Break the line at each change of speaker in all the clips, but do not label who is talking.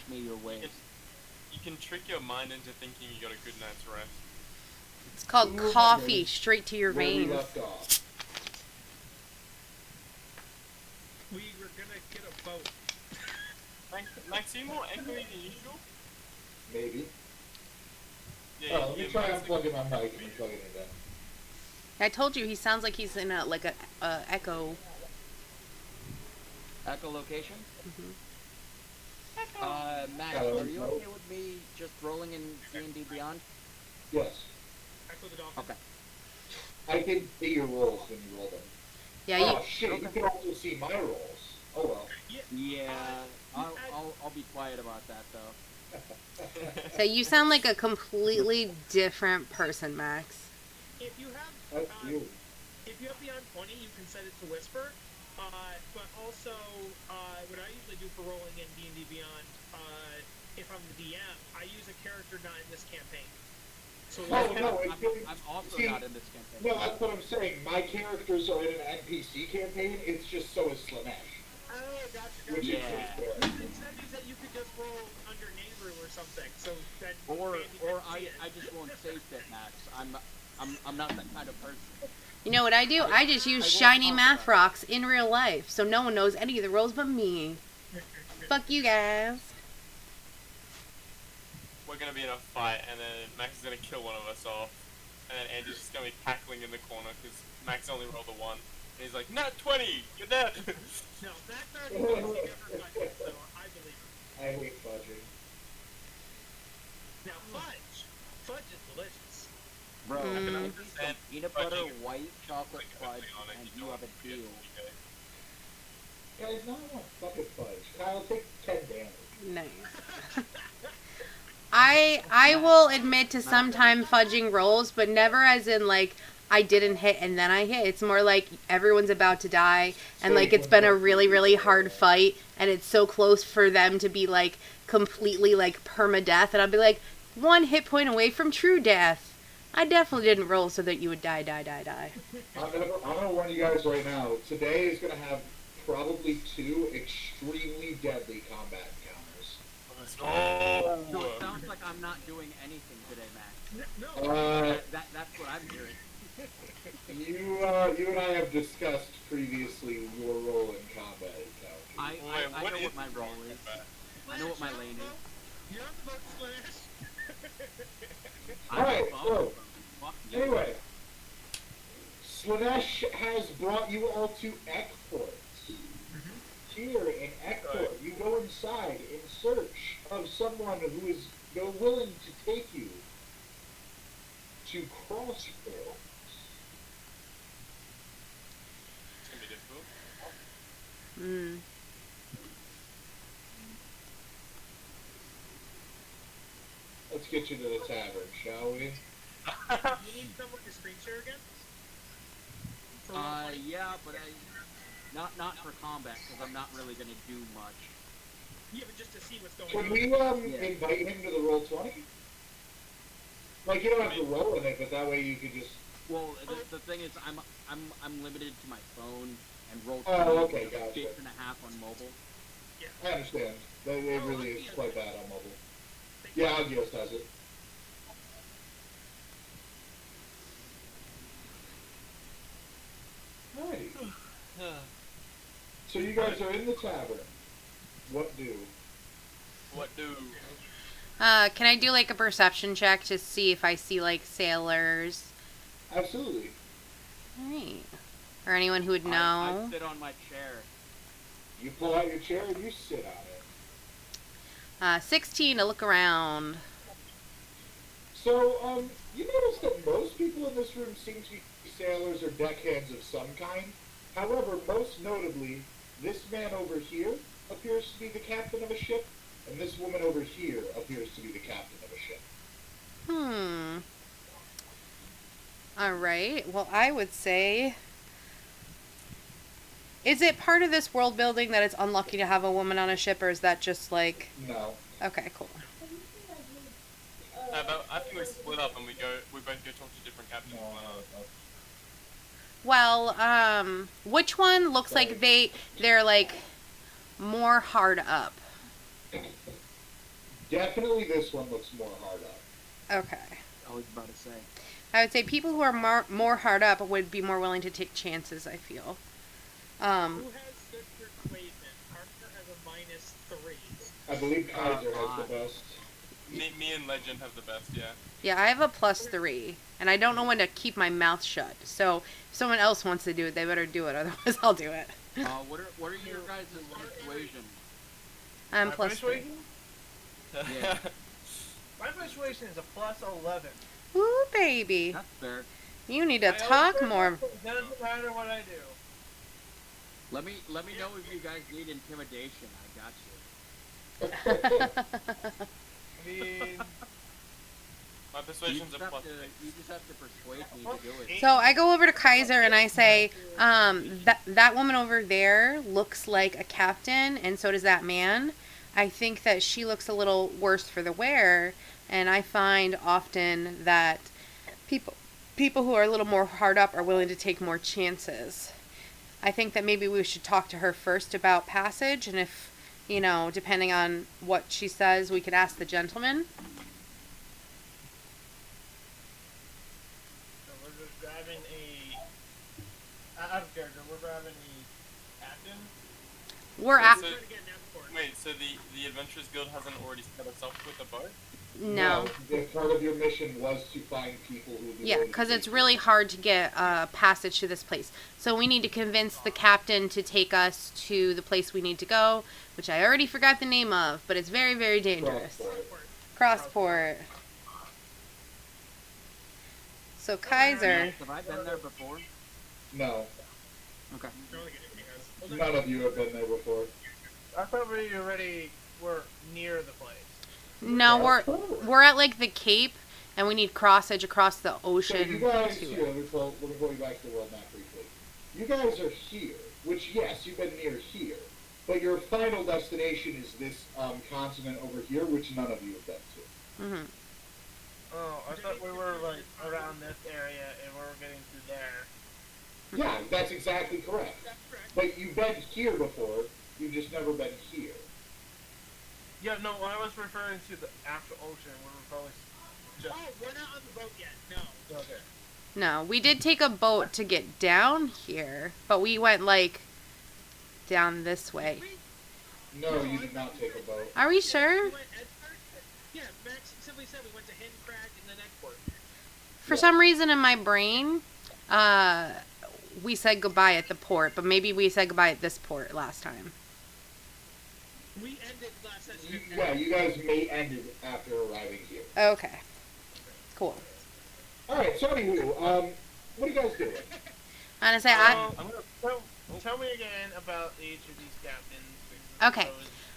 me your ways.
You can trick your mind into thinking you got a good night's rest.
It's called coffee, straight to your veins.
We were gonna get a boat.
Max, are you more echoey than usual?
Maybe.
Yeah,
let me try unplugging my mic and plugging it in.
I told you he sounds like he's in a echo.
Echolocation?
Mm-hmm.
Max, are you okay with me just rolling in D&D Beyond?
Yes.
Echo the dolphin.
Okay.
I can see your rolls when you roll them.
Yeah,
shit, you can also see my rolls. Oh well.
Yeah, I'll be quiet about that though.
So you sound like a completely different person, Max.
If you have Beyond 20, you can set it to whisper. But also, what I usually do for rolling in D&D Beyond, if I'm the DM, I use a character not in this campaign. So
I'm also not in this campaign.
No, that's what I'm saying. My characters are in an NPC campaign. It's just so is Slanesh.
Oh, gotcha.
Which is
That means that you could just roll under Nehru or something. So that
or I just won't save it, Max. I'm not that kind of person.
You know what I do? I just use shiny math rocks in real life, so no one knows any of the rolls but me. Fuck you guys.
We're gonna be in a fight, and then Max is gonna kill one of us off, and then Andy's just gonna be cackling in the corner because Max only rolled a 1, and he's like, "Nat 20, you're dead."
No, that's not the case. He never fudged, so I believe him.
I hate fudging.
Now fudge is delicious.
Bro,
Mm.
some peanut butter, white chocolate fudge, and you have a deal.
Guys, no one wants fucking fudge. Kyle, take 10 damage.
Nice. I will admit to sometime fudging rolls, but never as in like I didn't hit and then I hit. It's more like everyone's about to die and like it's been a really, really hard fight and it's so close for them to be like completely like permadeath, and I'll be like 1 hit point away from true death. I definitely didn't roll so that you would die.
I'm gonna warn you guys right now. Today is gonna have probably 2 extremely deadly combat encounters.
Oh.
So it sounds like I'm not doing anything today, Max.
No.
That's what I'm hearing.
You and I have discussed previously your role in combat encounters.
I know what my role is. I know what my lane is.
You're on the boat, Slash.
Alright, so, anyway, Slanesh has brought you all to Ekport. Here in Ekport, you go inside in search of someone who is willing to take you to Crossroads.
It's gonna be difficult.
Mm.
Let's get you to the tavern, shall we?
You need someone to screen share again?
Yeah, but not for combat, because I'm not really gonna do much.
Yeah, but just to see what's going
Can
on.
we invite him to the roll 20? Like you don't have to roll in it, but that way you could just.
Well, the thing is, I'm limited to my phone and roll.
Oh, okay, gotcha.
6.5 on mobile.
Yeah.
I understand. It really is quite bad on mobile. Yeah, Agios does it. Alrighty. So you guys are in the tavern. What do?
What do?
Can I do like a perception check to see if I see like sailors?
Absolutely.
Alright. Or anyone who would know.
I sit on my chair.
You pull out your chair and you sit on it.
16 to look around.
So, you notice that most people in this room seem to be sailors or deckhands of some kind. However, most notably, this man over here appears to be the captain of a ship, and this woman over here appears to be the captain of a ship.
Alright, well I would say... Is it part of this world building that it's unlucky to have a woman on a ship, or is that just like...
No.
Okay, cool.
But I think we split up and we both go talk to different captains.
No.
Well, which one looks like they're like more hard up?
Definitely this one looks more hard up.
Okay.
I was about to say.
I would say people who are more hard up would be more willing to take chances, I feel.
Who has good persuasion? Parker has a -3.
I believe Kaiser has the best.
Me and Legend have the best, yeah.
Yeah, I have a +3, and I don't know when to keep my mouth shut. So if someone else wants to do it, they better do it. Otherwise, I'll do it.
What are your guys' persuasion?
I'm
My
+3.
persuasion?
Yeah,
My persuasion is a +11.
Ooh, baby.
that's fair.
You need to
I
talk
always
more.
It doesn't matter what I do.
Let me know if you guys need intimidation. I got you.
I mean,
My
You
persuasion's a
just, have
plus.
to, you just have to persuade me to do it.
So I go over to Kaiser and I say, that woman over there looks like a captain, and so does that man. I think that she looks a little worse for the wear, and I find often that people who are a little more hard up are willing to take more chances. I think that maybe we should talk to her first about passage, and if, depending on what she says, we could ask the gentleman.
so we're just grabbing out of character, we're grabbing a captain.
We're
Wait,
at...
so-
Trying to get an escort.
Wait, so the Adventurers Guild hasn't already set us up with a boat?
No.
Part of your mission was to find people who would be
Yeah,
willing to
because
take
it's really hard to get passage to this place. So we need to convince the captain to take us to the place we need to go, which I already forgot the name of, but it's very, very dangerous. Crossport. So Kaiser,
Have I been there before?
No,
Okay.
You're only getting because-
none of you have been there before.
I thought we already were near the place.
no, we're at like the Cape, and we need crossage across the
So
ocean
you guys
to
here,
it.
let me pull you back to the world map briefly. You guys are here, which yes, you've been near here, but your final destination is this continent over here, which none of you have been to.
Hmm.
Oh, I thought we were like around this area and we were getting through there.
Yeah, that's exactly correct.
That's correct.
But you've been here before, you've just never been here.
Yeah, no, I was referring to the actual ocean. We were probably just
Oh, we're not on the boat yet. No.
okay.
No, we did take a boat to get down here, but we went like down this way.
No, you did not take a boat.
Are we
We
sure?
went Edford? Yeah, Max simply said we went to Hencrag and then Edford.
For some reason in my brain, we said goodbye at the port, but maybe we said goodbye at this port last time.
We ended last session.
Yeah, you guys may end it after arriving here.
Okay. Cool.
Alright, so anywho, what are you guys doing?
I'm gonna say I.
I'm gonna tell me again about each of these captains.
Okay.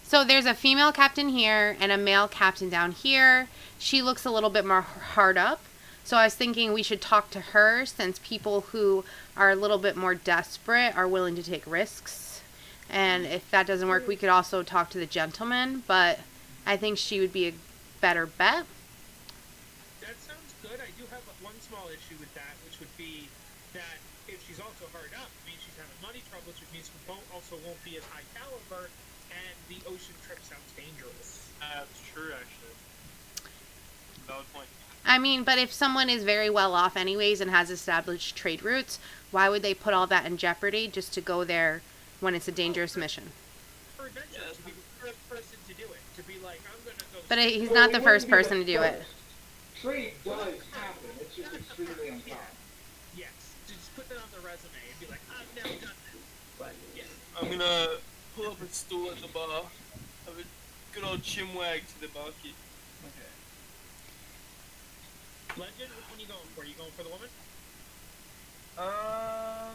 So there's a female captain here and a male captain down here. She looks a little bit more hard up. So I was thinking we should talk to her, since people who are a little bit more desperate are willing to take risks. And if that doesn't work, we could also talk to the gentleman, but I think she would be a better bet.
That sounds good. I do have one small issue with that, which would be that if she's also hard up, it means she's having money troubles, which means the boat also won't be as high caliber, and the ocean trip sounds dangerous.
That's true, actually. Valid point.
I mean, but if someone is very well off anyways and has established trade routes, why would they put all that in jeopardy just to go there when it's a dangerous mission?
For adventure, to be the first person to do it, to be like, I'm gonna go.
But he's
Well,
not
it
the
wouldn't
first
be the
person to do it.
first. Trade does happen, it's just extremely uncommon.
Yes, just put that on the resume and be like, I've never done this. But yeah.
I'm gonna pull up a stool at the bar, have a good old chinwag to the barkeep.
Okay.
Legend, which one are you going for? You going for the woman?
I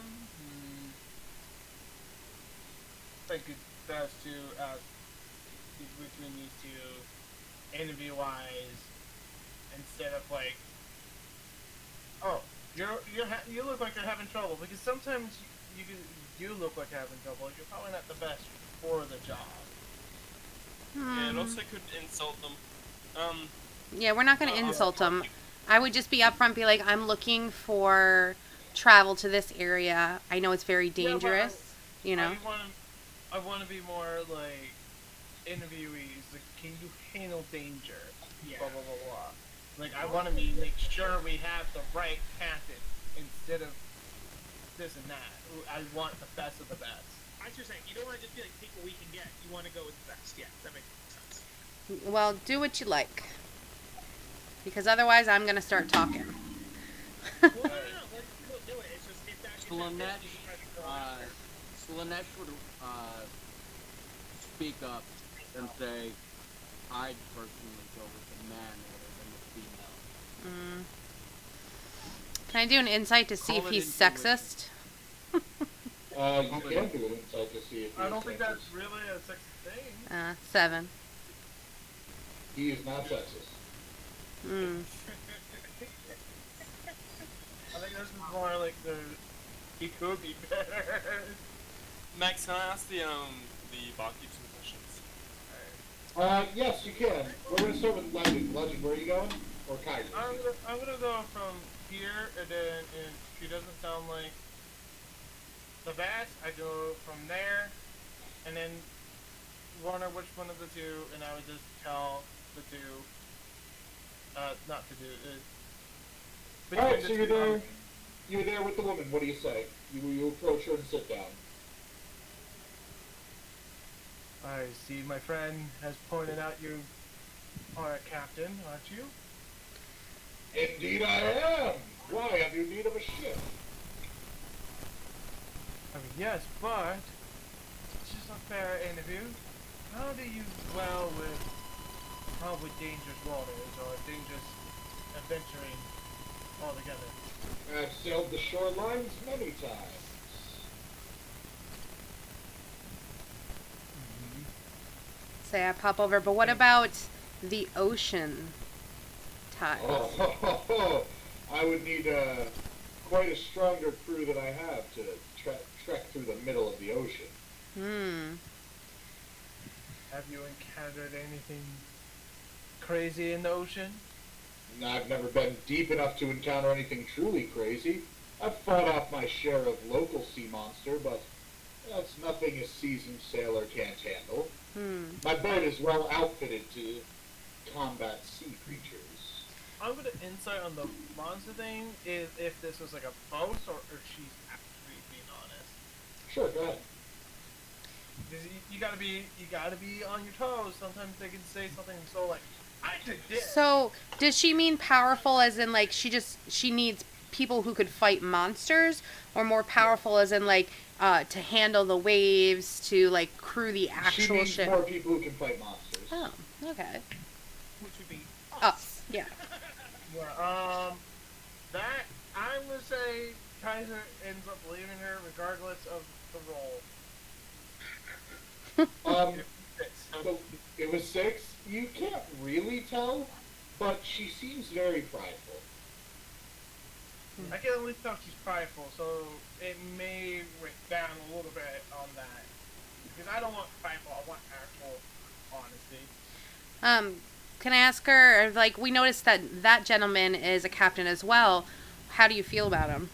think it's best to ask between these two, interview-wise, instead of like, oh, you look like you're having trouble, because sometimes you look like you're having trouble. You're probably not the best for the job.
Yeah, it also could insult them.
Yeah, we're not going to insult them. I would just be upfront, be like, I'm looking for travel to this area. I know it's very dangerous, you know.
I want to be more like interviewees, like, can you handle danger?
Yeah.
Blah blah blah blah. Like, I want to make sure we have the right captain instead of this and that. I want the best of the best.
I was just saying, you don't want to just be like, take what we can get. You want to go with the best. Yeah, that makes sense.
Well, do what you like. Because otherwise I'm going to start talking.
Well, no, let's do it. It's just, if that
Slanesh,
fits, you can try to
Slanesh would speak up and say, I'd personally go with the man rather than the female.
Can I do an insight to see
Call
if
it
he's
intuition.
sexist?
You can do an insight to see if
I don't
he's
think
sexist.
that's really a sexy thing.
7.
He is not sexist.
I think this is more like he could be better.
Max, can I ask the barkeep some questions?
Yes, you can. We're gonna start with Legend. Legend, where are you going? Or Kaiser?
I'm gonna go from here, and then if she doesn't sound like the best, I go from there, and then wonder which one of the two, and I would just tell the two, not to do it.
Alright, so you're there. You're there with the woman. What do you say? You approach her and sit down.
I see my friend has pointed out you are a captain, aren't you?
Indeed I am! Why, have you need of a ship?
I mean, yes, but it's just a fair interview. How do you dwell with probably dangerous waters or dangerous adventuring altogether?
I've sailed the shorelines many times.
Say I pop over, but what about the ocean tides?
Oh, I would need quite a stronger crew than I have to trek through the middle of the ocean.
Have you encountered anything crazy in the ocean?
I've never been deep enough to encounter anything truly crazy. I've fought off my share of local sea monster, but that's nothing a seasoned sailor can't handle. My boat is well outfitted to combat sea creatures.
I'm gonna insight on the monster thing if this was like a boast or if she's actually being honest.
Sure, go ahead.
Because you gotta be on your toes. Sometimes they can say something so like, I did this.
So, does she mean powerful as in like she needs people who could fight monsters, or more powerful as in like to handle the waves, to like crew the actual
she needs
ship?
more people who can fight monsters.
Oh, okay.
which would be
Us, yeah.
Yeah, that I'm gonna say Kaiser ends up leaving her regardless of the role.
So it was 6. You can't really tell, but she seems very prideful.
I can at least tell she's prideful, so it may break down a little bit on that. Because I don't want prideful, I want actual honesty.
Can I ask her, like, we noticed that gentleman is a captain as well. How do you feel about him?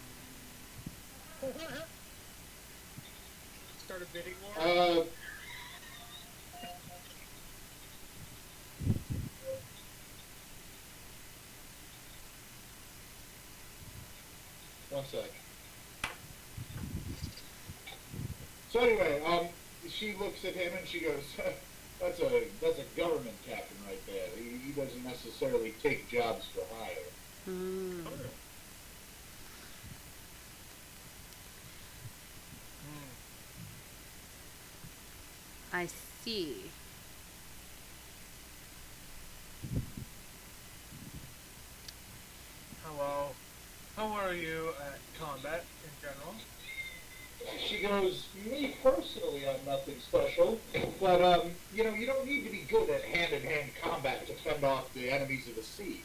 start a bidding war.
One sec. So anyway, she looks at him and she goes, that's a government captain right there. He doesn't necessarily take jobs for hire.
I see.
Hello. How are you at combat in general?
She goes, me personally, I'm nothing special, but, you don't need to be good at hand-in-hand combat to fend off the enemies of the sea.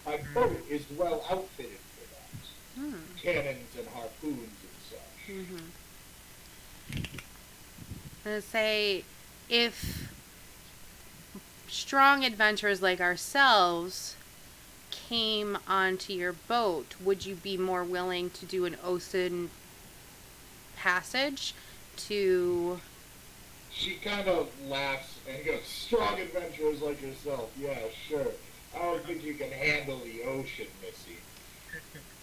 My boat is well outfitted for that. Cannons and harpoons and such.
I'm going to say, if strong adventurers like ourselves came onto your boat, would you be more willing to do an ocean passage to...
She kind of laughs and goes, strong adventurers like yourself. Yeah, sure. I don't think you can handle the ocean, Missy.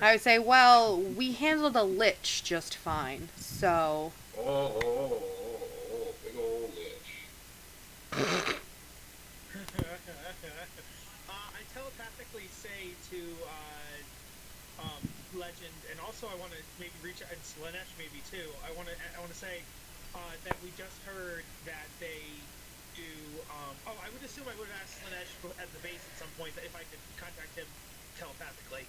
I would say, well, we handled a lich just fine, so...
Big old lich.
I telepathically say to Legend, and also I want to maybe reach out, and Slanesh maybe too. I want to say that we just heard that they do. I would assume I would have asked Slanesh at the base at some point that if I could contact him telepathically.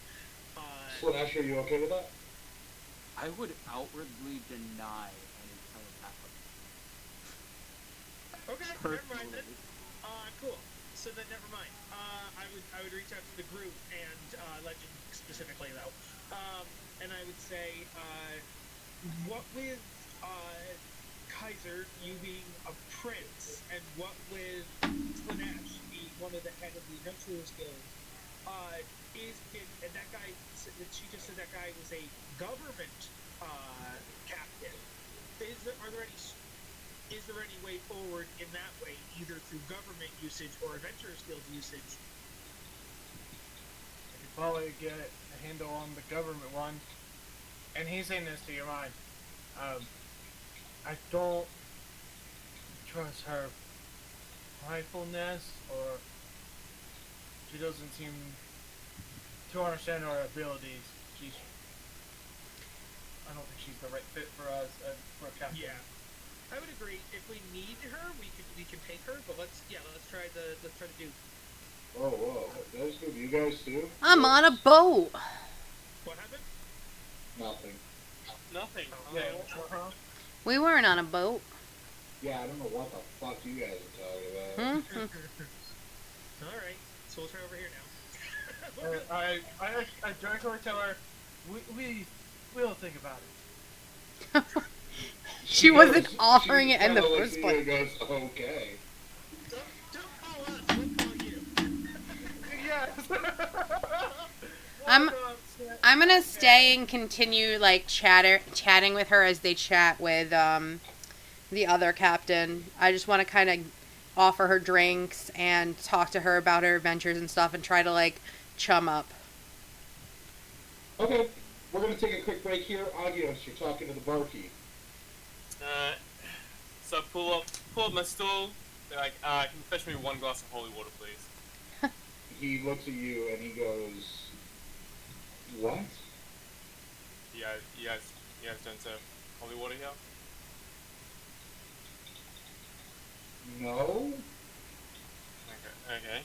Slanesh, are you okay with that?
I would outwardly deny any telepathy.
Okay, never mind then. Cool. So then, never mind. I would reach out to the group and Legend specifically though, and I would say, what with Kaiser, you being a prince, and what with Slanesh being one of the head of the Adventurers Guild, and that guy, she just said that guy was a government captain. Is there any way forward in that way, either through government usage or Adventurers Guild usage?
I could probably get a handle on the government one. And he's saying this to your mind. I don't trust her pridefulness, or she doesn't seem to understand our abilities. I don't think she's the right fit for us for a captain.
Yeah, I would agree. If we need her, we can take her. But let's try the Duke.
Whoa. Those good. You guys too?
I'm on a boat.
What happened?
Nothing.
Nothing.
Yeah.
We weren't on a boat.
Yeah, I don't know what the fuck you guys are talking about.
All right, so we'll try over here now.
I directly tell her, we'll think about it.
She wasn't offering it in the first place.
Goes, okay.
Don't call us, we'll call you.
Yes.
I'm gonna stay and continue like chatting with her as they chat with the other captain. I just want to kind of offer her drinks and talk to her about her adventures and stuff, and try to like chum up.
Okay, we're gonna take a quick break here. Agios, you're talking to the barkeep.
So I pull up my stool. They're like, can you fetch me 1 glass of holy water, please?
He looks at you and he goes, "What?"
You guys don't serve holy water here?
No.
Okay.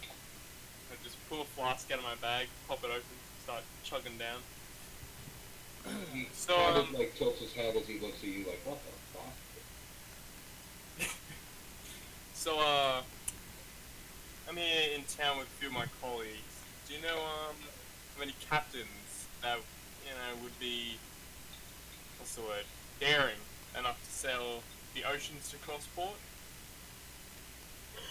I just pull a flask out of my bag, pop it open, start chugging down.
He
So,
kind of like tilts his head as he looks at you like, "What the fuck?"
So, I'm here in town with a few of my colleagues. Do you know, how many captains that, would be, what's the word, daring enough to sail the oceans to Crossport?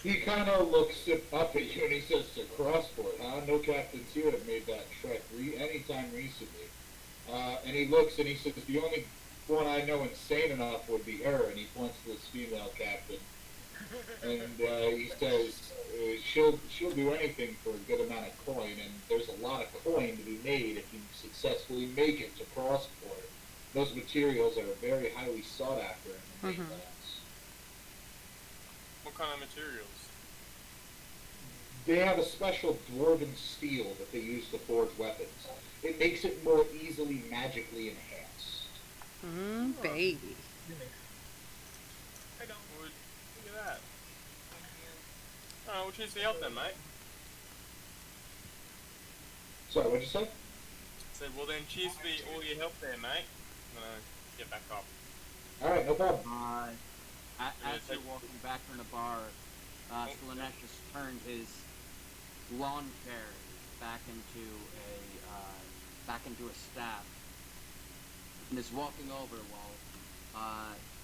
He kind of looks up at you and he says, "To Crossport, huh? No captains here have made that trek anytime recently." And he looks and he says, "The only one I know insane enough would be her," and he points to this female captain. And he says, she'll do anything for a good amount of coin, and there's a lot of coin to be made if you successfully make it to Crossport. Those materials are very highly sought after in the mainlands.
What kind of materials?
They have a special dwarven steel that they use to forge weapons. It makes it more easily magically enhanced.
Baby.
I don't. Look at that. Oh, we'll choose the help then, mate.
Sorry, what'd you say?
So, well then, cheers for all your help there, mate. I'm gonna get back up.
Alright, no problem.
As you're walking back from the bar, Slanesh has turned his lawn chair back into a staff, and is walking over while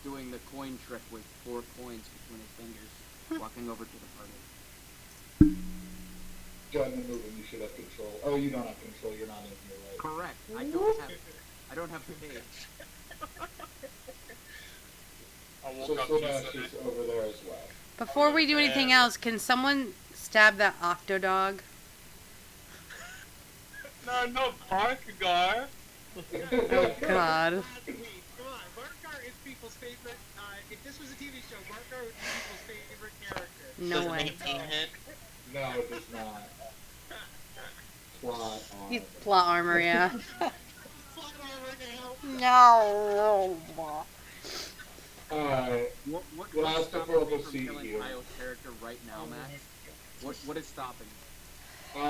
doing the coin trick with 4 coins between his fingers, walking over to the party.
Gun and moving, you should have control. Oh, you don't have control, you're not in here, right?
Correct. I don't have the page.
I'll walk
So
up to
Slanesh
Slanesh.
is over there as well.
Before we do anything else, can someone stab that Octodog?
No, no, Barkagar.
Oh, God.
Wait, come on. Barkar is people's favorite. If this was a TV show, Barkar would be people's favorite character.
No
Does
way.
18 hit?
No, it does not. Plot on.
He's plot armor, yeah.
Flat armor now.
No.
Alright.
What's
Last of
stopping
all,
me
we'll
from
see
killing
here.
Io's character right now, Max? What is stopping you?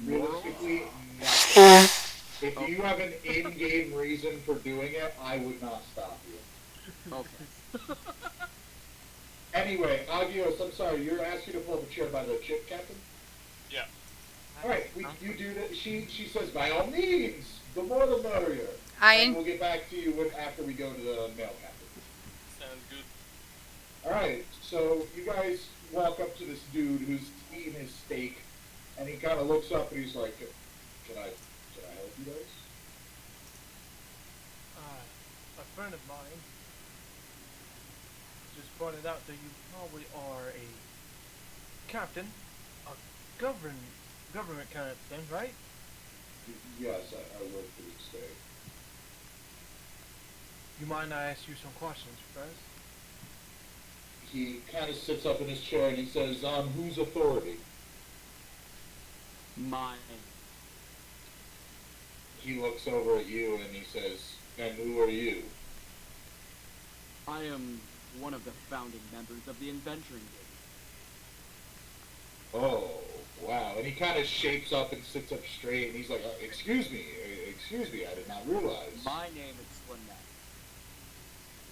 Realistically, nothing. If you have an in-game reason for doing it, I would not stop you.
Okay.
Anyway, Agios, I'm sorry, you're asking to pull up a chair by the ship, Captain?
Yeah.
Alright, you do that. She says, by all means, the more the merrier. And we'll get back to you after we go to the mail captain.
Sounds good.
Alright, so you guys walk up to this dude who's eating his steak, and he kind of looks up and he's like, can I help you guys?
A friend of mine just pointed out that you probably are a captain, a government kind of thing, right?
Yes, I work for the state.
You mind I ask you some questions first?
He kind of sits up in his chair and he says, on whose authority?
Mine.
He looks over at you and he says, and who are you?
I am one of the founding members of the Adventuring Guild.
Oh, wow. And he kind of shapes up and sits up straight and he's like, excuse me, I did not realize.
My name is Slinesh.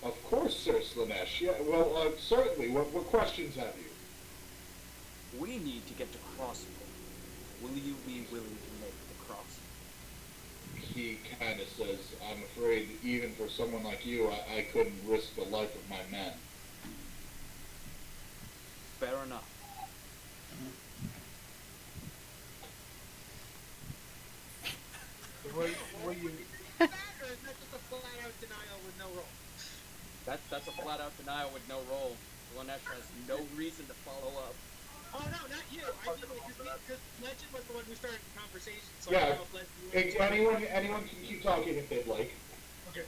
Of course, Sir Slanesh. Yeah, well, certainly. What questions have you?
We need to get to Crossbow. Will you be willing to make the crossing?
He kind of says, I'm afraid even for someone like you, I couldn't risk the life of my men.
Fair enough.
Will you...
That, or is that just a flat-out denial with no roll?
That's a flat-out denial with no roll. Slinesh has no reason to follow up.
Oh no, not you. I mean, because Legend was the one who started the conversation. So
Yeah,
I don't know if
anyone can keep talking if they'd like.
Okay.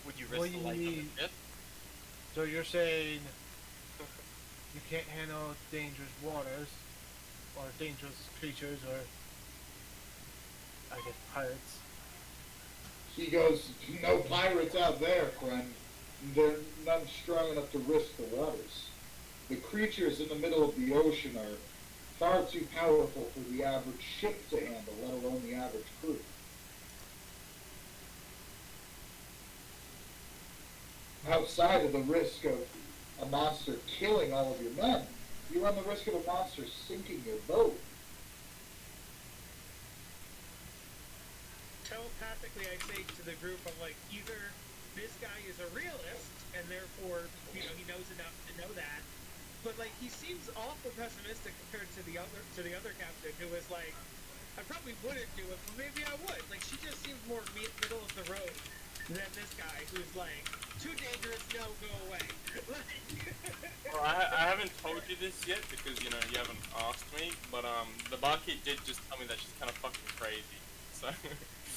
Would you
Well,
risk the
you
life of
need-
the ship?
So you're saying you can't handle dangerous waters, or dangerous creatures, or I guess pirates.
He goes, no pirates out there, friend. They're not strong enough to risk the waters. The creatures in the middle of the ocean are far too powerful for the average ship to handle, let alone the average crew. Outside of the risk of a monster killing all of your men, you run the risk of a monster sinking your boat.
Telepathically, I say to the group, I'm like, either this guy is a realist, and therefore, he knows enough to know that, but like, he seems awful pessimistic compared to the other captain, who was like, I probably wouldn't do it, but maybe I would. Like, she just seems more middle of the road than this guy, who's like, too dangerous, no, go away.
Well, I haven't told you this yet because, you haven't asked me, but, the barkeep did just tell me that she's kind of fucking crazy, so...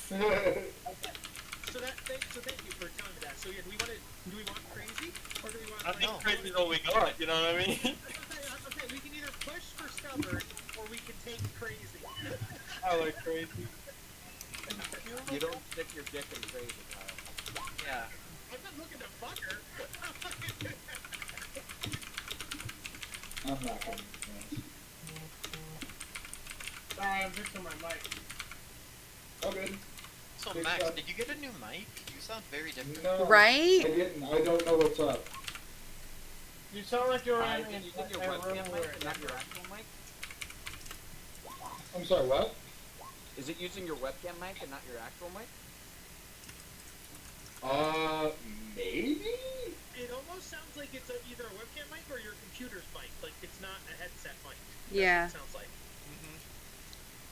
So thank you for telling me that. So yeah, do we want crazy, or do we want?
I think crazy's all we got, you know what I mean?
Okay, we can either push for stubborn, or we can take crazy.
I like crazy.
You don't stick your dick in crazy, Kyle.
Yeah.
I'm not looking to fuck her.
I'm not coming.
Sorry, I'm fixing my mic.
Oh, good.
So,
Big
Max,
shot.
did you get a new mic? You sound very different.
No,
Right?
I didn't. I don't know what's up.
You sound like you're in
Did you get your
a
webcam
room
mic
where
and not your actual mic?
I'm sorry, what?
Is it using your webcam mic and not your actual mic?
Maybe?
It almost sounds like it's either a webcam mic or your computer's mic. Like it's not a headset mic. That's
Yeah.
what it sounds like.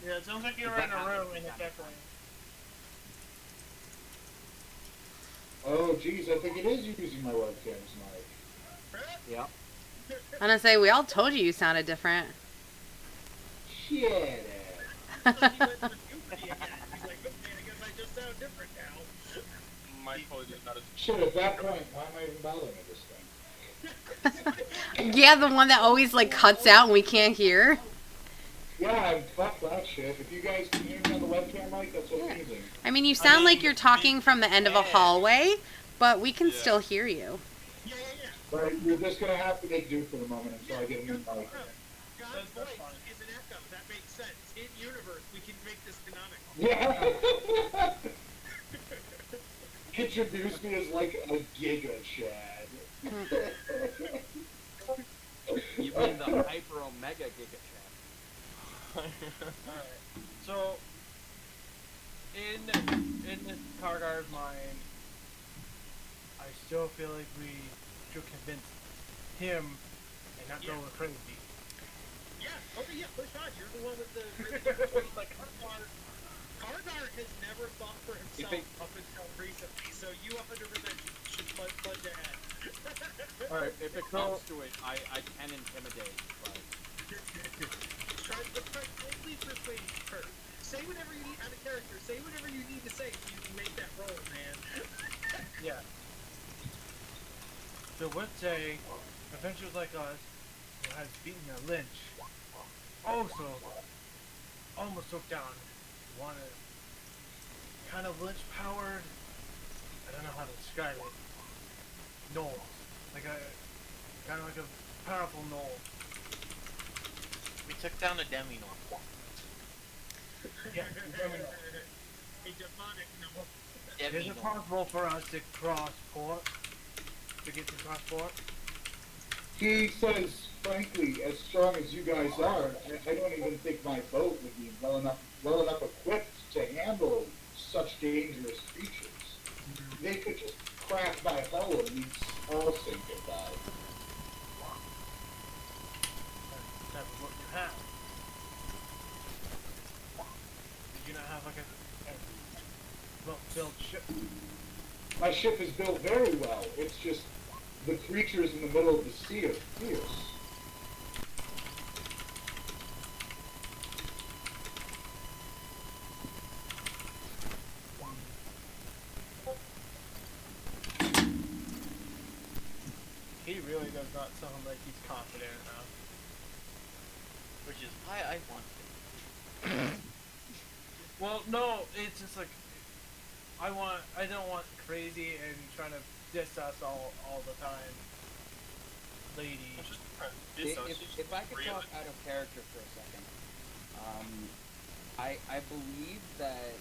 Yeah, it sounds like you're
Does
in
that
a room
happen?
and it's echoing.
Oh, geez, I think it is using my webcam's mic.
Yep.
I'm gonna say, we all told you sounded different.
Shit.
So he went for puberty again. He's like, okay, I guess I just sound different now.
My apologies, not as
Shit, at that point, why am I even bothering with this thing?
Yeah, the one that always, like, cuts out and we can't hear.
Yeah, fuck that shit. If you guys can hear me on the webcam mic, that's
Yeah.
amazing.
I mean, you sound like you're talking from the end of a hallway, but we can
Yeah.
still hear you.
Yeah.
But you're just gonna have to make do for the moment until I get a new mic.
God's
That's
voice
fine.
is an echo. That makes sense. In universe, we can make this canonical.
Yeah. Introduce me as like a Giga Chad.
You mean the Hyper Omega Giga Chad?
Alright. So, in this Kargar's mind, I still feel like we should convince him and not go
Yeah.
crazy.
Yeah. Okay. Yeah. Push on. You're the one with the like Kargar has never thought for himself up until recently. So you 100% should plunge ahead.
Alright, if it comes to it, I can intimidate, but...
Let's try only persuade first. Say whatever you need out of character. Say whatever you need to say so you can make that roll, man.
Yeah. So let's say adventurers like us who has beaten a lynch also almost took down one kind of lynch powered, I don't know how to describe it, gnoll. Like a kind of like a powerful gnoll.
We took down a demi-gnoll.
Yeah, I mean,
A demonic no.
is it
Demi-gnoll.
possible for us to cross port? To get to cross port?
He says, frankly, as strong as you guys are, I don't even think my boat would be well enough equipped to handle such dangerous creatures. They could just crack my hull and we'd all sink and die.
That's what you have. Did you not have like a well-built ship?
My ship is built very well. It's just the creatures in the middle of the sea are fierce.
He really does not sound like he's confident enough.
Which is why I want it.
Well, no, it's just like I don't want crazy and trying to diss us all the time, lady.
I'm just trying to diss us, she's
If I could
really-
talk out of character for a second, I believe that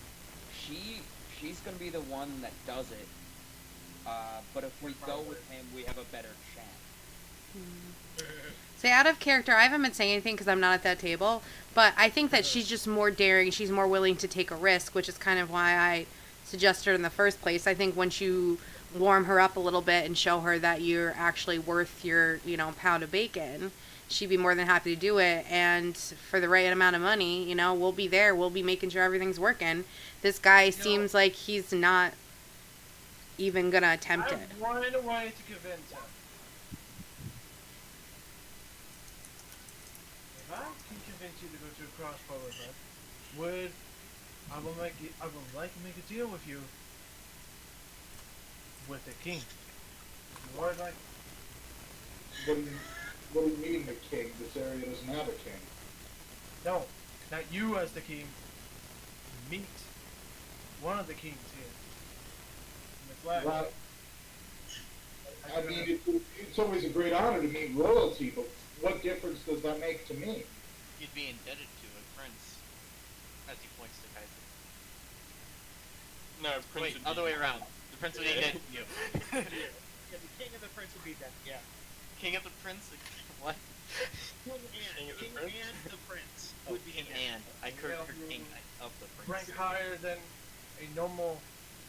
she's gonna be the one that does it. But if we go with him, we have a better chance.
Say, out of character, I haven't been saying anything because I'm not at that table, but I think that she's just more daring. She's more willing to take a risk, which is kind of why I suggested her in the first place. I think once you warm her up a little bit and show her that you're actually worth your, pound of bacon, she'd be more than happy to do it. And for the right amount of money, we'll be there. We'll be making sure everything's working. This guy seems like he's not even gonna attempt it.
I wanted a way to convince him. If I can convince you to go to a crossbow with us, I would like to make a deal with you with the king. More like
What do you mean the king? This area doesn't have a king.
no, not you as the king. Meet one of the kings here. In the flag.
Well, I mean, it's always a great honor to meet royalty, but what difference does that make to me?
You'd be indebted to a prince. As he points to Kaiser.
No, Prince
Wait,
would
other
be-
way around. The prince would be indebted to you.
Yeah, the king of the prince would be that. Yeah.
King of the prince? What?
King
of the
and
prince?
the prince
Oh,
would be
king
him.
and. I heard king of the
Rank
prince.
higher than a normal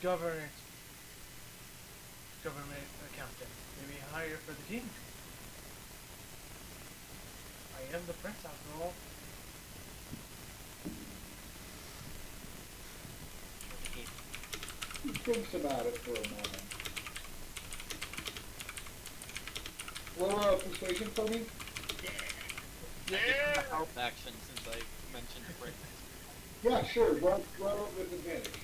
government accountant. Maybe higher for the king. I am the prince after all.
He thinks about it for a moment. Roll persuasion for me.
A help action since I mentioned Brick.
Yeah, sure. Roll with advantage.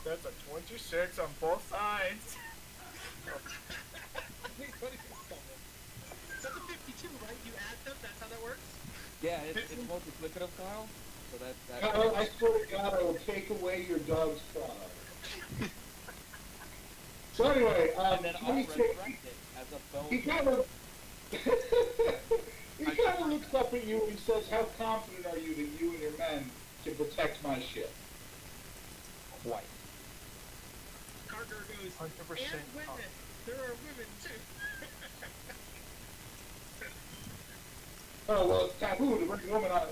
That's a 26 on both sides.
That's a 52, right? You add them, that's how that works?
Yeah, it's multiplicative, Kyle. So that.
Kyle, I swear to God, I will take away your dog's product. So anyway,
And then I'll
let me say,
resurrect it as a bone.
he kind of he kind of looks up at you and he says, "How confident are you that you and your men can protect my ship?"
Quite.
Carter goes,
100%
and women. There are women too.
Oh well, it's taboo to bring a woman on.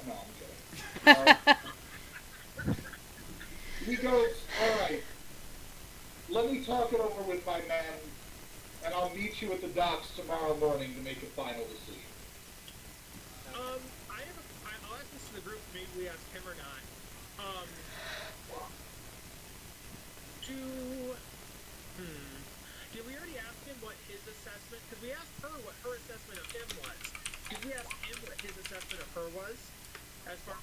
No, I'm kidding. He goes, "All right. Let me talk it over with my men, and I'll meet you at the docks tomorrow morning to make a final decision."
I'll ask this to the group, maybe we ask him or not. Did we already ask him what his assessment, because we asked her what her assessment of him was. Did we ask him what his assessment of her was? As far as...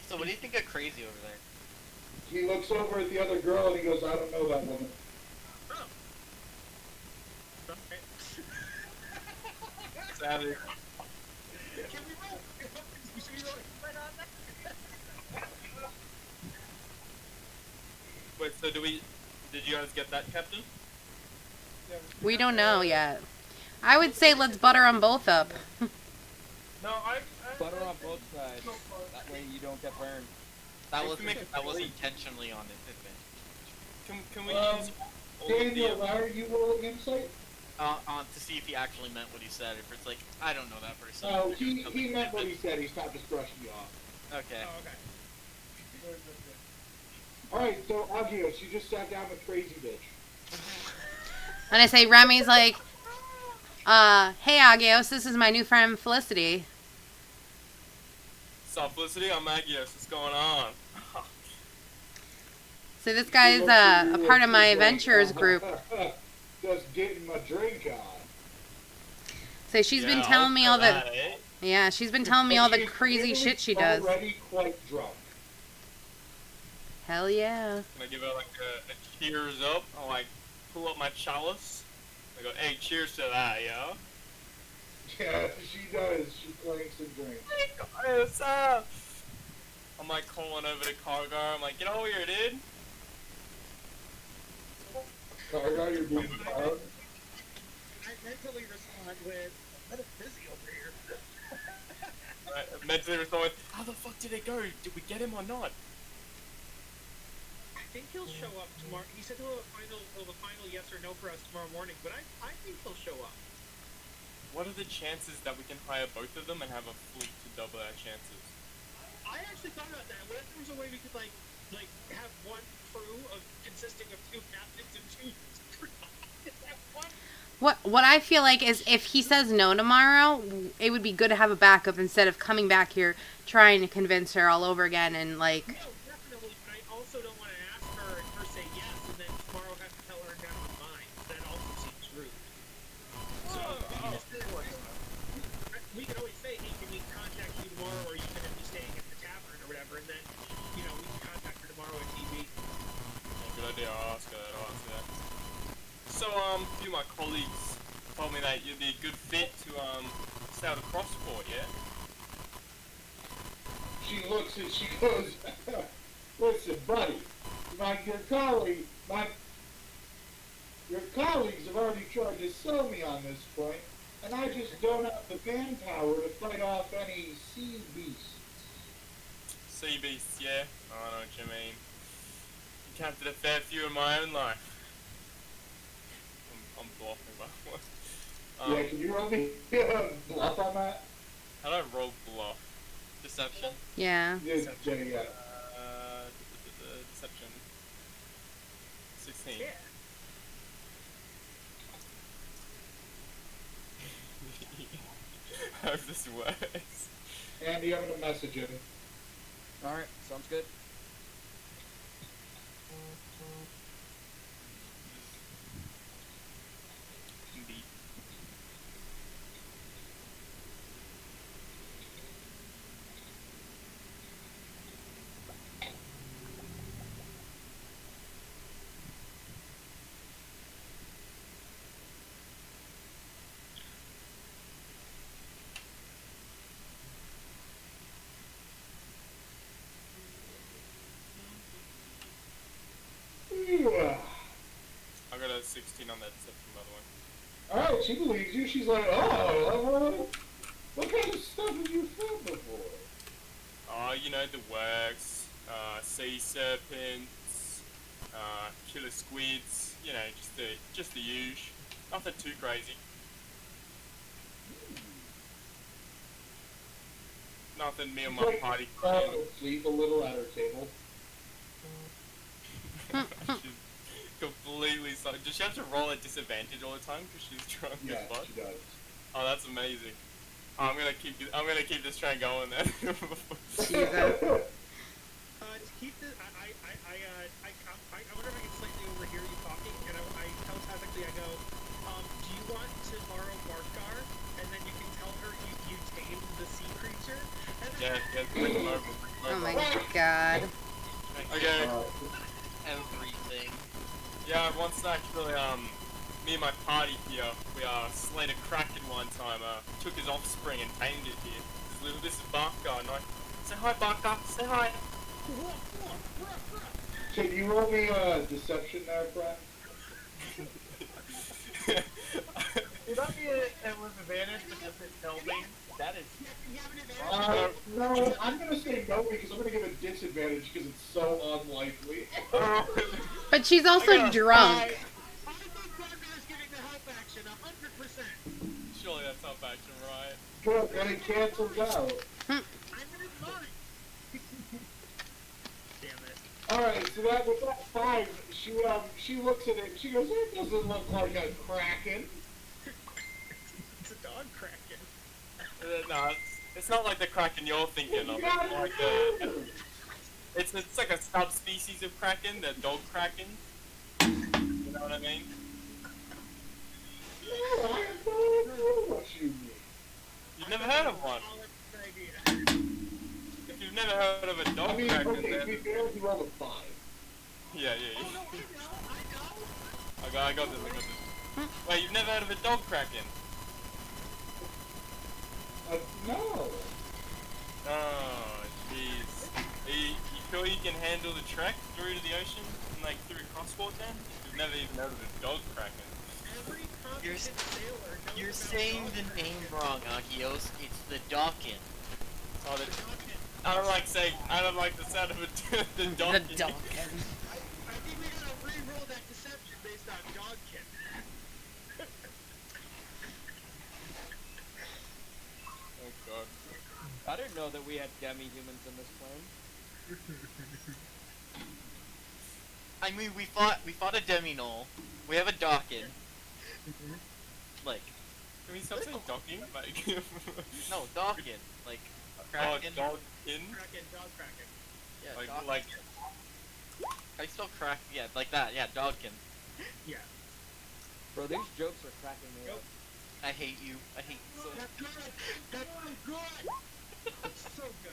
So what do you think of Crazy over there?
He looks over at the other girl and he goes, "I don't know that woman."
Oh. Okay.
Savage.
Can we roll? Should we roll right on that?
Wait, so did you guys get that, Captain?
We don't know yet. I would say let's butter them both up.
No, I
Butter on both sides. That way you don't get burned.
That
We
was
can make it
that was
complete.
intentionally on advantage.
Can we use all of
Daniel,
the...
why are you rolling insight?
To see if he actually meant what he said. If it's like, I don't know that person.
No, he meant what he said. He's not just brushing you off.
Okay.
Oh, okay.
Alright, so Agios, you just sat down with Crazy Bitch.
And I say, Remy's like, hey Agios, this is my new friend Felicity.
Sup, Felicity? I'm Agios. What's going on?
So this guy's a part of my adventurers group.
Just getting my drink on.
So she's been
Yeah,
telling me all the,
that, eh?
yeah, she's been telling me all the
She's
crazy shit she does.
already quite drunk.
Hell yeah.
Can I give her like a cheers up? I'll like pull up my chalice. I go, hey, cheers to that, yo.
Yeah, she does. She clanks and drinks.
Hey, what's up? I'm like calling over to Cargo. I'm like, get over here, dude.
Cargo, you're being proud.
I mentally respond with, let it busy over here.
Right, mentally respond with, how the fuck did it go? Did we get him or not?
I think he'll show up tomorrow. He said he'll have a final yes or no for us tomorrow morning, but I think he'll show up.
What are the chances that we can hire both of them and have a fleet to double our chances?
I actually thought about that. What if there was a way we could like have one crew consisting of two captains and two crew? Is that one?
What I feel like is if he says no tomorrow, it would be good to have a backup instead of coming back here trying to convince her all over again and like.
No, definitely. But I also don't want to ask her and her say yes, and then tomorrow have to tell her never mind. That also seems rude. So we could always say, hey, can we contact you tomorrow, or are you going to be staying at the tavern or whatever, and then we can contact her tomorrow at TV.
Good idea. I'll ask her that. So, a few of my colleagues told me that you'd be a good fit to sail the cross-port, yeah?
She looks and she goes, "Listen, buddy, your colleagues have already tried to sell me on this point, and I just don't have the manpower to fight off any sea beasts."
Sea beasts, yeah? I know what you mean. Encountered a fair few in my own life. I'm bluffing, by the way.
Yeah, can you roll me bluff on that?
How do I roll bluff?
Deception.
Yeah.
Yeah.
Deception. 16.
Yeah.
Hope this works.
Andy, I'm gonna message him.
Alright, sounds good.
Indeed. I got a 16 on that deception, by the way.
Alright, she believes you. She's like, oh, what kind of stuff have you found before?
You know, the works, sea serpents, killer squids, you know, just the usual. Nothing too crazy. Nothing me and my party can.
Sleep a little at her table.
She's completely so. Does she have to roll at disadvantage all the time because she's drunk
Yeah,
as fuck?
she does.
Oh, that's amazing. I'm gonna keep this train going then.
Jesus.
To keep this, I wonder if I can slightly overhear you talking, and I telepathically I go, do you want to borrow Barkar, and then you can tell her you tamed the sea creature? And then
Bring them over.
Oh my god.
Okay.
Everything.
Yeah, once actually, me and my party here, we slayed a kraken one time. Took his offspring and tamed it here. This is Barkar. Say hi, Barkar. Say hi.
Can you roll me deception there, friend?
Would that be it with advantage because it tells me?
That is.
No, I'm gonna say no because I'm gonna give it disadvantage because it's so unlikely.
But she's also drunk.
I think Barkar's giving the help action 100%.
Surely that's not action, right?
Good, then it cancels out.
I'm gonna mine. Damn it.
Alright, so with that 5, she looks at it and she goes, it doesn't look like a kraken.
It's a dog kraken.
No, it's not like the kraken you're thinking of. It's like it's like a subspecies of kraken, the dog kraken. You know what I mean?
No, I have no idea what you mean.
You've never heard of one. If you've never heard of a dog kraken,
okay,
then
to be fair, you rolled a 5.
yeah.
Oh, no, I know.
I got this. Wait, you've never heard of a dog kraken?
No.
Oh, jeez. You sure you can handle the trek through to the ocean and like through crossbow then? You've never even heard of a dog kraken.
Every
You're,
competent sailor knows
you're
about
saying
dog
the
kraken.
name wrong, Agios. It's the Dawkin.
Oh, I don't like the sound of the
The
donkey.
Dawkins.
I think we gotta re-roll that deception based on Dogkin.
Oh god.
I didn't know that we had demi-humans in this plane.
I mean, we fought a Demi-Knoll. We have a Dawkin. Like,
Can we stop saying donkey? Like,
no, Dawkin. Like,
oh,
Kraken.
dogkin?
Kraken, dog kraken.
Yeah,
Like,
Dawkin.
like,
I still crack. Yeah, like that. Yeah, Dawkin.
Yeah.
Bro, these jokes are cracking me up.
I hate you. I hate you so.
That's good. That's so good. It's so good.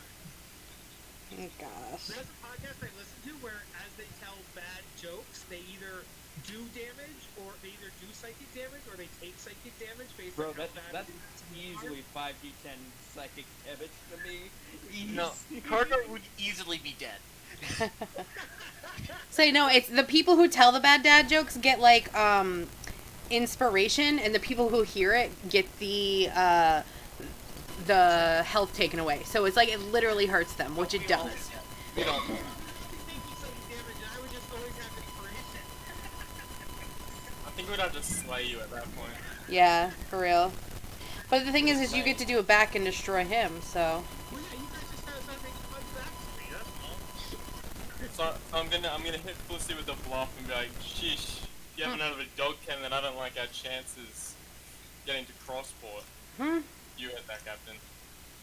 Oh gosh.
There's a podcast I listen to where, as they tell bad jokes, they either do damage, or they either do psychic damage, or they take psychic damage based
Bro,
on how bad
that's
it is.
easily 5d10 psychic damage to me.
No, Carter would easily be dead.
So no, it's the people who tell the bad dad jokes get like inspiration, and the people who hear it get the health taken away. So it's like it literally hurts them, which it does.
We don't.
Taking psychic damage, and I would just always have inspiration.
I think we'd have to slay you at that point.
Yeah, for real. But the thing is you get to do it back and destroy him. So
Well, yeah, you guys just gotta start making fun back to me, that's all.
So I'm gonna hit Pussy with the bluff and be like, sheesh, you haven't heard of a dog ken, then I don't like our chances getting to crossport. You hit that, Captain.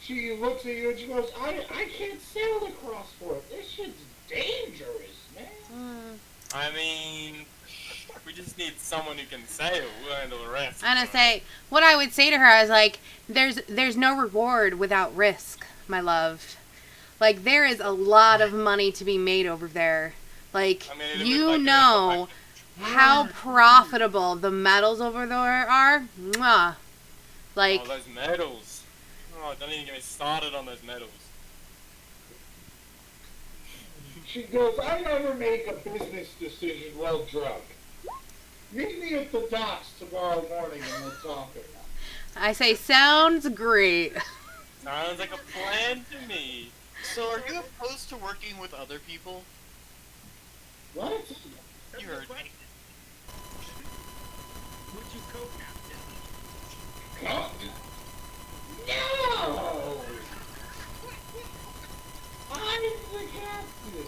She looks at you and she goes, I can't sail the crossboard. This shit's dangerous, man.
I mean, we just need someone who can sail. We'll handle the rest.
I'm gonna say what I would say to her is like, there's no reward without risk, my love. Like there is a lot of money to be made over there. Like
I mean, it'll
you
be like
know how profitable the metals over there are. Mwah. Like
oh, those medals. Oh, don't even get me started on those medals.
She goes, I never make a business decision while drunk. Meet me at the docks tomorrow morning and we'll talk about it.
I say, sounds great.
Sounds like a plan to me.
So are you opposed to working with other people?
What?
You heard me.
Would you co-captain?
Captain? No! I'm the captain!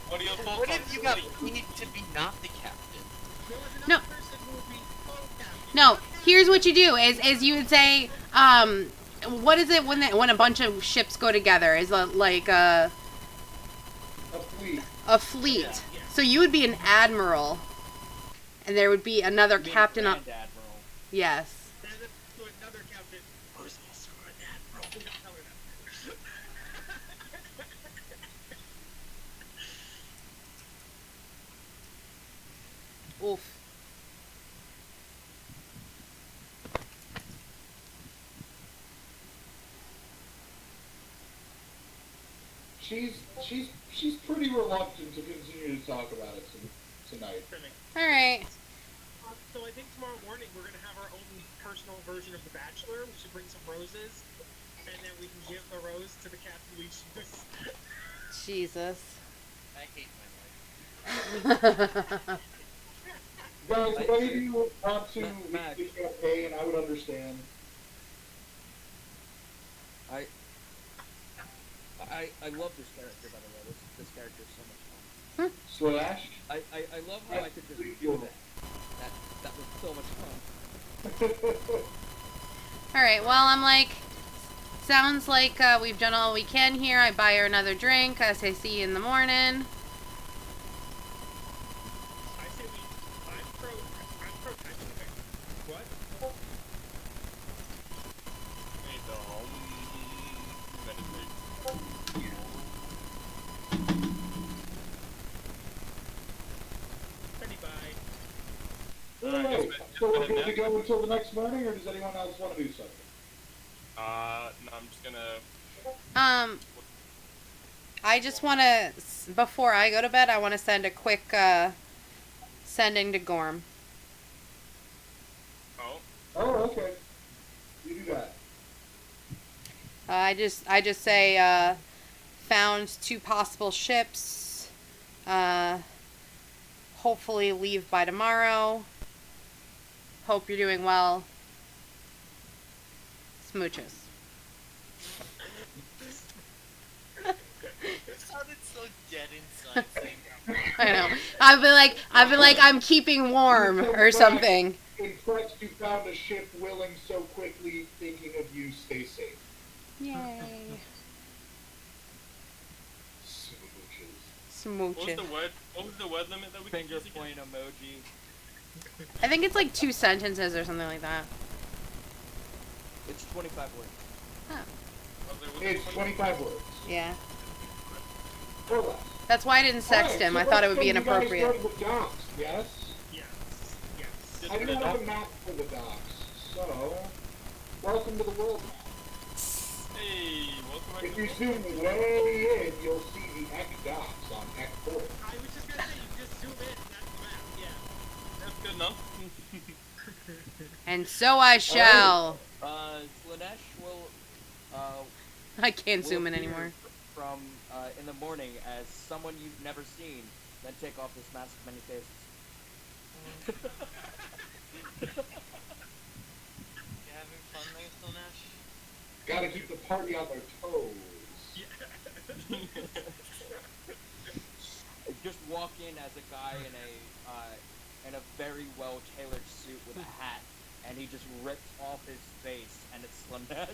What are your thoughts
What
on
if you got
fleet?
paid to be not the captain?
There was
No.
another person who would be co-captain.
No, here's what you do: is you would say, what is it when a bunch of ships go together? Is like
A fleet.
a fleet.
Yeah.
So you would be an admiral, and there would be another captain on.
Grand Admiral.
Yes.
And then to another captain who's also an admiral. Don't tell her that.
Oof.
She's pretty reluctant to continue to talk about it tonight.
All right.
So I think tomorrow morning we're gonna have our own personal version of The Bachelor. We should bring some roses, and then we can give the rose to the captain we choose.
Jesus.
I hate my life.
Guys, if any of you want to
Matt.
lead the campaign, I would understand.
I love this character, by the way. This character is so much fun.
Slash?
I love how I could just do that. That was so much fun.
All right. Well, I'm like, sounds like we've done all we can here. I buy her another drink. I say, see you in the morning.
I say I'm pro-texting. What?
Need to meditate.
Penny bye.
Alright, so we're good to go until the next morning, or does anyone else want to do something?
No, I'm just gonna.
I just want to, before I go to bed, I want to send a quick sending to Gorm.
Oh,
Oh, okay. You do that.
I just say, found 2 possible ships. Hopefully leave by tomorrow. Hope you're doing well. Smooches.
It sounded so dead inside saying that.
I know. I've been like, I'm keeping warm or something.
Impressed you found a ship willing so quickly, thinking of you, stay safe.
Yay.
Smooches.
what was
Smooches.
the word? What was the word limit that we could
Finger
use again?
point emoji.
I think it's like 2 sentences or something like that.
It's 25 words.
Was it- was it
It's 25 words.
Yeah.
Or less.
That's why I didn't sext
Alright,
him.
so
I thought it
let's
would be
say you guys
inappropriate.
go to the docks, yes?
Yes. Yes.
Just
I do
the
have a
dock?
map for the docks, so welcome to the world map.
Hey, welcome back
If
to
you
the
zoom way in, you'll see the Eck docks on Eck 4.
I was just gonna say, you just zoom in, that's the map, yeah.
That's good enough.
And so I shall.
Slanesh will,
I can't
will
zoom in
appear
anymore.
From, in the morning as someone you've never seen, then take off this mask of many faces.
You having fun there, Slanesh?
Gotta keep the party on their toes.
Just walk in as a guy in a very well tailored suit with a hat, and he just rips off his face, and it's Slanesh.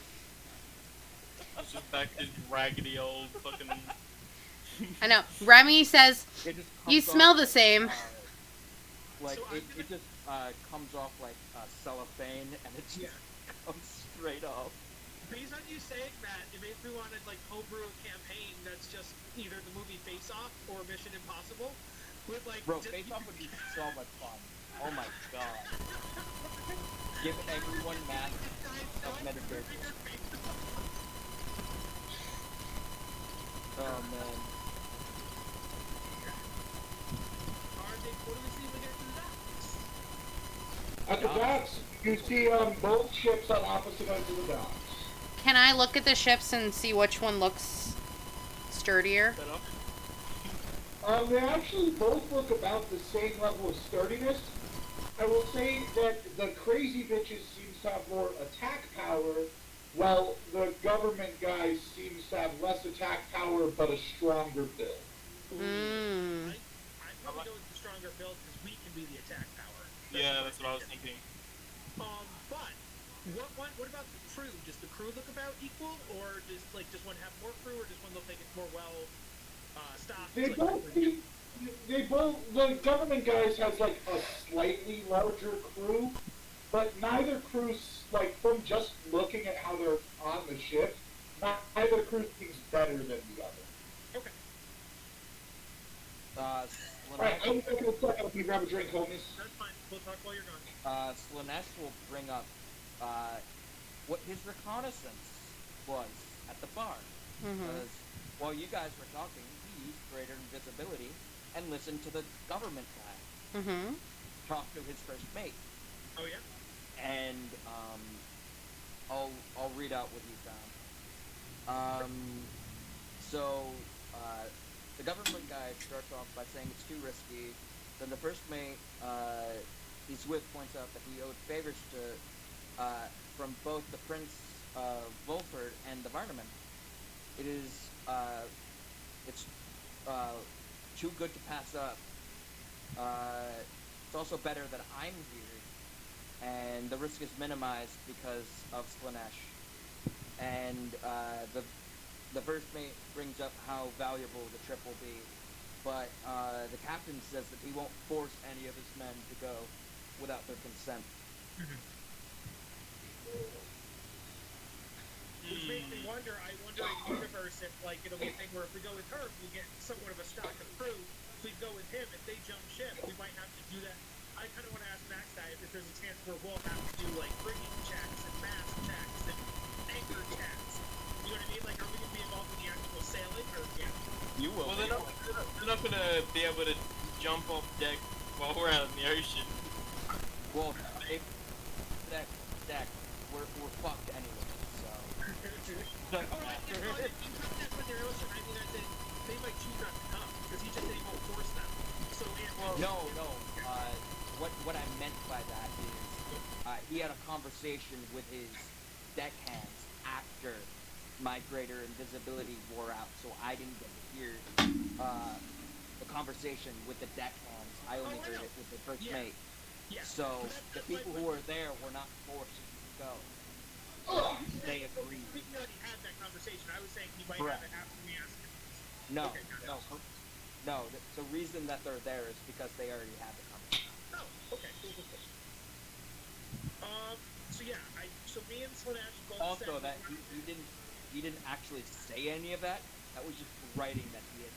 It's just back to raggedy old fucking.
I know. Remy says,
It just
You
comes
smell
off
the
like,
same.
Like,
So I'm
it just comes off like cellophane, and it just
Yeah.
comes straight off.
Based on you saying that, it makes me want to like homebrew a campaign that's just either the movie Face Off or Mission Impossible, with like.
Bro, Face Off would be so much fun. Oh my god. Give everyone masks of meditation. Oh man.
At the docks, you see both ships on opposite ends of the docks.
Can I look at the ships and see which one looks sturdier?
Set up.
They actually both look about the same level of sturdiness. I will say that the crazy bitches seems to have more attack power, while the government guys seems to have less attack power but a stronger build.
Mmm.
I'd probably go with the stronger build because we can be the attack power.
Yeah, that's what I was thinking.
But what about the crew? Does the crew look about equal, or does one have more crew, or does one look like it's more well stocked?
They both, the government guys has like a slightly larger crew, but neither crew's, like, from just looking at how they're on the ship, neither crew seems better than the other.
Okay.
Alright, I'm taking a second. Can you grab a drink, homies?
That's fine. We'll talk while you're gone.
Slanesh will bring up what his reconnaissance was at the bar. Because while you guys were talking, he used greater invisibility and listened to the government guy talk to his first mate.
Oh yeah.
And I'll read out what he found. The government guy starts off by saying it's too risky. Then the first mate he's with points out that he owed favors to from both the Prince Volford and the Varnaman. It is it's too good to pass up. It's also better that I'm here, and the risk is minimized because of Slanesh. And the first mate brings up how valuable the trip will be, but the captain says that he won't force any of his men to go without their consent.
Which makes me wonder, I wonder in the universe if, like, it'll be a thing where if we go with her, we get somewhat of a stock of crew. If we go with him, if they jump ship, we might have to do that. I kind of want to ask Max that if there's a chance where we'll have to do, like, bringing checks and mass checks and anchor checks. You know what I mean? Like, are we going to be involved in the actual sailing, or, yeah?
You will.
Well, they're not gonna be able to jump off deck while we're out in the ocean.
Well, if deck, we're fucked anyway, so. Doesn't
Oh, right,
matter.
yeah, when they're ocean, I mean, that's it. They might choose not to come, because he just said he won't force them. So,
No. What I meant by that is, he had a conversation with his deckhands after my greater invisibility wore out, so I didn't get to hear the conversation with the deckhands. I only heard it with the first mate.
Yeah.
So the people who were there were not forced to go. They agreed.
We already had that conversation. I was saying he might
Correct.
have it after we asked him.
No,
Okay, got it.
no. The reason that they're there is because they already had the conversation.
Oh, okay, cool. So yeah, so me and Slanesh both
Also,
said
that he didn't actually say any of that. That was just writing that he had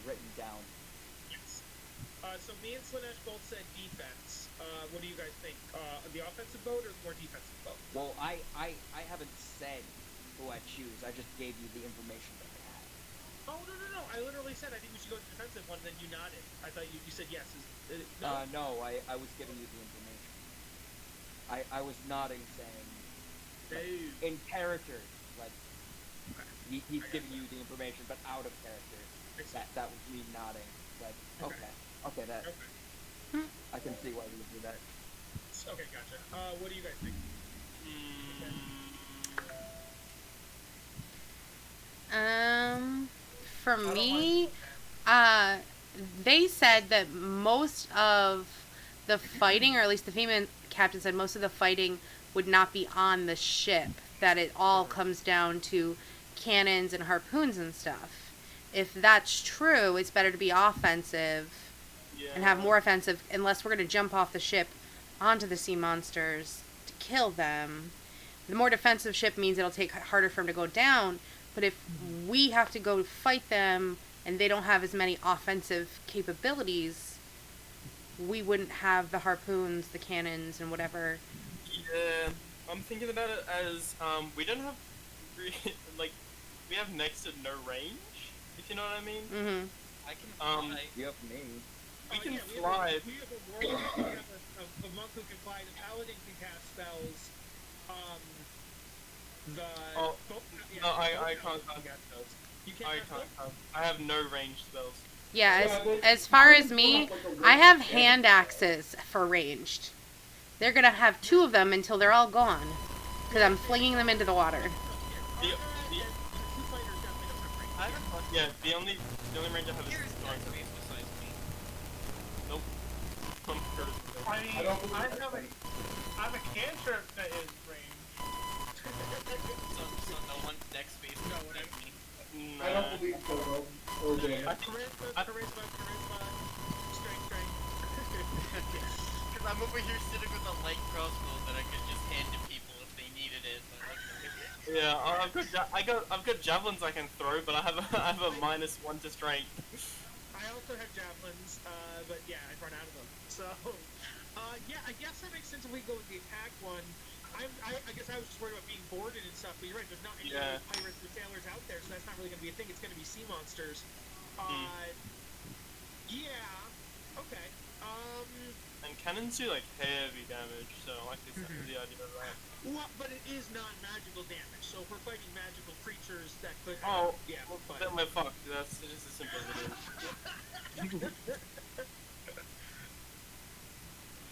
written down.
Yes. So me and Slanesh both said defense. What do you guys think? The offensive boat or the more defensive boat?
Well, I haven't said who I choose. I just gave you the information that I had.
Oh, no. I literally said I think we should go with the defensive one, then you nodded. I thought you said yes. No?
No, I was giving you the information. I was nodding, saying, like, in character, like, he's giving you the information, but out of character. That was me nodding. Like, okay, that.
Okay.
I can see why you would do that.
Okay, gotcha. What do you guys think?
For me, they said that most of the fighting, or at least the female captain said most of the fighting would not be on the ship, that it all comes down to cannons and harpoons and stuff. if that's true, it's better to be offensive and have more offensive, unless we're going to jump off the ship onto the sea monsters to kill them. The more defensive ship means it'll take harder for them to go down, but if we have to go fight them and they don't have as many offensive capabilities, we wouldn't have the harpoons, the cannons, and whatever.
Yeah, I'm thinking about it as, we don't have, like, we have next to no range, if you know what I mean.
Mm-hmm.
I can fly.
Yep, me.
We can
We
fly.
have a warlock, we have a monk who can fly, the paladin can cast spells,
No, I can't.
You can't
I
cast
can't.
spells?
I have no ranged spells.
Yeah, as far as me, I have hand axes for ranged. They're going to have 2 of them until they're all gone, because I'm flinging them into the water.
Yeah, the only range I have is
Here's
throwing.
next space besides me.
Nope.
I mean, I have a cantrip that is ranged.
So no one next space besides me.
I don't believe so, though. Or Dan.
Charisma, strength.
Because I'm over here sitting with a light crossbow that I could just hand to people if they needed it. But
Yeah, I've got javelins I can throw, but I have a -1 to strength.
I also have javelins, but yeah, I've run out of them. So, yeah, I guess that makes sense if we go with the attack one. I guess I was just worried about being boarded and stuff, but you're right, there's not any other pirates or sailors out there, so that's not really going to be a thing. It's going to be sea monsters. Yeah, okay.
And cannons do like heavy damage, so I like the idea of that.
Well, but it is non-magical damage, so if we're fighting magical creatures that could
Oh,
yeah, we're fine.
then we're fucked. That's just as simple as it is.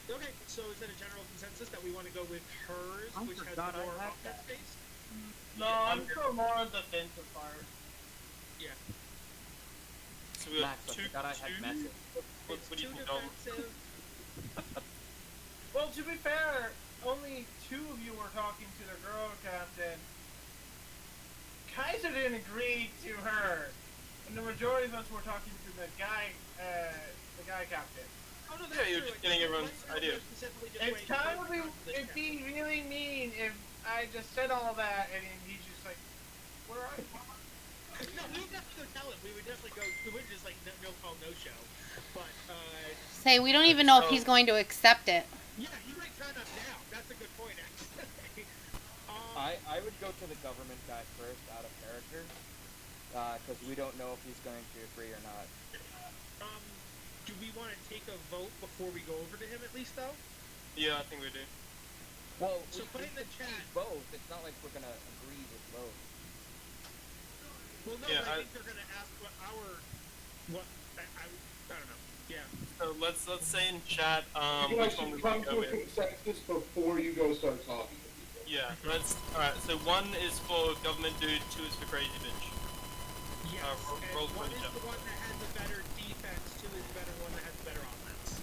Okay, so is it a general consensus that we want to go with hers,
I
which has
forgot I
more
had
offense
that.
base?
No, I'm still more on the defensive part.
Yeah.
So we got
Max, I
two.
forgot I had message.
What do you
Too
think, Dalton?
defensive.
Well, to be fair, only 2 of you were talking to the girl captain. Kaiser didn't agree to her, and the majority of us were talking to the guy captain.
Oh, no,
Yeah, you're just getting everyone's idea.
It's kind of it'd be really mean if I just said all that and he's just like, where are you?
No, we would definitely go tell him. We would definitely go. We wouldn't just like no call, no show. But
Say, we don't even know if he's going to accept it.
yeah, he might turn up now. That's a good point, actually.
I would go to the government guy first, out of character, because we don't know if he's going to agree or not.
Do we want to take a vote before we go over to him at least, though?
Yeah, I think we do.
Well,
So put
we
in the
can
chat.
choose both. It's not like we're gonna agree with both.
Well, no,
Yeah,
but I think they're gonna ask what I don't know. Yeah.
So let's say in chat,
You guys
which one
should
we
come
want to
to
go
a
with.
consensus before you go start talking to people.
Yeah, alright, so 1 is for government dude, 2 is for crazy bitch.
Yes.
roll
and one is
20
the one that has the better defense. 2 is the better one that has the better offense.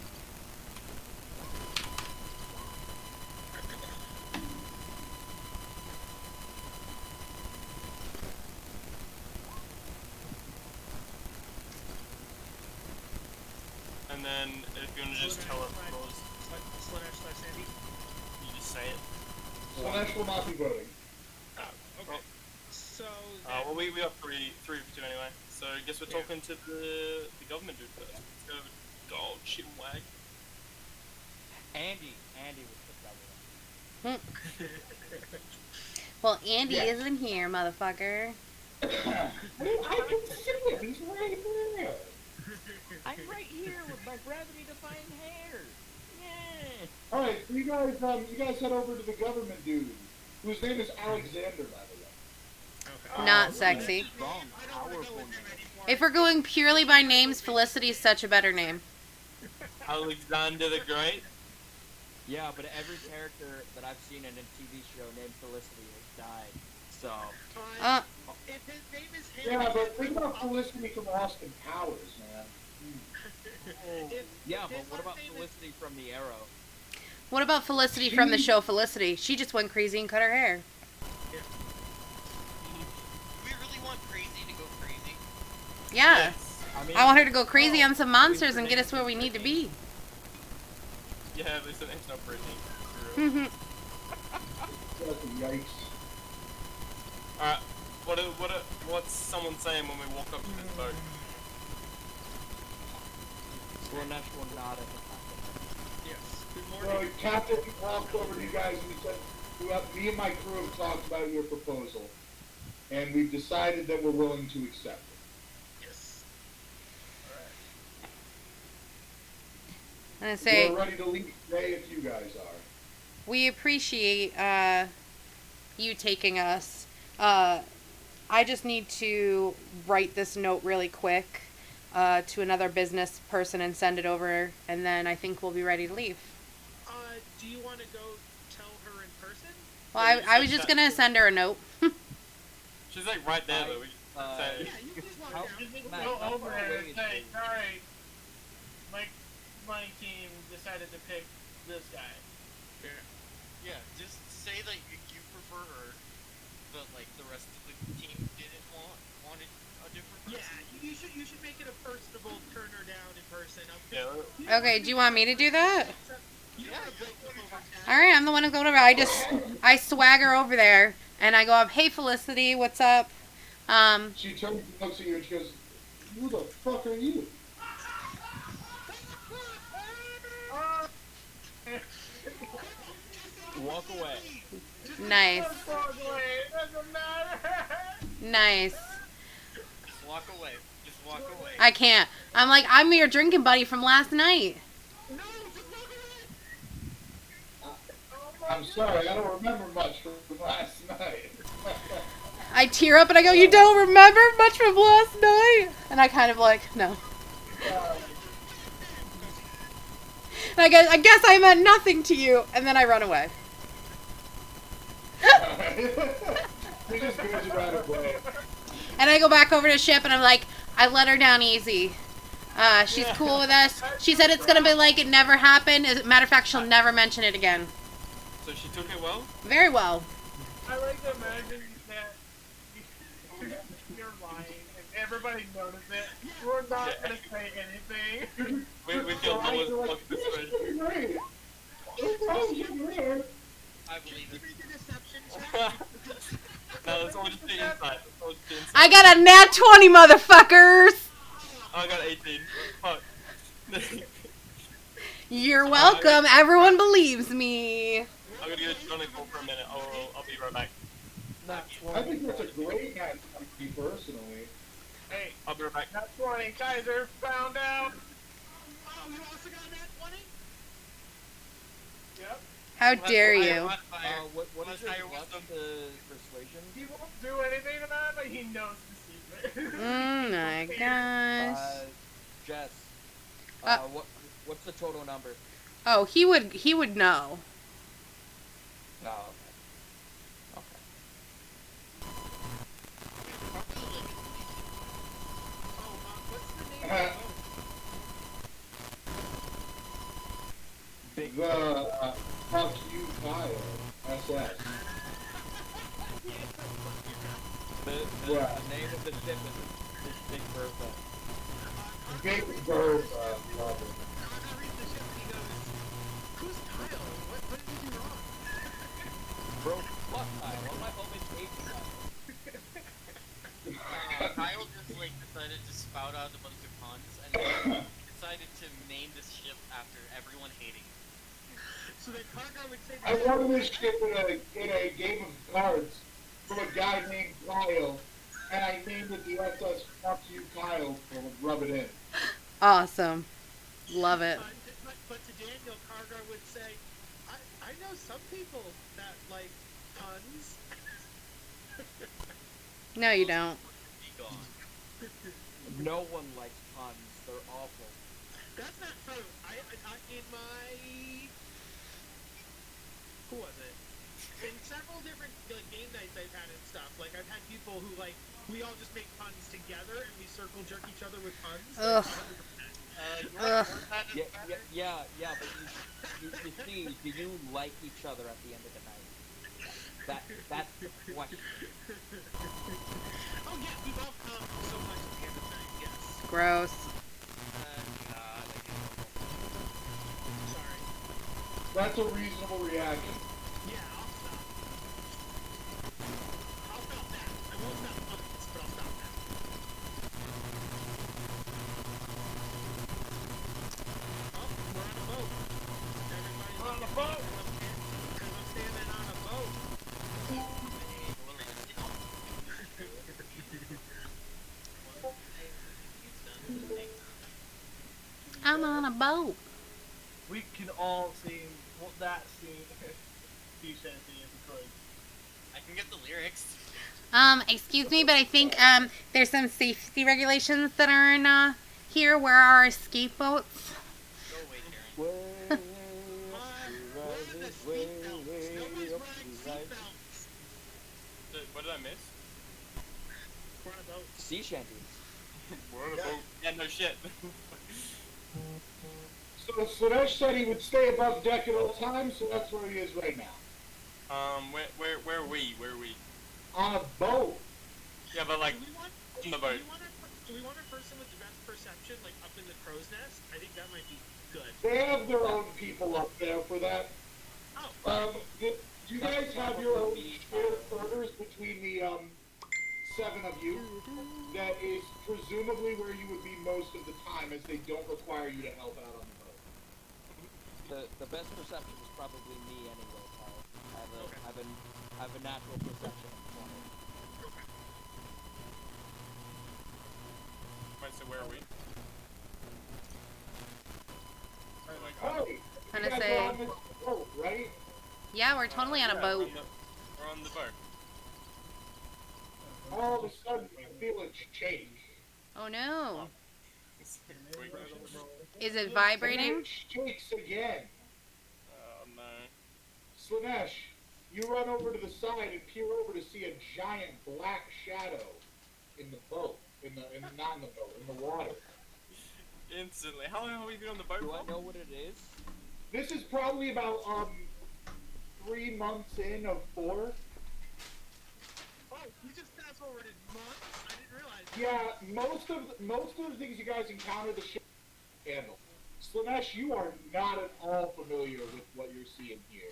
And then if you want to just tell us rules,
Slanesh/Sandy.
you just say it.
Slanesh will not be voting.
Oh, okay. So.
Well, we got three for 2 anyway. So I guess we're talking to the government dude first. Let's go with gold shit wag.
Andy was the government.
Well, Andy
Yeah.
isn't here, motherfucker.
I can see him. He's right there.
I'm right here with my gravity-defying hair. Yeah.
All right, so you guys head over to the government dude, whose name is Alexander, by the way.
Not sexy.
Strong,
I don't want to go
powerful.
with him anymore.
If we're going purely by names, Felicity's such a better name.
Alexander the Great.
Yeah, but every character that I've seen in a TV show named Felicity has died. So,
If his name is
Yeah, but think about Felicity from Austin Powers, man.
yeah, but what about Felicity from the Arrow?
What about Felicity from the show Felicity? She just went crazy and cut her hair.
Do we really want crazy to go crazy?
Yeah.
Yes.
I mean,
I want her to go crazy on some
we
monsters and get
predict-
us where we need to be.
Yeah, there's an engine operating.
Yikes.
Alright, what's someone saying when we walk up to this boat?
Slanesh will nod at the captain.
Yes. Good
So,
morning.
Captain walked over to you guys and he said, me and my crew have talked about your proposal, and we've decided that we're willing to accept it.
Yes.
I'm gonna say
We're ready to leave today if you guys are.
we appreciate you taking us. I just need to write this note really quick to another business person and send it over, and then I think we'll be ready to leave.
Do you want to go tell her in person?
Well,
Yeah, you
I was
said
just
that.
gonna send her a note.
She's like right there though. We
Yeah, you can just walk
How-
down.
You can
Matt,
go
how
over
far
there
away
and
is
say,
it?
sorry, my team decided to pick this guy.
Yeah, just say that you prefer her, but like the rest of the team didn't wanted a different
Yeah,
person.
you should make it a personable turn her down in person.
yeah.
Okay, do you want me to do that?
You don't want to break the over town.
All right, I'm the one who go over. I swagger over there and I go up. Hey, Felicity, what's up?
She turns and looks at you and she goes, who the fuck are you?
Walk away.
Nice,
It doesn't matter.
nice.
Just walk away. Just walk away.
I can't. I'm like, I'm your drinking buddy from last night.
No, just walk away.
I'm sorry, I don't remember much from last night.
I tear up and I go, you don't remember much from last night? And I kind of like, no. And I guess I meant nothing to you. And then I run away.
He just goes around and play.
And I go back over to ship and I'm like, I let her down easy. She's cool with us. She said it's gonna be like it never happened. As a matter of fact, she'll never mention it again.
So she took it well?
Very well.
I like to imagine that you're lying and everybody notices it. We're not
Yeah.
gonna say anything.
With your lowest luck persuasion.
Great. What's wrong with you?
I believe it.
Make a deception check.
No, that's all just the inside. That's all just the inside.
I got a nat 20, motherfuckers!
I got 18. Fuck.
You're welcome. Everyone believes me.
I'm gonna get Johnny call for a minute. I'll be right back.
Not
I think that's a great hat for me personally.
Hey,
I'll be right back.
that's 20. Kaiser found out.
Oh, you also got that 20?
Yep.
How dare you?
What
Plus
is your
higher
plus
wisdom.
to persuasion?
He won't do anything to that, but he knows the secret.
Oh my gosh.
Jess.
Uh,
What's the total number?
Oh, he would know.
No. Okay.
Oh, what's the name of
Big.
The fuck you Kyle SS.
The
Yeah.
name of the ship is Big Bertha.
Big bird, brother.
I read the ship and he goes, who's Kyle? What did he do wrong?
Bro, fuck Kyle. One of my homies hates Kyle.
Kyle just like decided to spout out a bunch of puns and then decided to name this ship after everyone hating him.
So then Kargar would say
I won this ship in a game of cards from a guy named Kyle, and I named it the SS Fuck You Kyle to rub it in.
Awesome. Love it.
But to Daniel, Kargar would say, I know some people that like puns.
No, you don't.
Be gone.
No one likes puns. They're awful.
That's not true. I in my who was it? In several different like game nights I've had and stuff. Like I've had people who like we all just make puns together and we circle jerk each other with puns.
Ugh. Ugh.
Yeah, but you see, do you like each other at the end of the night? That's the question.
Oh yeah, we've all come so much at the end of the night. Yeah.
Gross.
God, I
Sorry.
That's a reasonable reaction.
Yeah, I'll stop. I'll stop that. I won't stop puns, but I'll stop that. Oh, we're on a boat. Everybody's
We're on a
looking at me
boat.
'cause I'm standing on a boat.
I'm on a boat.
We can all sing what that scene sea shanty if we could.
I can get the lyrics.
Excuse me, but I think there's some safety regulations that are in here. Where are our escape boats?
Go away, Karen.
Where are the seatbelts? Nobody's wearing seatbelts.
What did I miss?
We're on a boat.
Sea shanties.
We're on a boat. Yeah, no shit.
So Slanesh said he would stay above deck at all times, so that's where he is right now.
Where are we? Where are we?
On a boat.
Yeah, but like,
Do we want,
on the boat.
do we want a person with the best perception, like up in the crow's nest? I think that might be good.
They have their own people up there for that.
Oh,
Do you guys have your own shared quarters between the 7 of you? That is presumably where you would be most of the time, as they don't require you to help out on the boat.
The best perception is probably me anyway, Kyle. I have a natural perception of 20.
Wait, so where are we?
Oh,
I'm
you
gonna
guys
say-
are on this boat, right?
Yeah, we're totally on a
Yeah,
boat.
We're on the boat.
All of a sudden, you feel it change.
Oh no.
Wait,
Is it vibrating?
And it shakes again.
oh no.
Slanesh, you run over to the side and peer over to see a giant black shadow in the boat. Not in the boat, in the water.
Instantly. How long have we been on the boat
Do
for?
I know what it is?
This is probably about 3 months in of 4.
oh, you just fast forwarded months? I didn't realize.
Yeah, most of the things you guys encounter the ship handle. Slanesh, you are not at all familiar with what you're seeing here.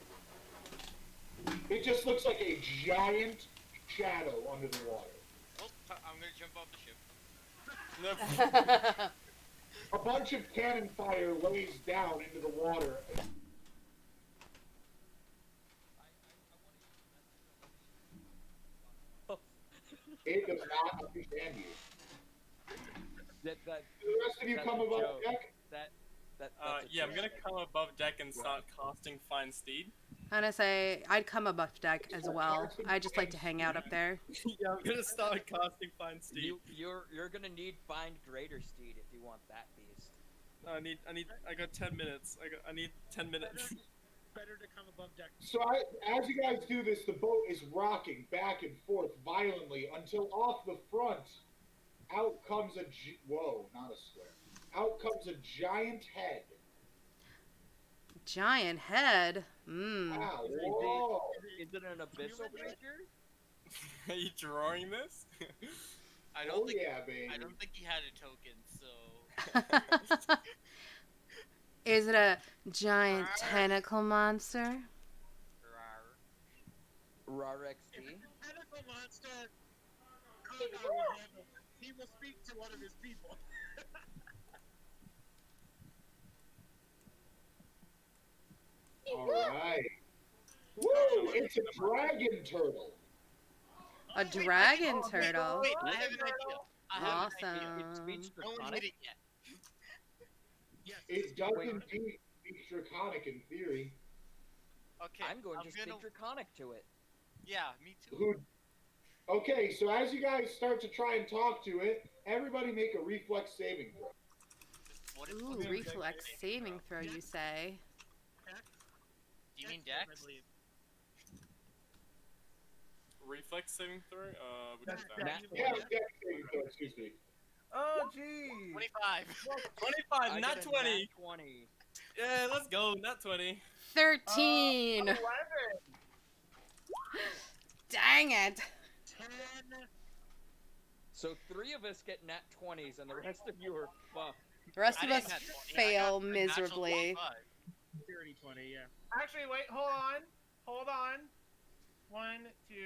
It just looks like a giant shadow under the water.
Oh, I'm gonna jump off the ship.
No.
A bunch of cannon fire lays down into the water. It does not understand you.
That
Do the rest of you
that's
come
a
above
joke.
deck?
That's a
Yeah, I'm
joke.
gonna come above deck and start casting Find Steed.
I'm gonna say I'd come above deck as well. I just like to hang out up there.
Yeah, I'm gonna start casting Find Steed.
You're gonna need Find Greater Steed if you want that beast.
No, I got 10 minutes. I need 10 minutes.
Better to come above deck.
So as you guys do this, the boat is rocking back and forth violently until off the front, out comes whoa, not a square. Out comes a giant head.
Giant head. Mmm.
Wow,
Is it-
whoa.
Is it an abyss over here?
Are you drawing this?
I don't
Oh
think
yeah, baby.
I don't think he had a token, so
Is it a giant tentacle monster?
rawr.
RAR
If
XD?
it's a tentacle monster, Kogar will handle it. He will speak to one of his people.
Alright. Woo! It's a dragon turtle.
A dragon turtle.
Wait, I have an idea. I have an idea.
It
Awesome.
speaks
No one
Draconic?
hit it yet.
Yes.
It does
Wait.
indeed speak draconic in theory.
Okay,
I'm going to
gonna...
speak Draconic to it.
Yeah, me too.
Who? Okay, so as you guys start to try and talk to it, everybody make a reflex saving throw.
What is
Ooh, reflex saving throw, you say?
Do you mean
I
Dex?
believe.
Reflex saving throw? Which is
That's
that?
Nat
Yeah,
20.
dex saving throw, excuse me.
Oh, geez.
25.
25,
I
not
got a
20.
nat 20.
Yeah, let's go, not 20.
13.
11.
Dang it.
10.
So 3 of us get nat 20s, and the rest of you are fucked.
The rest
I
of
didn't
us
have 20, I
fail
got a natural
miserably.
25.
Dirty 20, yeah.
Actually, wait, hold on. 1, 2.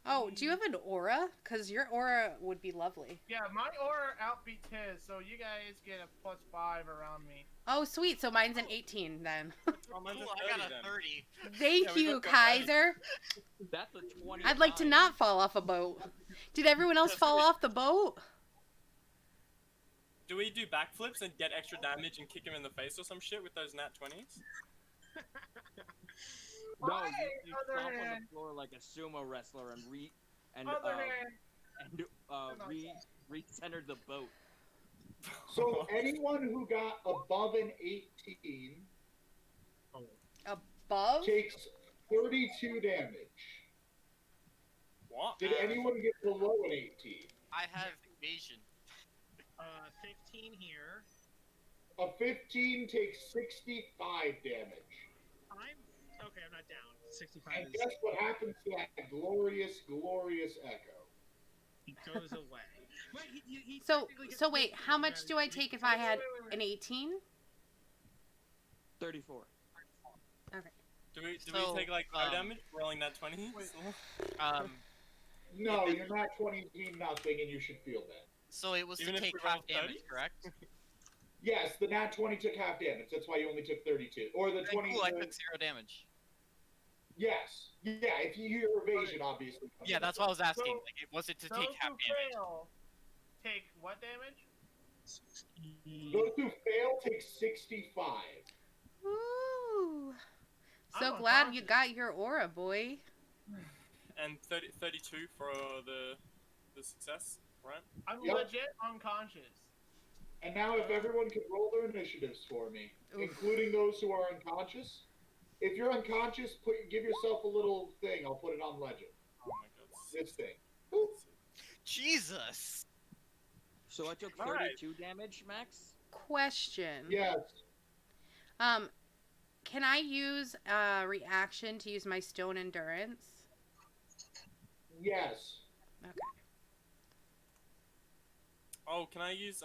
Oh, do you have an aura? Because your aura would be lovely.
Yeah, my aura outbeats his, so you guys get a +5 around me.
Oh, sweet. So mine's an 18 then.
Oh, mine's
Cool,
a
I
30
got a
then.
30.
Thank
Yeah, we
you,
both got 30.
Kaiser.
That's a 20.
I'd like to not fall off a boat. Did everyone else fall off the boat?
Do we do backflips and get extra damage and kick him in the face or some shit with those nat 20s?
No, you
Other
stomp on the
hand.
floor like a sumo wrestler and recenter the boat.
So anyone who got above an 18
Above?
takes 32 damage.
What?
Did anyone get below an 18?
I have evasion.
15 here.
A 15 takes 65 damage.
I'm not down. 65
And
is
guess what happens to that glorious, glorious echo?
he goes away. Wait, he
So
technically gets
wait, how much do I take if I had an 18?
34.
Okay.
Do we
So,
take like no damage for rolling nat 20s?
No, you're not 20 mean nothing, and you should feel that.
So it was
Even
to
if
take
we roll
half damage,
30s?
correct?
Yes, the nat 20 took half damage. That's why you only took 32. Or the
Okay,
20.
cool, I took 0 damage.
Yes. Yeah, if you hear evasion, obviously.
Yeah, that's what I was asking.
So,
Like, was it to
Those
take half
who
damage?
fail take what damage?
Those who fail take 65.
Ooh. So
I'm
glad you
unconscious.
got your aura, boy.
And 32 for the success, right?
I'm
Yep.
legit unconscious.
And now, if everyone could roll their initiatives for me,
Oof.
including those who are unconscious. If you're unconscious, give yourself a little thing. I'll put it on legend.
Oh my god.
This thing. Boop.
Jesus!
So I took
All right.
32 damage, Max?
Question.
Yes.
Can I use a reaction to use my stone endurance?
Yes.
Okay.
Oh, can I use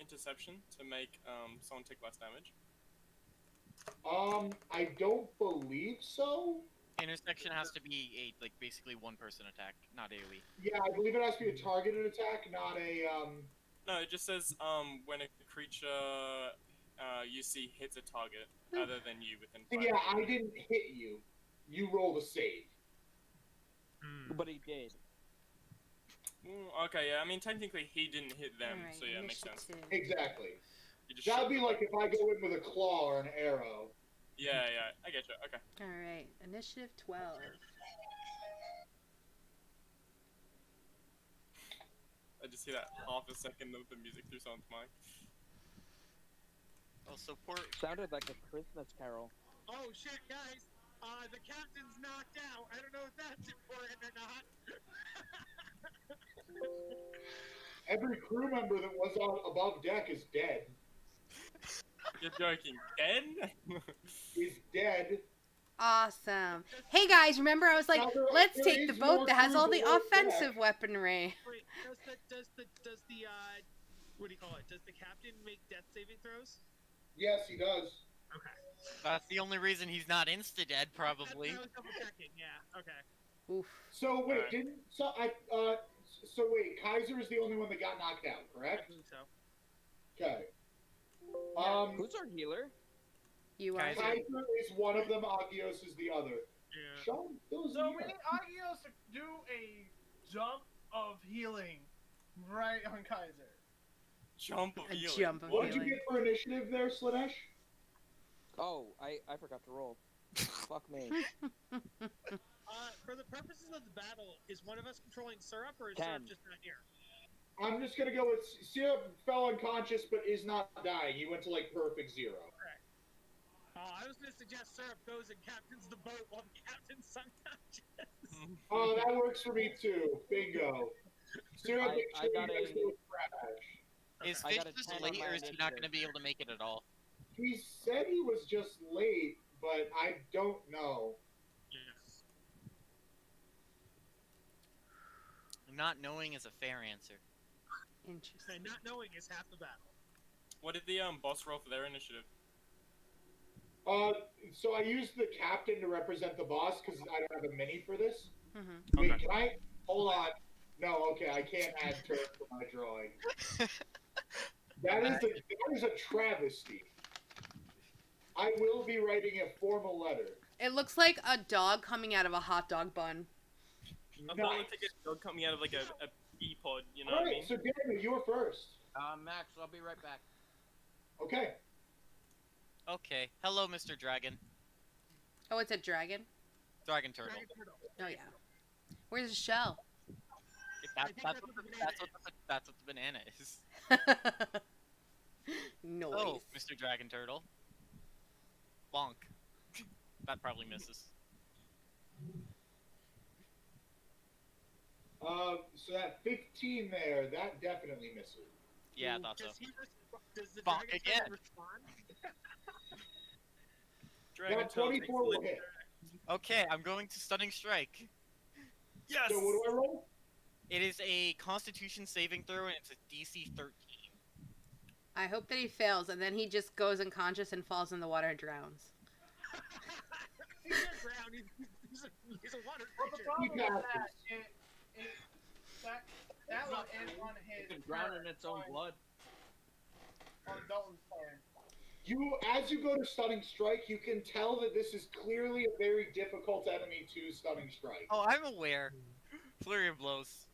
interception to make someone take less damage?
I don't believe so.
Intersection has to be a, like, basically one-person attack, not AoE.
Yeah, I believe it has to be a targeted attack, not a
No, it just says when a creature you see hits a target other than you within 5
Yeah, I
feet.
didn't hit you. You rolled a save.
But he did.
Okay, yeah, I mean technically he didn't hit them,
Alright,
so yeah, it makes sense.
initiative.
Exactly.
You just
That'd
shot
be
them.
like if I go in with a claw or an arrow.
Yeah, I get you. Okay.
Alright, initiative 12.
I just hear that half a second of the music through someone's mic.
Oh, so poor...
Sounded like a Christmas carol.
Oh shit, guys! The captain's knocked out. I don't know if that's important or not.
Every crew member that was on above deck is dead.
You're joking. Dead?
Is dead.
Awesome. Hey guys, remember I was like,
Now,
let's
there
take the
is
boat
more
that has all the
crew below
offensive
deck.
weaponry.
Wait, does the what do you call it? Does the captain make death saving throws?
Yes, he does.
Okay.
That's the only reason he's not insta-dead, probably.
I was double checking. Yeah. Okay.
Oof.
So wait,
Alright.
so wait, Kaiser is the only one that got knocked out,
I
correct?
believe so.
Okay.
Who's our healer?
You are.
Kaiser.
Kaiser is one of them, Agios is the other.
Yeah.
Sean, those
So
are
we need Agios to do a jump of healing right on Kaiser.
Jump of
A
healing.
jump of
What did you
healing.
get for initiative there, Slanesh?
Oh, I forgot to roll. Fuck me.
For the purposes of the battle, is one of us controlling Syrup, or is
10.
Syrup just not here?
I'm just gonna go with Syrup fell unconscious but is not dying. He went to like perfect 0.
I was gonna suggest Syrup goes and captains the boat while the captain's unconscious.
Oh, that works for me too. Bingo. Syrup,
I
make sure
got
you guys
a-
go with Crash.
Is
I
Fish
got a
just
10 on
late,
my
or is he not
initiative.
going to be able to make it at all?
He said he was just late, but I don't know.
Yes.
Not knowing is a fair answer.
Interesting.
And not knowing is half the battle.
What did the boss roll for their initiative?
So I used the captain to represent the boss because I don't have a mini for this.
Mm-hmm.
Wait,
Okay.
can I? Hold on. No, okay, I can't add turn for my drawing. That is a travesty. I will be writing a formal letter.
It looks like a dog coming out of a hot dog bun.
I
Nice.
want to take a dog coming out of like a pea pod, you know
All
what I
right,
mean?
so Daniel, you're first.
Max, I'll be right back.
Okay.
Okay. Hello, Mr. Dragon.
Oh, it's a dragon?
Dragon turtle.
Dragon turtle.
Oh, yeah. Where's the shell?
That's what the banana is.
Noise.
Oh, Mr. Dragon Turtle. Bonk. That probably misses.
So that 15 there, that definitely misses.
Yeah, I thought so.
Does the
Bonk
dragon
again.
turtle respond?
Dragon
That
Tail
24 will
takes
hit.
Okay, I'm going to Stunning Strike.
Yes!
So what do I roll?
It is a Constitution saving throw, and it's a DC 13.
I hope that he fails, and then he just goes unconscious and falls in the water and drowns.
He's not drowned. He's a water
Well, the
creature.
problem
He
with that,
passes.
that will end on
It
his
can drown in
turn
its own blood.
on Dalton's turn.
As you go to Stunning Strike, you can tell that this is clearly a very difficult enemy to Stunning Strike.
Oh, I'm aware. Flurry of blows.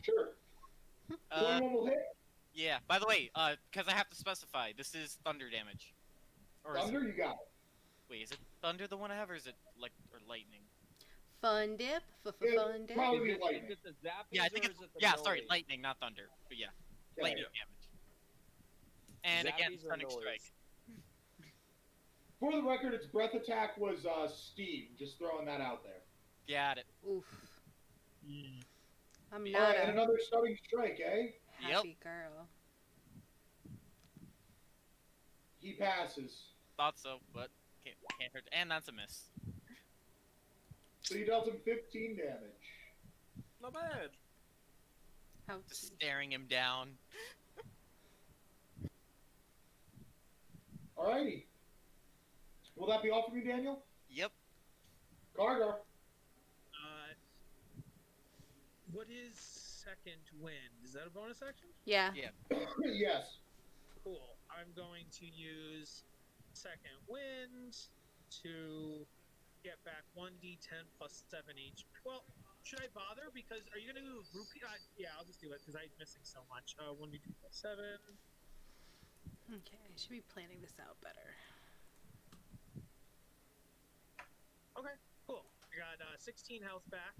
Sure. 21 will hit.
Yeah. By the way, because I have to specify, this is thunder damage. Or is it,
Thunder, you got it.
wait, is it thunder the one I have, or is it lightning?
Fun dip. Fun
It'd
dip.
probably be
Is
lightning.
it the zapping
Yeah, I think
or
it's
is it the
sorry,
noise?
lightning, not thunder. But yeah,
Okay.
lightning damage. And again,
Zappies or
stunning
noise?
strike.
For the record, its breath attack was steam. Just throwing that out there.
Got it.
Oof. I'm
All
not
right, and
a
another Stunning Strike, eh?
happy girl.
He passes.
Thought so, but can't hurt. And that's a miss.
So you dealt him 15 damage.
Not bad.
Ouch.
Just staring him down.
Alrighty. Will that be all from you, Daniel?
Yep.
Gargar.
What is second wind? Is that a bonus action?
Yeah.
Yeah.
Yes.
Cool. I'm going to use second wind to get back 1d10 plus 7 each. Well, should I bother? Because are you going to do rupee? Yeah, I'll just do it because I'm missing so much. 1d10 plus 7.
Okay, I should be planning this out better.
Okay, cool. I got 16 health back.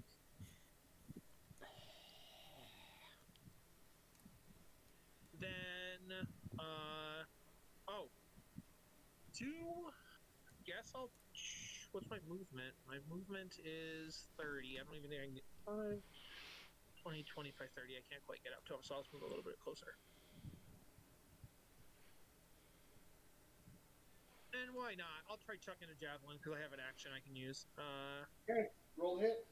Then, guess I'll, what's my movement? My movement is 30. I don't even think I can get 5, 20, 25, 30. I can't quite get up to them, so I'll just move a little bit closer. And why not? I'll try chucking a javelin because I have an action I can use.
Okay. Roll hit.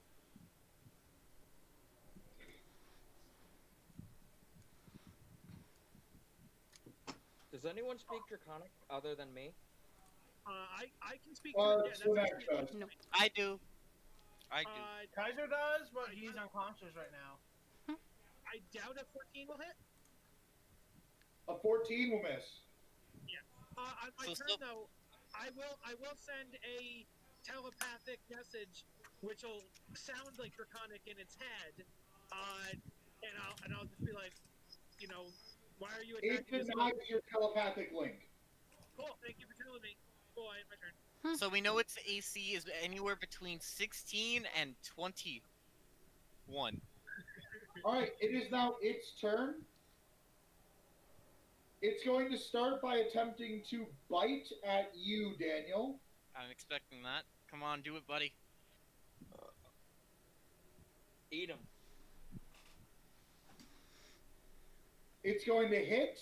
Does anyone speak Draconic other than me?
I can speak.
So
that's
that
actually-
does.
No.
I do. I do.
Kaiser does, but he's unconscious right now.
I doubt a 14 will hit.
A 14 will miss.
On my
So
turn,
still-
though, I will send a telepathic message, which will sound like Draconic in its head, and I'll just be like, why are you
It
attacking this
denies
boat?
your telepathic link.
Cool, thank you for telling me. Cool, I had my turn.
So we know its AC is anywhere between 16 and 21.
Alright, it is now its turn. It's going to start by attempting to bite at you, Daniel.
I'm expecting that. Come on, do it, buddy.
Eat him.
It's going to hit.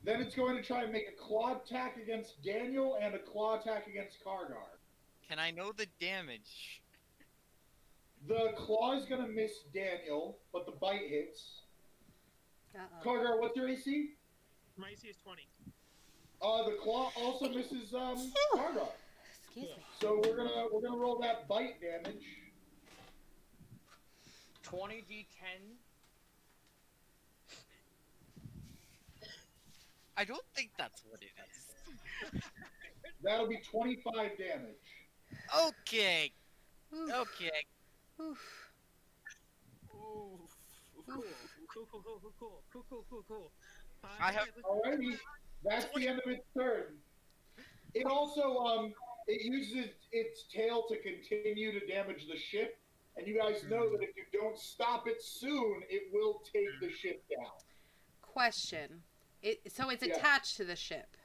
Then it's going to try and make a claw attack against Daniel and a claw attack against Kargar.
Can I know the damage?
The claw is gonna miss Daniel, but the bite hits.
Uh-oh.
Carter, what's your AC?
My AC is 20.
The claw also misses Carter.
Excuse me.
So we're gonna roll that bite damage.
20d10.
I don't think that's what it is.
That'll be 25 damage.
Okay.
Oof.
Okay.
Oof.
Cool.
I have-
Alrighty, that's the end of its turn. It also it uses its tail to continue to damage the ship, and you guys know that if you don't stop it soon, it will take the ship down.
Question. So it's
Yeah.
attached to the ship.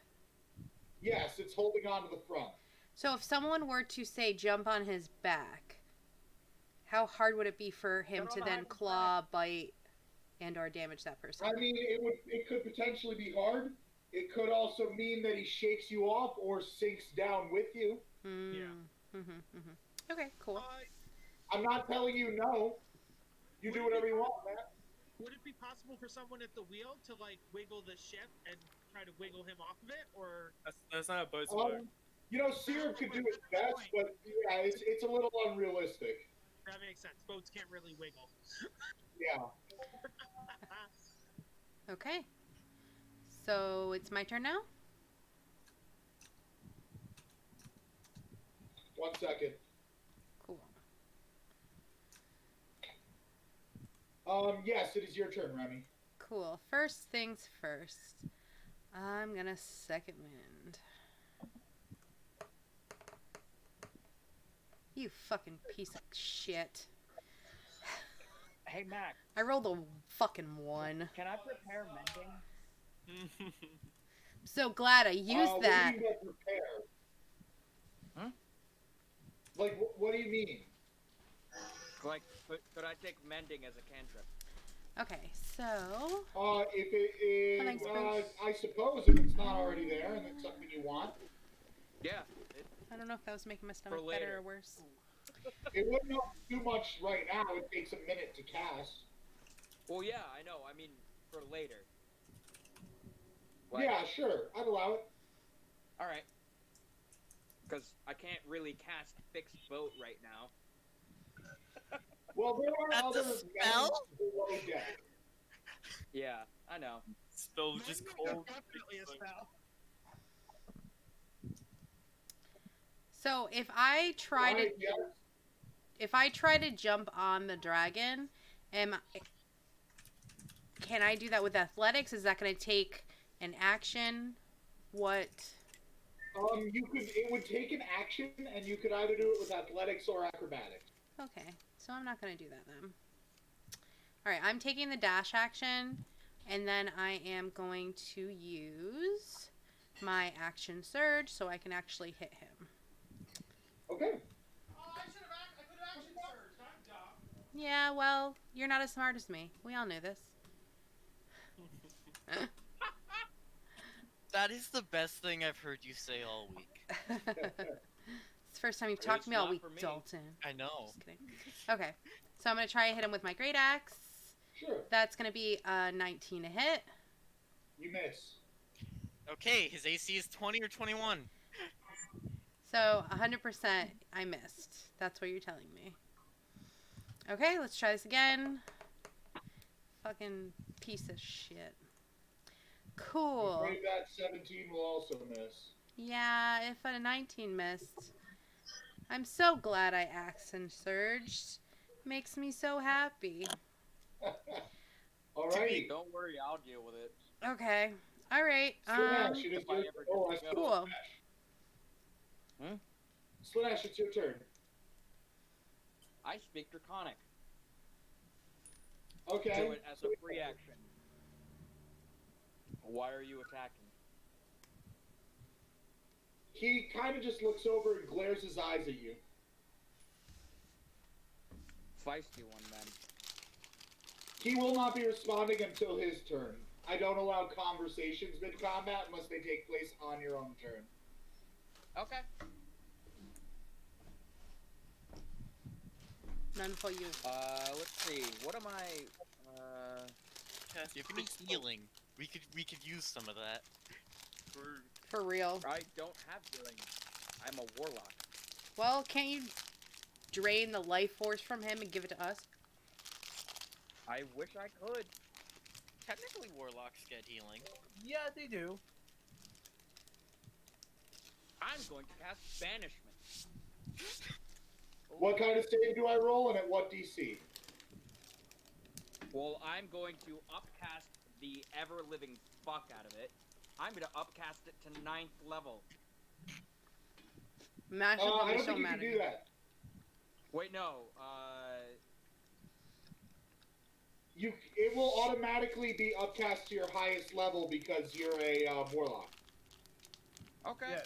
Yes, it's holding on to the front.
So if someone were to say jump on his back, how hard would it be for him
Get on
to
the
then
hind
claw, bite, and or damage that person?
I mean, it could potentially be hard. It could also mean that he shakes you off or sinks down with you.
Okay, cool.
I'm not telling you no. You do whatever you want, man.
Would it be possible for someone at the wheel to like wiggle the ship and try to wiggle him off of it, or?
That's not how boats work.
You know, Syrup could do his best, but yeah, it's a little unrealistic.
That makes sense. Boats can't really wiggle.
Yeah.
Okay. So it's my turn now?
1 second.
Cool.
Yes, it is your turn, Remy.
Cool. First things first. I'm gonna second wind. You fucking piece of shit.
Hey, Mac,
I rolled a fucking 1.
can I prepare mending?
I'm so glad I used that.
What do you mean by prepare?
Huh?
Like, what do you mean?
Like, could I take mending as a cantrip?
Okay, so
If it is,
Thanks, Bruce.
I suppose if it's not already there and it's something you want,
Yeah.
I don't know if that was making my stomach
For
better
later.
or worse.
it wouldn't help too much right now. It takes a minute to cast.
Well, yeah, I know. I mean, for later.
Yeah, sure. I'd allow it.
All right. Because I can't really cast Fixed Boat right now.
Well, there are
That's a
other
spell?
methods below deck.
Yeah, I know.
Spell just cold.
Definitely a spell.
So if I try
Right,
to
yes.
if I try to jump on the dragon, can I do that with athletics? Is that going to take an action? What?
It would take an action, and you could either do it with athletics or acrobatics.
Okay, so I'm not going to do that then. All right, I'm taking the dash action, and then I am going to use my action surge so I can actually hit him.
Okay.
I could have action surged. I'm dumb.
Yeah, well, you're not as smart as me. We all knew this.
That is the best thing I've heard you say all week.
It's the first time you've talked to me all
not
week,
for me.
Dalton.
I know.
Just kidding. Okay, so I'm going to try to hit him with my great axe.
Sure.
That's going to be a 19 to hit.
You miss.
Okay, his AC is 20 or 21.
So 100% I missed. That's what you're telling me. Okay, let's try this again. Fucking piece of shit. Cool.
I'm afraid that 17 will also miss.
Yeah, if a 19 missed. I'm so glad I action surged. Makes me so happy.
Alrighty.
Don't worry, I'll deal with it.
Okay. Alright.
Slash, it is
if I
your
ever
Oh, I
get to
see.
Cool.
Hmm?
Slash, it's your turn.
I speak Draconic.
Okay.
Do it as a free action. Why are you attacking?
He kind of just looks over and glares his eyes at you.
Feisty one, then.
He will not be responding until his turn. I don't allow conversations mid-combat unless they take place on your own turn.
Okay.
None for you.
Let's see. What am I?
Give me healing. We could use some of that.
For real.
I don't have healing. I'm a warlock.
Well, can't you drain the life force from him and give it to us?
I wish I could.
Technically, warlocks get healing.
Yeah, they do.
I'm going to cast banishment.
What kind of save do I roll and at what DC?
Well, I'm going to upcast the ever-living fuck out of it. I'm going to upcast it to 9th level.
Mashup
I
will
don't
be
think
so
you
mad
can
at
do
you.
that.
Wait, no.
It will automatically be upcast to your highest level because you're a warlock.
Okay.
Yeah.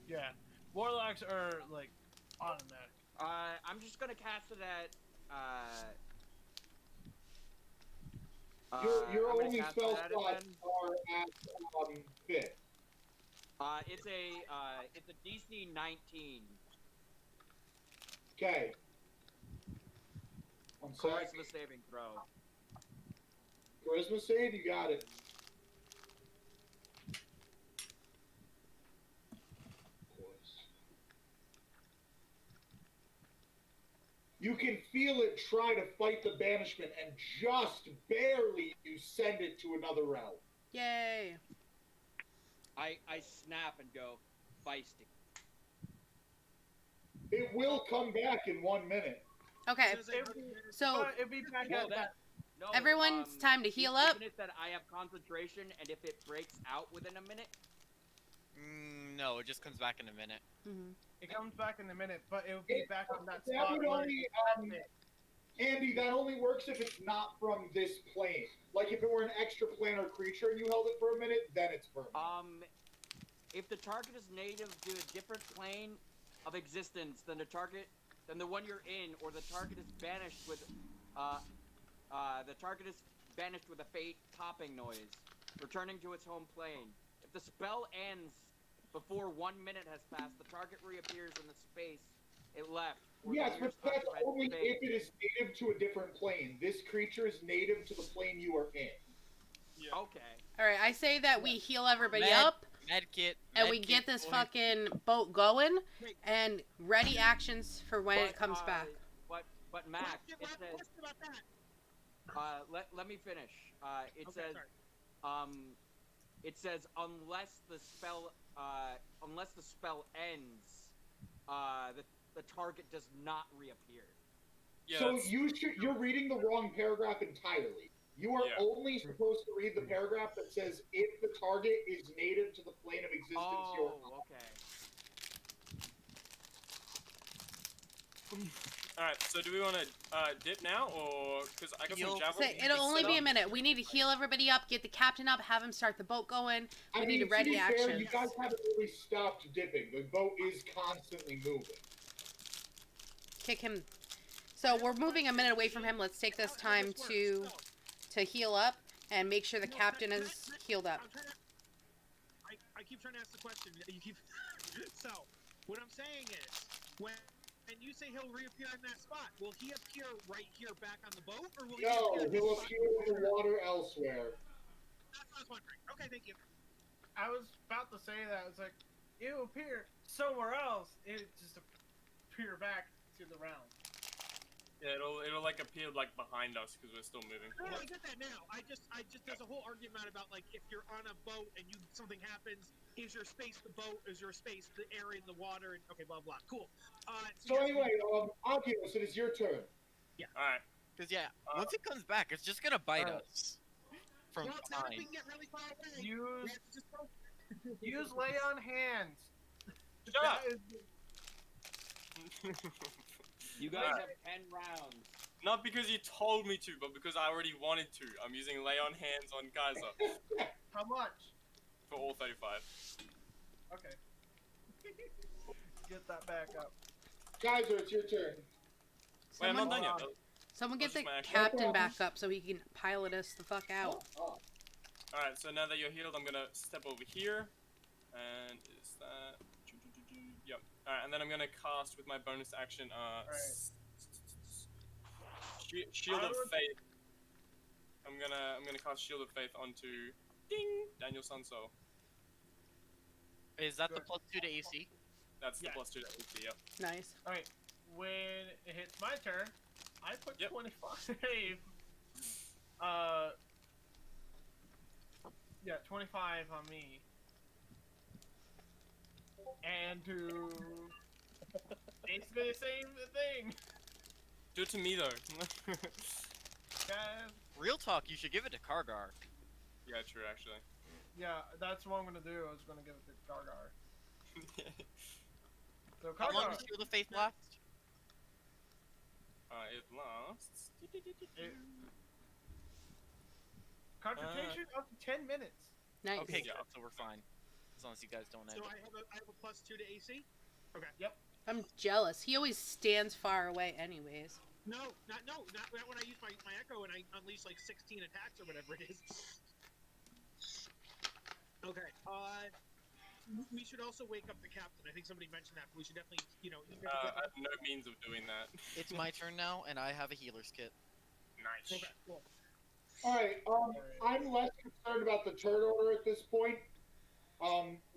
Yeah. Warlocks are, like, automatic.
I'm just going to cast it at...
Your
I'm gonna
only
cast
spell
it at
slots
it
are at 5th.
It's a DC 19.
Okay. One sec.
Charisma saving throw.
Charisma save, you got it. You can feel it try to fight the banishment, and just barely you send it to another realm.
Yay.
I snap and go, feisty.
It will come back in 1 minute.
Okay. So,
It'd be back
Well,
at
that... No,
everyone's time to heal up.
Isn't it that I have concentration, and if it breaks out within a minute?
No, it just comes back in a minute.
Mhm.
It comes back in a minute, but it would be back on that
That
spot.
would only, Andy, that only works if it's not from this plane. Like if it were an extraplanar creature and you held it for a minute, then it's permanent.
If the target is native to a different plane of existence than the one you're in, or the target is banished with, the target is banished with a faint popping noise, returning to its home plane. If the spell ends before 1 minute has passed, the target reappears in the space it left.
Yes, but that's only if it is native to a different plane. This creature is native to the plane you are in.
Yeah.
Okay.
Alright, I say that we heal everybody
Med-
up,
Medkit.
and we get this fucking boat going, and ready actions for when it comes back.
But Mac, it
Question
says,
about that.
let me finish. It
Okay,
says,
sorry.
it says unless the spell ends, the target does not reappear.
Yeah,
So
that's-
you're reading the wrong paragraph entirely. You are
Yeah.
only supposed to read the paragraph that says if the target is native to the plane of existence you're on.
Oh, okay.
Alright, so do we want to dip now, or... Because I got
Heal.
some javelins.
Say, it'll only be a minute. We need to heal everybody up, get the captain up, have him start the boat going. We need to ready
be fair,
actions.
you guys haven't really stopped dipping. The boat is constantly moving.
Kick him. So we're moving a minute away from him. Let's take this time to heal up and make sure the captain is healed up.
I keep trying to ask the question. You keep. So, what I'm saying is, when you say he'll reappear in that spot, will he appear right here back on the boat, or will he
No,
appear
he'll appear in the water elsewhere.
That's what I was wondering. Okay, thank you.
I was about to say that. I was like, it'll appear somewhere else. It just appear back to the realm.
Yeah, it'll like appear like behind us because we're still moving.
No, I get that now. I just there's a whole argument about like if you're on a boat and something happens, is your space the boat? Is your space the area in the water? And okay, blah blah. Cool.
So anyway, Oculus, it is your turn.
Alright.
Because once it comes back, it's just gonna bite us. From
Well, now if we
time.
can get really far away, we
Use
have to just go.
use lay on hands.
Shut up!
That is-
You guys have 10 rounds.
Not because you told me to, but because I already wanted to. I'm using lay on hands on Kaiser
How much?
for all 35.
Okay. Get that back up.
Kaiser, it's your turn.
Wait, I'm not done
Someone,
yet.
someone get
That's
the
my action.
captain back up so he can pilot us the fuck out.
Alright, so now that you're healed, I'm gonna step over here. And is that... Yep. Alright, and then I'm gonna cast with my bonus action, Shield
I
of
would-
Faith. I'm gonna cast Shield of Faith onto Daniel Sunso.
Is that the
Good.
+2 to AC?
That's the
Yes.
+2 to AC. Yep.
Nice.
Alright, when it hits my turn, I put
Yep.
25. Yeah, 25 on me. And to basically the same thing.
Do it to me though.
Guys,
Real talk, you should give it to Kargar.
Yeah, true actually.
yeah, that's what I'm gonna do. I was gonna give it to Gargar. So
How long
Kargar,
does Shield of Faith last?
It lasts.
it, concentration up to 10 minutes.
Nice.
Okay,
Yeah.
good, so we're fine. As long as you guys don't end
So
up.
I have a +2 to AC. Okay.
I'm jealous. He always stands far away anyways.
No, not when I use my echo and I unleash like 16 attacks or whatever it is. Okay. We should also wake up the captain. I think somebody mentioned that. But we should definitely,
I have no means of doing that.
It's my turn now, and I have a healer's kit.
Nice.
Okay. Cool.
Alright, I'm less concerned about the turn order at this point.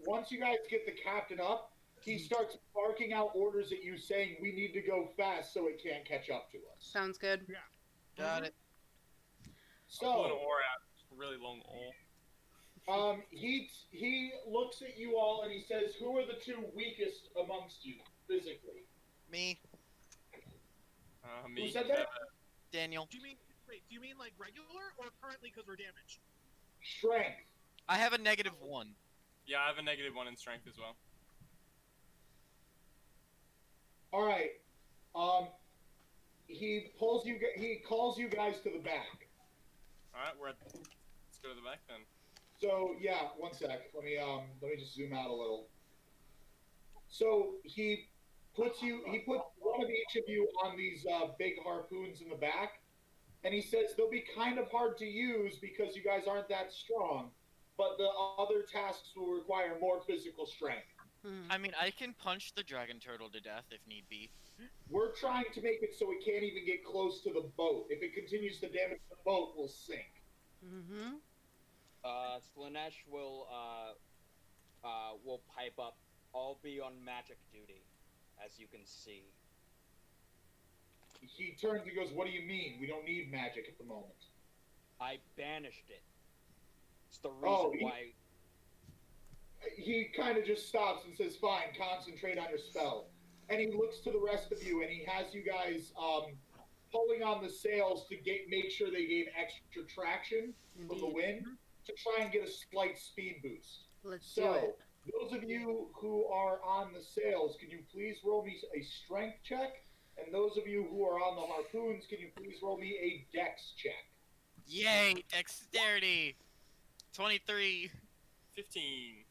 Once you guys get the captain up, he starts barking out orders at you saying we need to go fast so it can't catch up to us.
Sounds good.
Yeah.
Got it.
Pull an
So,
oar out. Really long oar.
he looks at you all and he says, who are the two weakest amongst you, physically?
Me,
Me.
Who said that?
Daniel.
Do you mean like regular or currently because we're damaged?
Strength.
I have a -1.
Yeah, I have a -1 in strength as well.
Alright. He calls you guys to the back.
Alright, let's go to the back then.
So yeah, one sec. Let me just zoom out a little. So he puts one of each of you on these big harpoons in the back, and he says they'll be kind of hard to use because you guys aren't that strong, but the other tasks will require more physical strength.
I mean, I can punch the dragon turtle to death if need be.
We're trying to make it so it can't even get close to the boat. If it continues to damage the boat, we'll sink.
Mm-hmm.
Slanesh will pipe up. I'll be on magic duty, as you can see.
He turns and goes, "What do you mean? We don't need magic at the moment."
I banished it. It's the reason
Oh,
why.
He kind of just stops and says, "Fine, concentrate on your spell." And he looks to the rest of you, and he has you guys pulling on the sails to make sure they gain extra traction from the
Indeed.
wind to try and get a slight speed boost.
Let's do
So,
it.
those of you who are on the sails, can you please roll me a strength check? And those of you who are on the harpoons, can you please roll me a dex check?
Yay! Dexterity! 23.
15.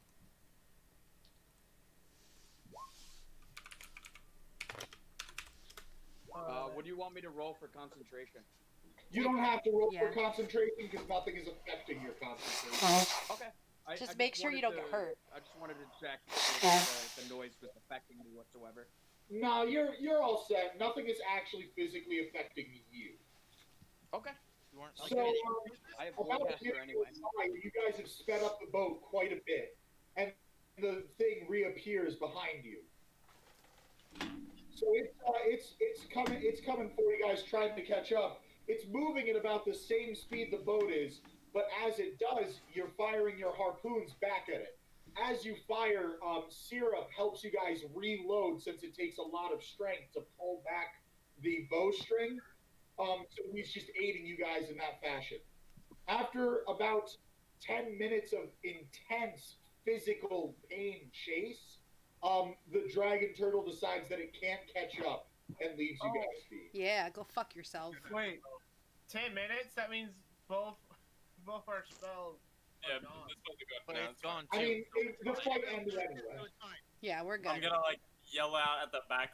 What do you want me to roll for concentration?
You don't have to roll
Yeah.
for concentration because nothing is affecting your concentration.
Okay.
Just make sure you don't get hurt.
I just wanted to check if the noise was affecting me whatsoever.
No, you're all set. Nothing is actually physically affecting you.
Okay.
You weren't
So,
like
I have
about
Warcaster
here
anyway.
inside, you guys have sped up the boat quite a bit, and the thing reappears behind you. So it's coming for you guys, trying to catch up. It's moving at about the same speed the boat is, but as it does, you're firing your harpoons back at it. As you fire, syrup helps you guys reload since it takes a lot of strength to pull back the bowstring. So he's just aiding you guys in that fashion. After about 10 minutes of intense physical pain chase, the dragon turtle decides that it can't catch up and leaves you guys be.
Yeah, go fuck yourself.
Wait, 10 minutes? That means both our spells
Yeah,
are gone.
this one's good.
But
now,
it's gone
I
too.
mean, the fight ended
So
anyway.
it's fine.
Yeah, we're
I'm
good.
gonna yell out at the back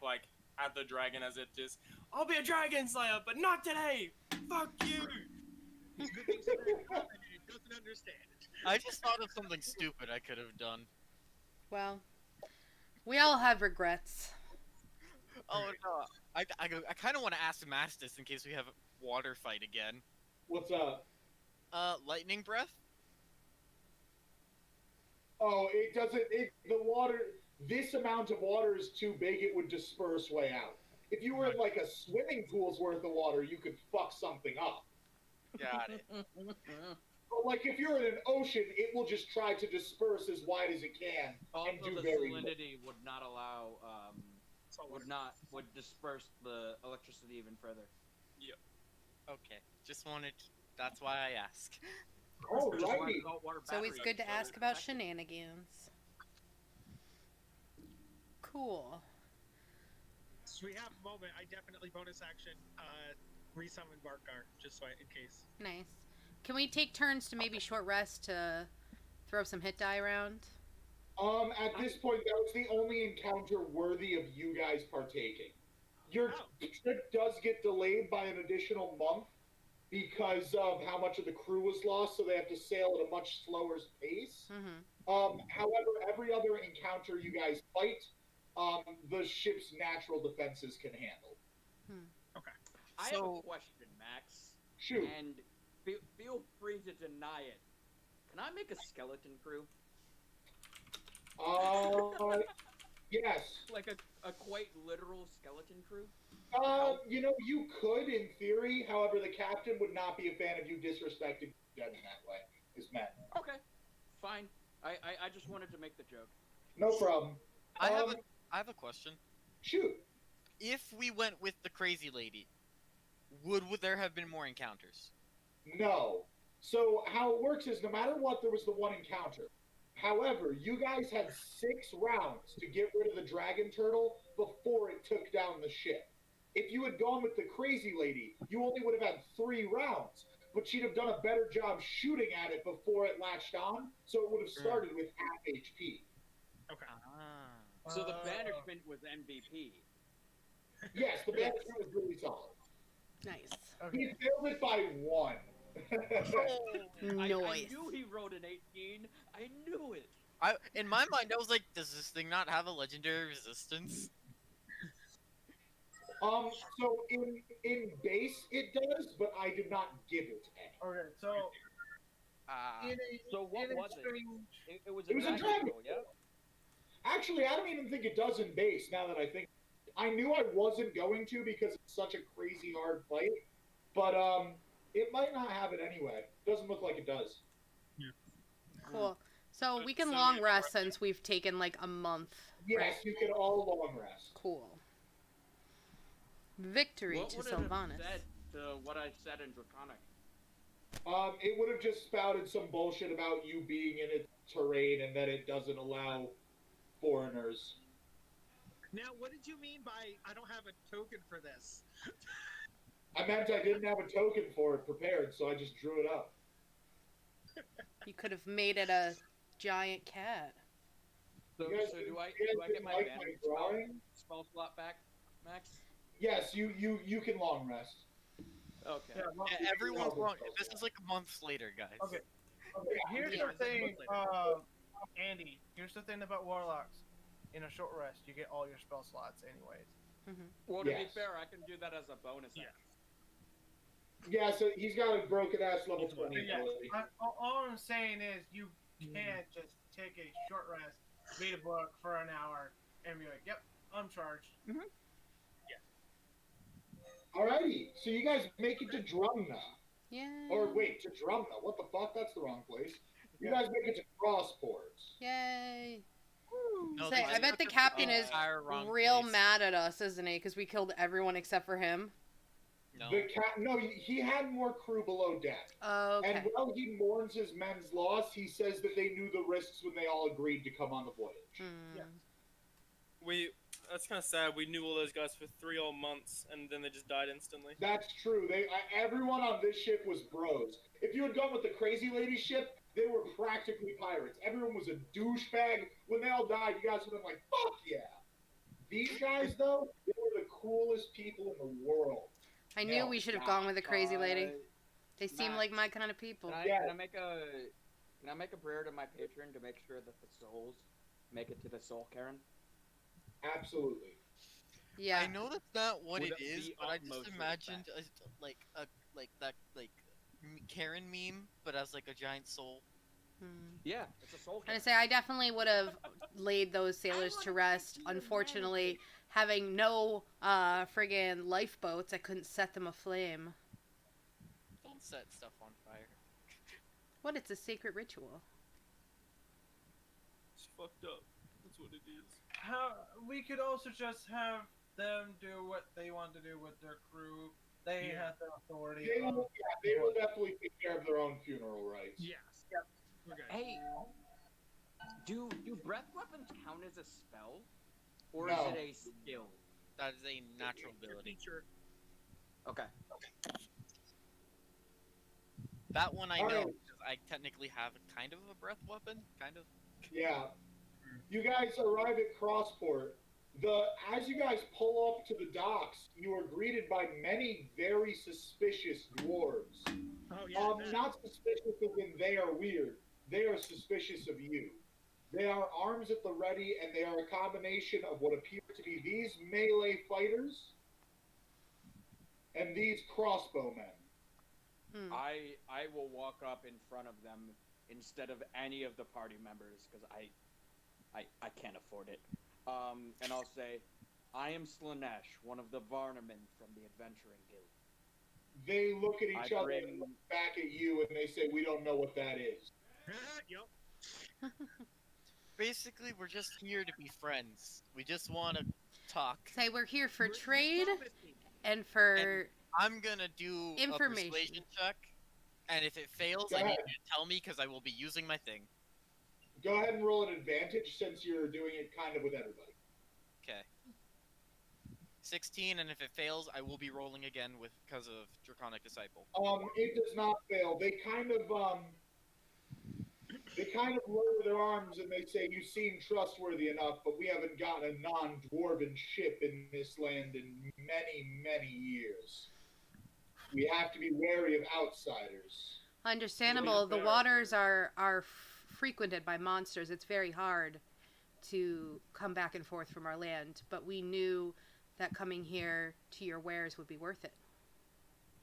at the dragon as it just, "I'll be a dragon slayer, but not today. Fuck you."
Good thing it doesn't understand.
I just thought of something stupid I could have done.
Well, we all have regrets.
Oh no, I kind of want to ask Mastis in case we have water fight again.
What's up?
Lightning breath?
Oh, it doesn't. The water. This amount of water is too big. It would disperse way out. If you were in like a swimming pool's worth of water, you could fuck something up.
Got it.
But like if you're in an ocean, it will just try to disperse as wide as it can and
Also,
do
the
very
salinity would not allow, would disperse the electricity even further.
Okay. Just wanted. That's why I ask.
Which is why
Alrighty.
saltwater
It's always
batteries
good to
are
ask
so
about
effective.
shenanigans. Cool.
So we have a moment. I definitely bonus action resummon Barkar, just so in case.
Nice. Can we take turns to maybe short rest to throw some hit die around?
At this point, that was the only encounter worthy of you guys partaking. Your trip does get delayed by an additional month because of how much of the crew was lost, so they have to sail at a much slower pace.
Mm-hmm.
However, every other encounter you guys fight, the ship's natural defenses can handle.
Okay.
I have a question, Max.
Shoot.
And feel free to deny it. Can I make a skeleton crew?
Yes.
Like a quite literal skeleton crew?
You know, you could in theory. However, the captain would not be a fan of you disrespecting dead in that way. His men.
Okay, fine. I just wanted to make the joke.
No problem.
I have a question.
Shoot.
If we went with the crazy lady, would there have been more encounters?
No. So how it works is no matter what, there was the one encounter. However, you guys had 6 rounds to get rid of the dragon turtle before it took down the ship. If you had gone with the crazy lady, you only would have had 3 rounds, but she'd have done a better job shooting at it before it latched on, so it would have started with half HP.
Okay.
So the banishment was MVP.
Yes, the banishment was really solid.
Nice.
He failed it by 1.
I
Noise.
knew he wrote an 18. I knew it.
In my mind, I was like, does this thing not have a legendary resistance?
So in base it does, but I did not give it any.
Okay, so
So what was it? It was a
dragon
dragon,
turtle,
yeah?
Actually, I don't even think it does in base, now that I think. I knew I wasn't going to because it's such a crazy hard fight, but it might not have it anyway. Doesn't look like it does.
Cool. So we can long rest since we've taken like a month.
Yes,
Right?
you can all long rest.
Cool. Victory
What
to
would it have
Sylvanas.
said to what I said in Draconic?
It would have just spouted some bullshit about you being in its terrain and that it doesn't allow foreigners.
Now, what did you mean by I don't have a token for this?
I meant I didn't have a token for it prepared, so I just drew it up.
You could have made it a giant cat.
So,
You guys
do I
didn't
get my
like
bandit
drawing?
spell slot back, Max?
Yes, you can long rest.
Okay.
Yeah, everyone's wrong. This is like a month later, guys.
Okay. Here's
Yeah,
the
it's like a
thing,
month
Andy. Here's the thing about warlocks. In a short rest, you get all your spell slots, anyways.
Well, to be
Yes.
fair, I can do that as a bonus
Yeah.
action.
Yeah, so he's got a broken ass level 20
Yeah.
ability.
All I'm saying is you can't just take a short rest, read a book for an hour, and be like, "Yep, I'm charged."
Alrighty, so you guys make it to Drumna.
Yeah.
Or wait, to Drumna. What the fuck? That's the wrong place. You guys make it to Crossports.
Yay.
No,
Say,
they
I bet
took
the
us
captain
the
is
entire wrong
real
place.
mad at us, isn't he? Because we killed everyone except for him.
No.
No, he had more crew below deck.
Oh, okay.
And while he mourns his men's loss, he says that they knew the risks when they all agreed to come on the voyage.
That's kind of sad. We knew all those guys for 3 whole months, and then they just died instantly.
That's true. Everyone on this ship was bros. If you had gone with the crazy lady ship, they were practically pirates. Everyone was a douchebag. When they all died, you guys would have been like, fuck yeah. These guys, though, they were the coolest people in the world.
I knew we should have gone with the crazy lady. They seem
Matt,
like my kind of people.
Can I make a prayer to my patron to make sure that the souls make it to the soul Karen?
Absolutely.
Yeah.
I know that's not what
With
it is,
the
but I
utmost
just imagined
respect.
Karen meme, but as like a giant soul.
Yeah, it's a soul
And I
cannon.
say I definitely would have laid those sailors to rest. Unfortunately, having no friggin' lifeboats, I couldn't set them aflame.
Don't set stuff on fire.
What? It's a sacred ritual.
It's fucked up. That's what it is.
How we could also just have them do what they want to do with their crew. They
Yeah.
have the authority.
They will definitely take care of their own funeral rites.
Yes. Yep. We're good.
Hey, do breath weapons count as a spell, or
No.
is it a skill?
That is a natural
It's a
ability.
feature.
Okay.
That one I
All
know,
right.
because I technically have a kind of a breath weapon, kind of.
Yeah. You guys arrive at Crossport. As you guys pull up to the docks, you are greeted by many very suspicious dwarves.
Oh yeah.
Not suspicious as in they are weird. They are suspicious of you. They are arms at the ready, and they are a combination of what appear to be these melee fighters and these crossbowmen.
I will walk up in front of them instead of any of the party members because I can't afford it. And I'll say, I am Slanesh, one of the Varnermen from the Adventuring Guild.
They look at each
I
other
bring-
and look back at you, and they say, "We don't know what that is."
Yep.
Basically, we're just here to be friends. We just want to talk.
Say we're here for
We're
trade
diplomacy.
and for
I'm gonna do a
Information.
persuasion check, and if it fails,
Go
I need
ahead.
you to tell me because I will be using my thing.
Go ahead and roll an advantage since you're doing it kind of with everybody.
Okay. 16, and if it fails, I will be rolling again because of Draconic Disciple.
It does not fail. They kind of lower their arms and they say, "You seem trustworthy enough, but we haven't gotten a non-dwarven ship in this land in many, many years. We have to be wary of outsiders."
understandable. The
Very
waters are frequented by monsters. It's very hard to come back and forth from our land, but we knew that coming here to your wares would be worth it.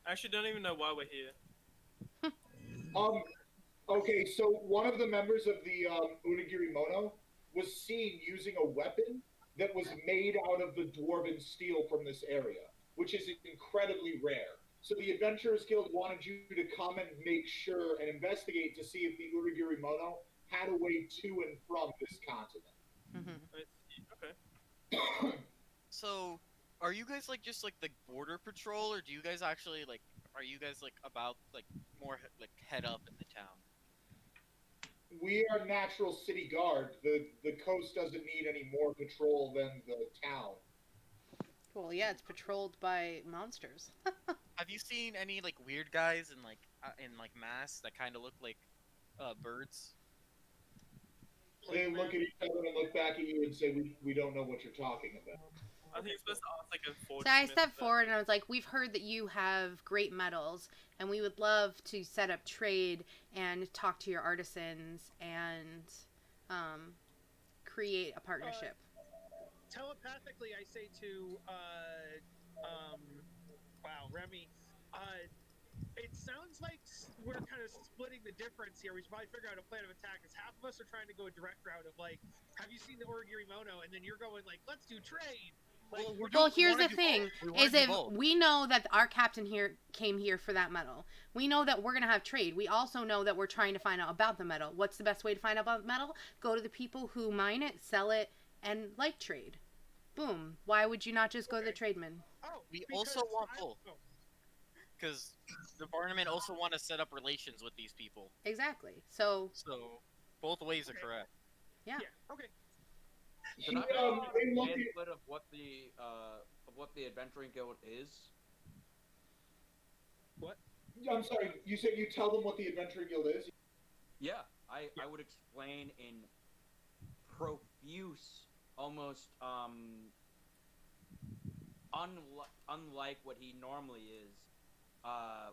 I actually don't even know why we're here.
Okay, so one of the members of the Unagiri Mono was seen using a weapon that was made out of the dwarven steel from this area, which is incredibly rare. So the Adventurers Guild wanted you to come and make sure and investigate to see if the Unagiri Mono had a way to and from this continent.
Okay.
So, are you guys like just like the border patrol, or do you guys actually like? Are you guys like about like more like head up in the town?
We are natural city guard. The coast doesn't need any more patrol than the town.
Well, yeah, it's patrolled by monsters.
Have you seen any like weird guys in like masks that kind of look like birds?
They look at each other and look back at you and say, we don't know what you're talking about.
I think it's supposed to ask like a
So I stepped forward and I was like, we've heard that you have great metals, and we would love to set up trade and talk to your artisans and create a partnership.
Telepathically, I say to Remy, it sounds like we're kind of splitting the difference here. We should probably figure out a plan of attack, because half of us are trying to go a direct route of like, have you seen the Origiri Mono? And then you're going like, let's do trade. Like,
Well, here's the thing: is if we know that our captain here came here for that metal, we know that we're gonna have trade. We also know that we're trying to find out about the metal. What's the best way to find out about the metal? Go to the people who mine it, sell it, and like trade. Boom. Why would you not just go to the trademan?
We also want both. Because the Barnum also want to set up relations with these people.
Exactly. So
both ways are correct.
Yeah.
Okay.
Can I get a pamphlet of what the Adventuring Guild is?
What?
I'm sorry, you said you tell them what the Adventuring Guild is?
Yeah, I would explain in profuse, almost unlike what he normally is,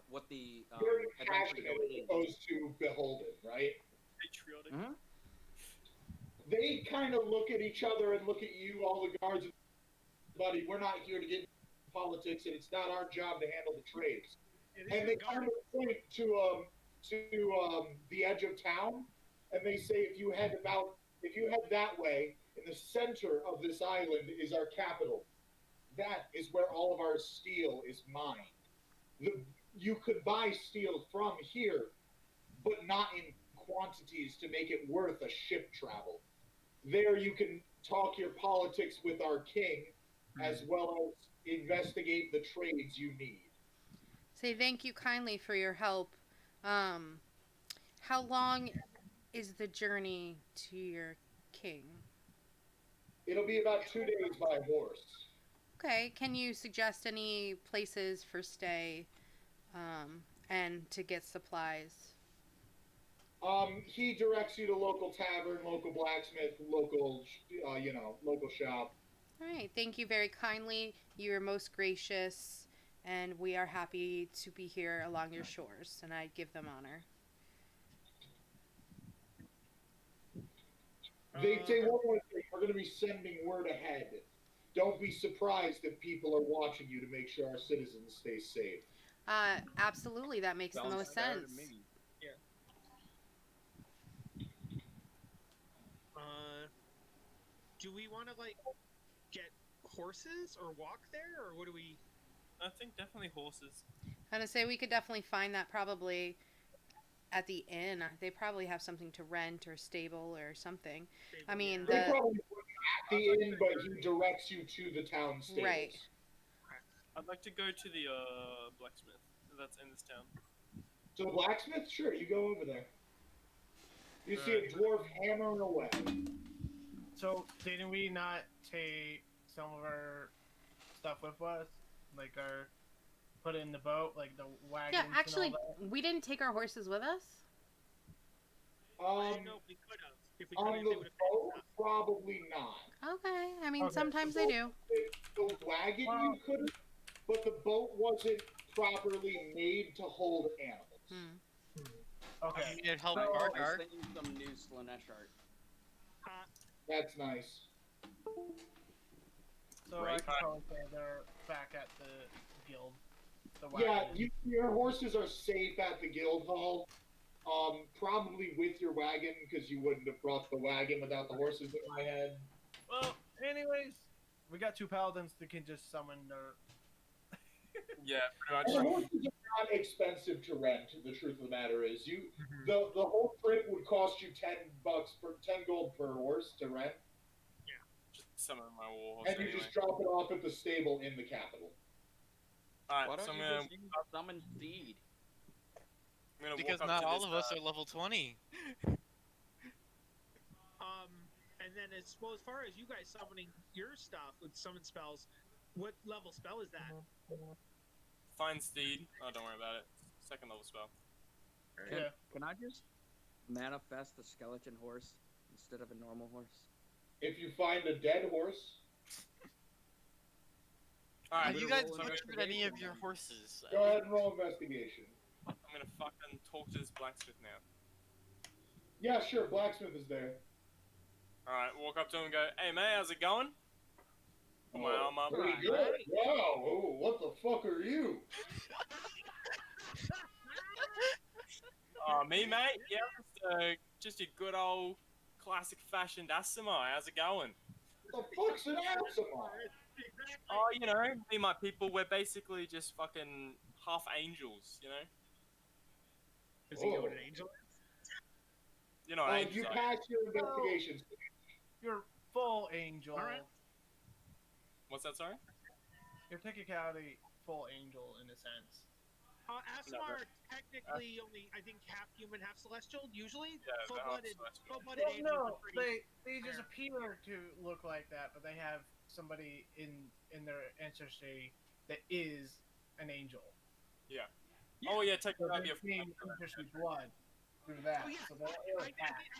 what the
Very
Adventuring
passionate
Guild
as
is.
opposed to beholden, right?
Patriotic.
They kind of look at each other and look at you, all the guards, buddy, we're not here to get into politics, and it's not our job to handle the trades.
It is
And
your
they
guard.
kind of point to the edge of town, and they say if you head that way, in the center of this island is our capital. That is where all of our steel is mined. You could buy steel from here, but not in quantities to make it worth a ship travel. There you can talk your politics with our king, as well as investigate the trades you need.
Say thank you kindly for your help. How long is the journey to your king?
It'll be about 2 days by horse.
Okay, can you suggest any places for stay and to get supplies?
He directs you to local tavern, local blacksmith, local, local shop.
All right, thank you very kindly. You are most gracious, and we are happy to be here along your shores, and I give them honor.
They say one more thing. We're going to be sending word ahead. Don't be surprised if people are watching you to make sure our citizens stay safe.
Absolutely, that makes the most
fair to
sense.
me.
Do we want to get horses or walk there, or what do we?
I think definitely horses.
I'm gonna say we could definitely find that probably at the inn. They probably have something to rent or stable or something. I mean,
They probably put at the inn, but he directs you to the town stables.
Right.
I'd like to go to the blacksmith that's in this town.
So the blacksmith, sure, you go over there. You see a dwarf hammering away.
So, didn't we not take some of our stuff with us? Put it in the boat, like the wagons
Yeah, actually,
and all that?
we didn't take our horses with us.
I don't know if we could have. If we
On
could, they would
the
have.
boat, probably not.
Okay, I mean,
Okay,
sometimes they do.
The wagon you could have, but the boat wasn't properly made to hold animals.
Okay.
It helped
I
Gargar.
sent you some new Slanesh art.
That's nice.
So
Right.
I can probably say they're back at the guild. The
Yeah,
wagon.
your horses are safe at the guild hall. Probably with your wagon, because you wouldn't have brought the wagon without the horses in my head.
Well, anyways, we got 2 paladins that can just summon their.
Yeah, pretty
And the
much.
horses are not expensive to rent. The truth of the matter is, the whole trip would cost you $10 per 10 gold per horse to rent,
Just summon my war horse
and you
anyway.
just drop it off at the stable in the capital.
Why
Alright,
don't
so I'm
you
gonna,
just use summon seed?
Because
walk up
not
to
all
this,
of us are level 20.
And then as far as you guys summoning your stuff with summon spells, what level spell is that?
Find steed. Oh, don't worry about it. 2nd level spell.
Can I just manifest a skeleton horse instead of a normal horse?
If you find a dead horse,
Alright,
You
gonna
guys
roll
butchered any of
investigation
your
then.
horses.
go ahead and roll investigation.
I'm gonna fucking talk to this blacksmith now.
Yeah, sure. Blacksmith is there.
Alright, walk up to him and go, hey mate, how's it going? Put my arm up.
Pretty good. Wow. Oh, what the fuck are you?
Oh, me mate? Yeah, just a good old classic fashioned Asimai. How's it going?
What the fuck's an Asimar?
Oh, you know, me and my people, we're basically just fucking half angels, you know?
Does he know what an angel is?
You know what angels
You
are.
pass your investigations.
You're full angel.
Alright.
What's that, sorry?
You're technically full angel in a sense.
Asmar technically only, I think, half human, half celestial. Usually,
Yeah,
full-blooded,
celestial.
full-blooded
Well,
angels are
no,
pretty.
they just
higher.
appear to look like that, but they have somebody in their ancestry that is an angel.
Yeah. Oh, yeah, take
So
that
they're
idea
seeing ancestry blood through that.
Oh yeah,
So they're
I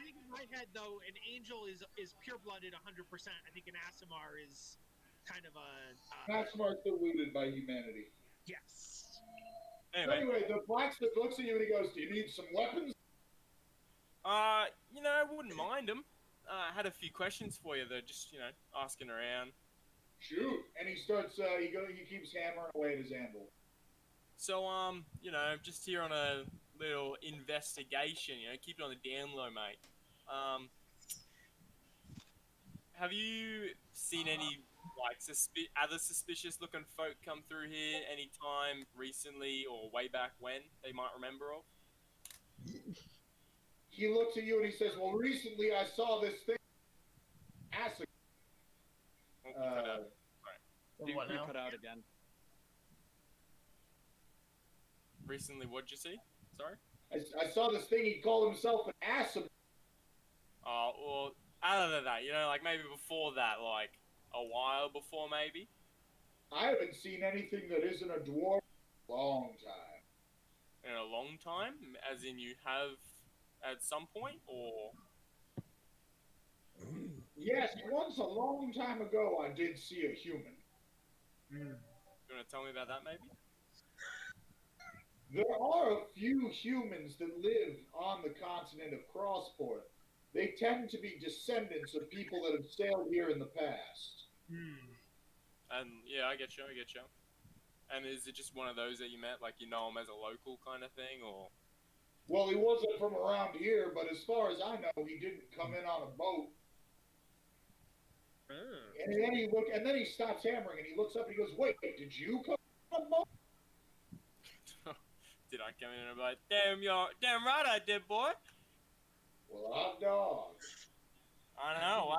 think in my head though, an angel is pure-blooded 100%. I think an Asimar is kind of a
Asimar's deluded by humanity.
yes.
Anyway, the blacksmith looks at you and he goes, "Do you need some weapons?"
You know, I wouldn't mind them. I had a few questions for you, though, just, you know, asking around.
Shoot! And he starts. He keeps hammering away at his anvil.
So, just here on a little investigation, keep it on the down low, mate. Have you seen any, like, other suspicious-looking folk come through here any time recently or way back when they might remember of?
He looks at you and he says, "Well, recently I saw this thing." Acid.
Oh, you cut out.
What
You
now?
cut out again.
Recently, what'd you see? Sorry?
I saw this thing. He called himself an acid.
Oh, well, other than that, like maybe before that, like a while before maybe?
I haven't seen anything that isn't a dwarf in a long time.
In a long time? As in you have at some point? Or
Yes, once a long time ago, I did see a human.
you want to tell me about that maybe?
There are a few humans that live on the continent of Crossport. They tend to be descendants of people that have sailed here in the past.
And yeah, I get you. And is it just one of those that you met, like you know him as a local kind of thing, or?
Well, he wasn't from around here, but as far as I know, he didn't come in on a boat. And then he stops hammering and he looks up and he goes, "Wait, did you come on a boat?"
Did I come in and be like, damn right I did, boy.
Well, hot dog.
I know.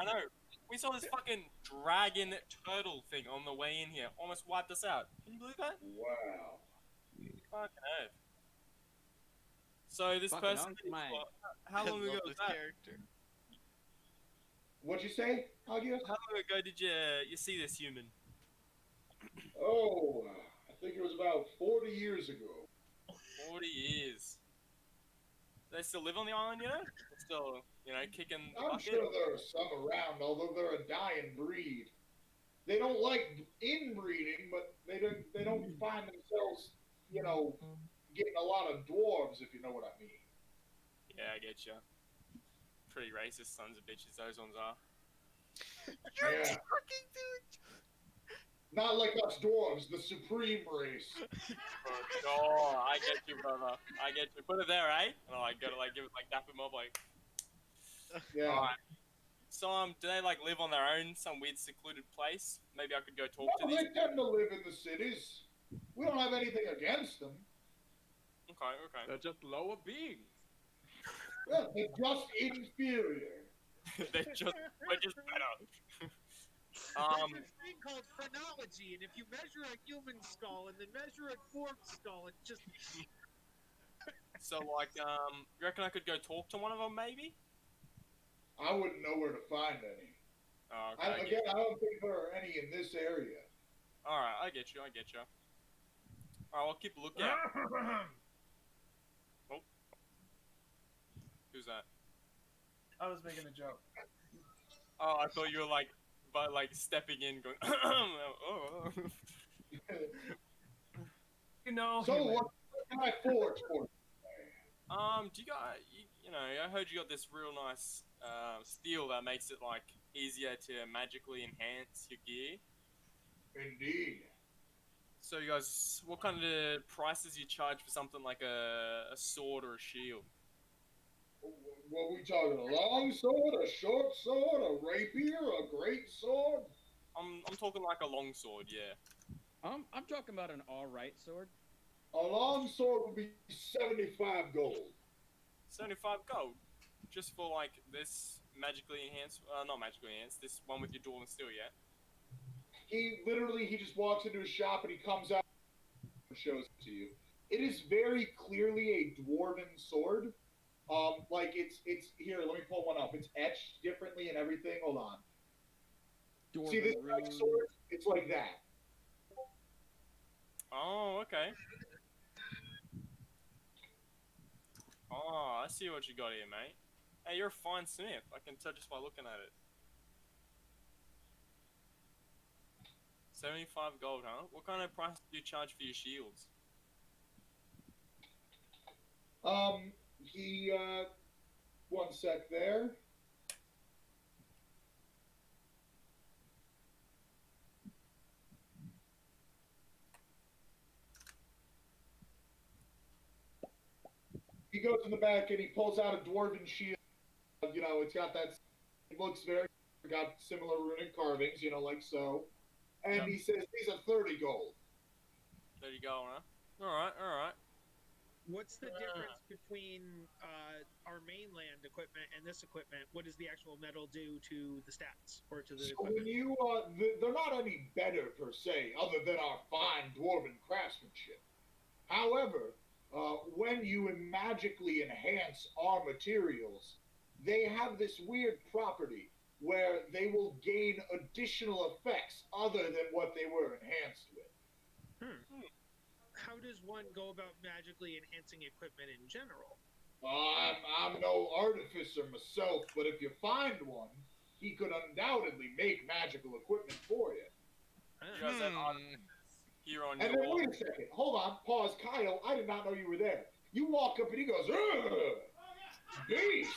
We saw this fucking dragon turtle thing on the way in here. Almost wiped us out. Can you believe that?
Wow.
Fucking earth. So this
Fucking
person,
on mine.
how long
I
ago
love
was
this
that?
character.
What'd you say, Agios?
How long ago did you see this human?
Oh, I think it was about 40 years ago.
40 years. Do they still live on the island, They're still, kicking the
I'm
bucket?
sure there are some around, although they're a dying breed. They don't like inbreeding, but they don't find themselves, getting a lot of dwarves, if you know what I mean.
Yeah, I get you. Pretty racist sons of bitches, those ones are.
Yeah.
Fucking dude.
Not like us dwarves, the supreme race.
Oh, I get you, brother. I get you. Put it there, eh? And I gotta give it dap him up,
Yeah.
Alright. So do they live on their own, some weird secluded place? Maybe I could go talk to
No,
these.
they tend to live in the cities. We don't have anything against them.
Okay.
They're just lower beings.
Yeah, they're just inferior.
we're just better.
There's this thing called phrenology, and if you measure a human skull and then measure a dwarf skull, it just...
So you reckon I could go talk to one of them, maybe?
I wouldn't know where to find any.
Oh, okay.
I don't think there are any in this area.
Alright, I get you. Alright, I'll keep a lookout. Oh. Who's that?
I was making a joke.
Oh, I thought you were stepping in, going, oh.
So what can I forge for?
Do you guys, I heard you got this real nice steel that makes it easier to magically enhance your gear.
Indeed.
So you guys, what kind of prices you charge for something like a sword or a shield?
What are we talking? A long sword, a short sword, a rapier, a great sword?
I'm talking like a long sword, yeah.
I'm talking about an alright sword.
A long sword would be 75 gold.
75 gold, just for this magically enhanced, not magically enhanced, this one with your dwarven steel, yeah.
He just walks into his shop and he comes out and shows it to you. It is very clearly a dwarven sword. It's here. Let me pull one up. It's etched differently and everything. Hold on.
Dwarven
See this
runes.
sword? It's like that.
Oh, okay. Oh, I see what you got here, mate. Hey, you're a fine smith. I can tell just by looking at it. 75 gold, huh? What kind of price do you charge for your shields?
One sec there. goes in the back and he pulls out a Dwarven Shield. It's got that. It looks very. Got similar runic carvings, like so. And he says these are 30 gold.
There you go, huh? Alright.
What's the difference between our mainland equipment and this equipment? What does the actual metal do to the stats or to the
So
equipment?
when you, they're not any better per se, other than our fine dwarven craftsmanship. However, when you magically enhance our materials, they have this weird property where they will gain additional effects other than what they were enhanced with.
How does one go about magically enhancing equipment in general?
I'm no artificer myself, but if you find one, he could undoubtedly make magical equipment for you.
You guys have artificers here on
And
your
then
wall.
wait a second, hold on, pause, Kyle. I did not know you were there. You walk up and he goes, "Ugh, beast."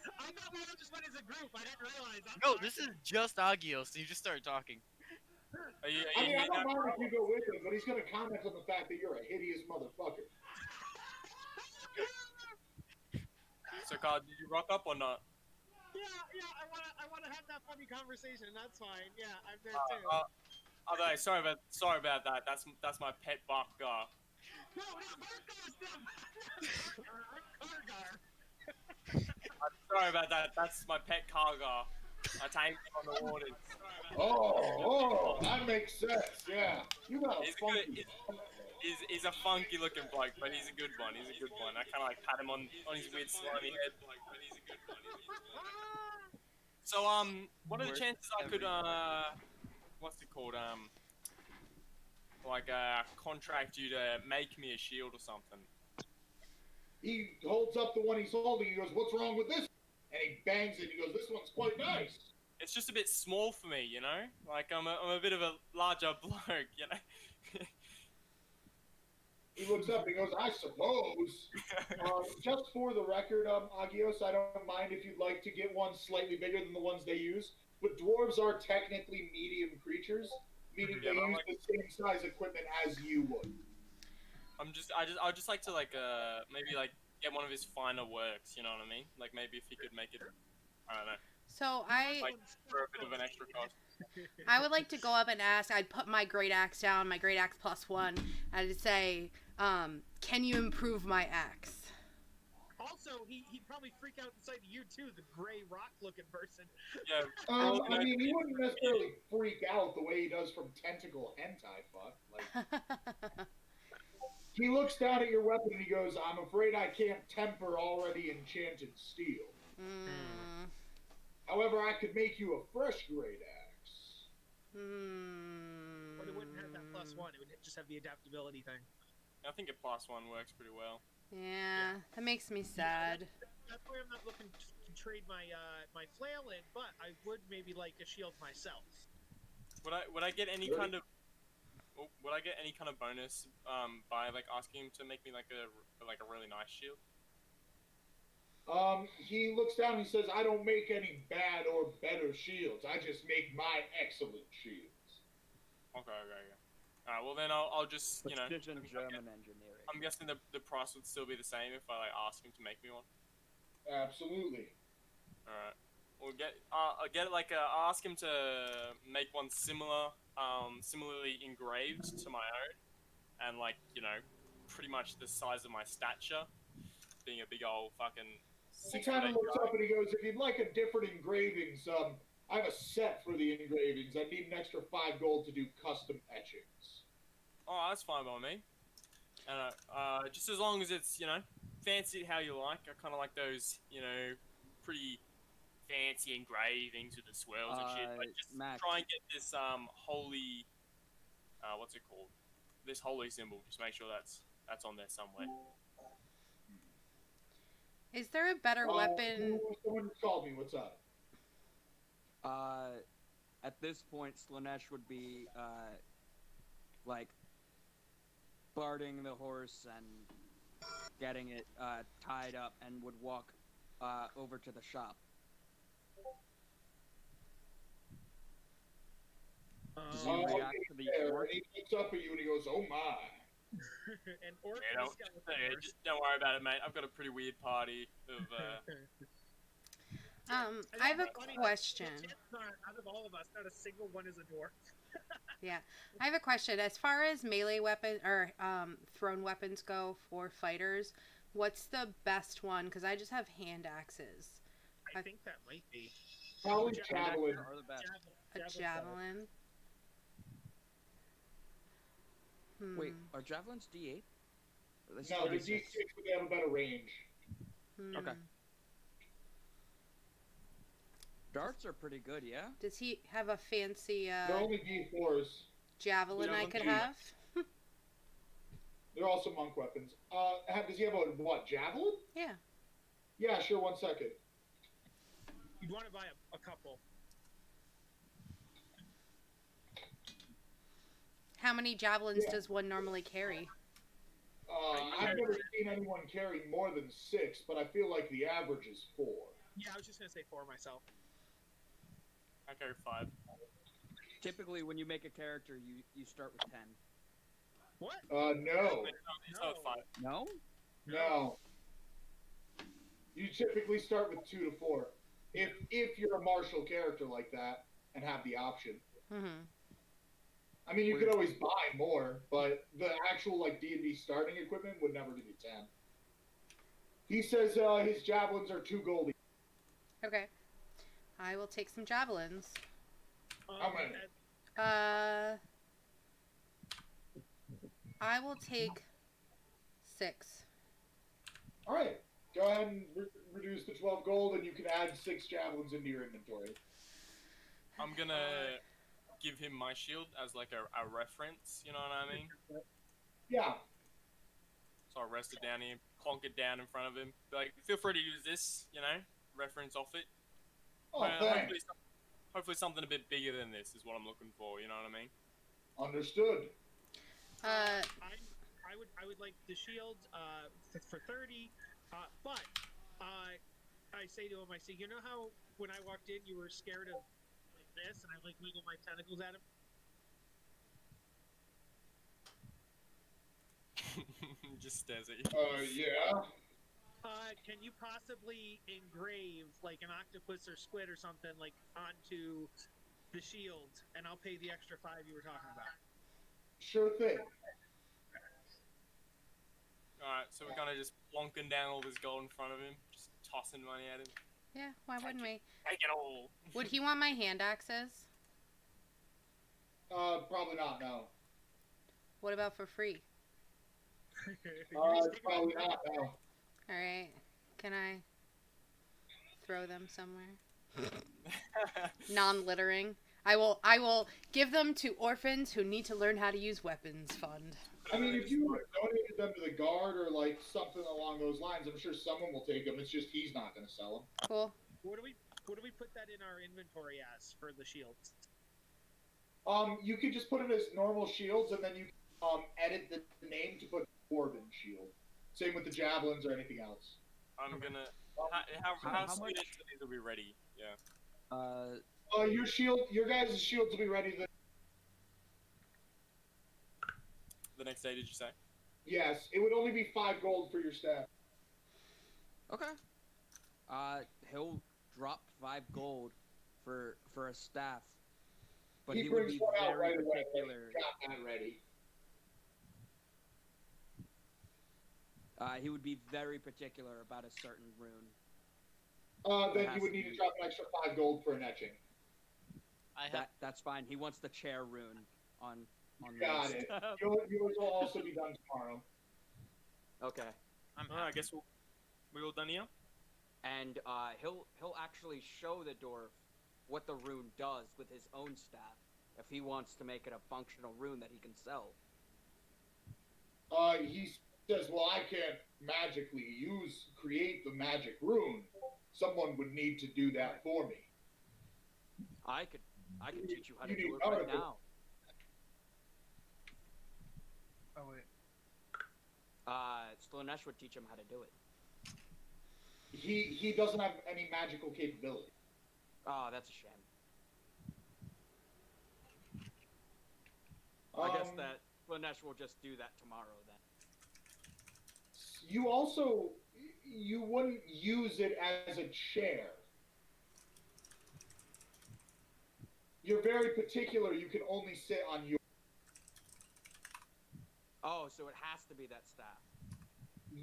I thought we all just went as a group. I didn't realize.
No, this is just Agios. You just started talking.
Are you
I mean, I
here
don't
now?
mind if you go with him, but he's going to comment on the fact that you're a hideous motherfucker.
So, Carl, did you rock up or not?
Yeah. I wanna have that funny conversation. That's fine. Yeah, I'm there too.
Although, sorry about that. That's my pet Barkgar.
No, Barkar's I'm Kargar.
I'm sorry about that. That's my pet Kargar. I tamed him on the waters.
Oh, that makes sense. Yeah, you got a
He's
funky.
He's a funky looking bloke, but he's a good one. I kind of like pat him on his weird slimy head. So what are the chances I could what's it called contract you to make me a shield or something?
He holds up the one he's holding. He goes, "What's wrong with this?" And he bangs it. He goes, "This one's quite nice."
It's just a bit small for me, you know. Like I'm a bit of a larger bloke, you know.
He looks up and he goes, "I suppose." Just for the record, Agios, I don't mind if you'd like to get one slightly bigger than the ones they use. But dwarves are technically medium creatures, meaning they use the same size equipment as you would.
I'd just like to maybe get one of his finer works, you know what I mean? Like maybe if he could make it, I don't know,
So
for a bit of an extra cost.
I would like to go up and ask. I'd put my great axe down, my great axe +1, and I'd say, "Can you improve my axe?"
Also, he'd probably freak out inside of you too, the gray rock-looking person.
Yeah.
I mean, he wouldn't necessarily freak out the way he does from tentacle hentai fuck. Like, he looks down at your weapon and he goes, "I'm afraid I can't temper already enchanted steel. However, I could make you a fresh great axe."
But it wouldn't have that +1. It would just have the adaptability thing.
I think a +1 works pretty well.
Yeah, that makes me sad.
That's why I'm not looking to trade my my flail in, but I would maybe like a shield myself.
Would I get any kind of bonus by asking him to make me like a really nice shield?
He looks down and he says, "I don't make any bad or better shields. I just make my excellent shields."
Okay. Alright, well then I'll just
Precision German engineering.
I'm guessing the price would still be the same if I ask him to make me one.
Absolutely.
Alright. I'll I'll ask him to make one similarly engraved to my own, and pretty much the size of my stature, being a big old fucking.
He kind of looks up and he goes, "If you'd like a different engravings, I have a set for the engravings. I need an extra 5 gold to do custom etchings."
Oh, that's fine by me. And just as long as it's fancy how you like. I kind of like those pretty fancy engravings with the swirls and shit. But just
Max.
try and get this holy what's it called? This holy symbol. Just make sure that's on there somewhere.
Is there a better weapon?
Someone called me. What's up?
At this point, Slanesh would be barding the horse and getting it tied up, and would walk over to the shop.
Oh,
Does he react to the
and
horse?
he looks up at you and he goes, "Oh my."
An orc
Yeah,
and a
don't,
skeleton
okay,
horse.
just don't worry about it, mate. I've got a pretty weird party of.
I
And
have a
it's funny,
question.
chances are, out of all of us, not a single one is a dwarf.
Yeah, I have a question. As far as melee weapon or thrown weapons go for fighters, what's the best one? Because I just have hand axes.
I think that might be.
Probably
Hand
javelin.
axes are the best.
A javelin.
Wait, are javelins D8?
No, they're D6, but they have a better range.
Okay. Darts are pretty good, yeah?
Does he have a fancy
They're only D4s.
javelin I could have?
They're also monk weapons. Does he have a what? Javelin?
Yeah.
Yeah, sure. 1 second.
You'd want to buy a couple.
How many javelins does one normally carry?
I've never seen anyone carry more than 6, but I feel like the average is 4.
Yeah, I was just gonna say 4 myself.
I carry 5.
Typically, when you make a character, you start with 10.
What?
No.
It's not 5.
No?
No. You typically start with 2 to 4. If you're a martial character like that and have the option.
Mm-hmm.
I mean, you could always buy more, but the actual like D&D starting equipment would never give you 10. He says his javelins are 2 gold.
Okay. I will take some javelins.
How many?
I will take 6.
All right. Go ahead and reduce the 12 gold, and you can add 6 javelins into your inventory.
I'm gonna give him my shield as like a reference, you know what I mean?
Yeah.
So I'll rest it down here, clonk it down in front of him. Be like, feel free to use this, you know, reference off it.
Oh, thanks.
Hopefully something a bit bigger than this is what I'm looking for, you know what I mean?
Understood.
I would like the shield for 30, but I say to him, I say, you know how when I walked in you were scared of like this, and I like wiggle my tentacles at him.
Just stares at you.
Yeah.
Can you possibly engrave like an octopus or squid or something like onto the shield, and I'll pay the extra 5 you were talking about.
Sure thing.
Alright, so we're kind of just plonking down all this gold in front of him, just tossing money at him.
Yeah, why wouldn't we?
Take it all!
Would he want my hand axes?
Probably not, no.
What about for free?
Probably not, no.
Alright. Can I throw them somewhere? Non-littering. I will give them to orphans who need to learn how to use weapons fund.
I mean, if you donated them to the guard or like something along those lines, I'm sure someone will take them. It's just he's not going to sell them.
Cool.
What do we put that in our inventory as for the shields?
You could just put it as normal shields, and then you edit the name to put Dwarven Shield. Same with the javelins or anything else.
I'm gonna... How soon will be ready? Yeah.
Your guys' shields will be ready
The next day, did you say?
Yes, it would only be 5 gold for your staff.
Okay. He'll drop 5 gold for a staff. But he would be very particular.
Got that ready.
He would be very particular about a certain rune.
Then you would need to drop an extra 5 gold for an etching.
That's fine. He wants the chair rune on
Got it. Yours will also be done tomorrow.
Okay.
I guess we all done here?
And he'll actually show the dwarf what the rune does with his own staff if he wants to make it a functional rune that he can sell.
He says, well, I can't magically create the magic rune. Someone would need to do that for me.
I could teach you how to do it right now.
Oh, wait.
Slanesh would teach him how to do it.
He doesn't have any magical capability.
Oh, that's a shame. I guess that Slaanesh will just do that tomorrow then.
You wouldn't use it as a chair. You're very particular. You can only sit on your.
Oh, so it has to be that staff.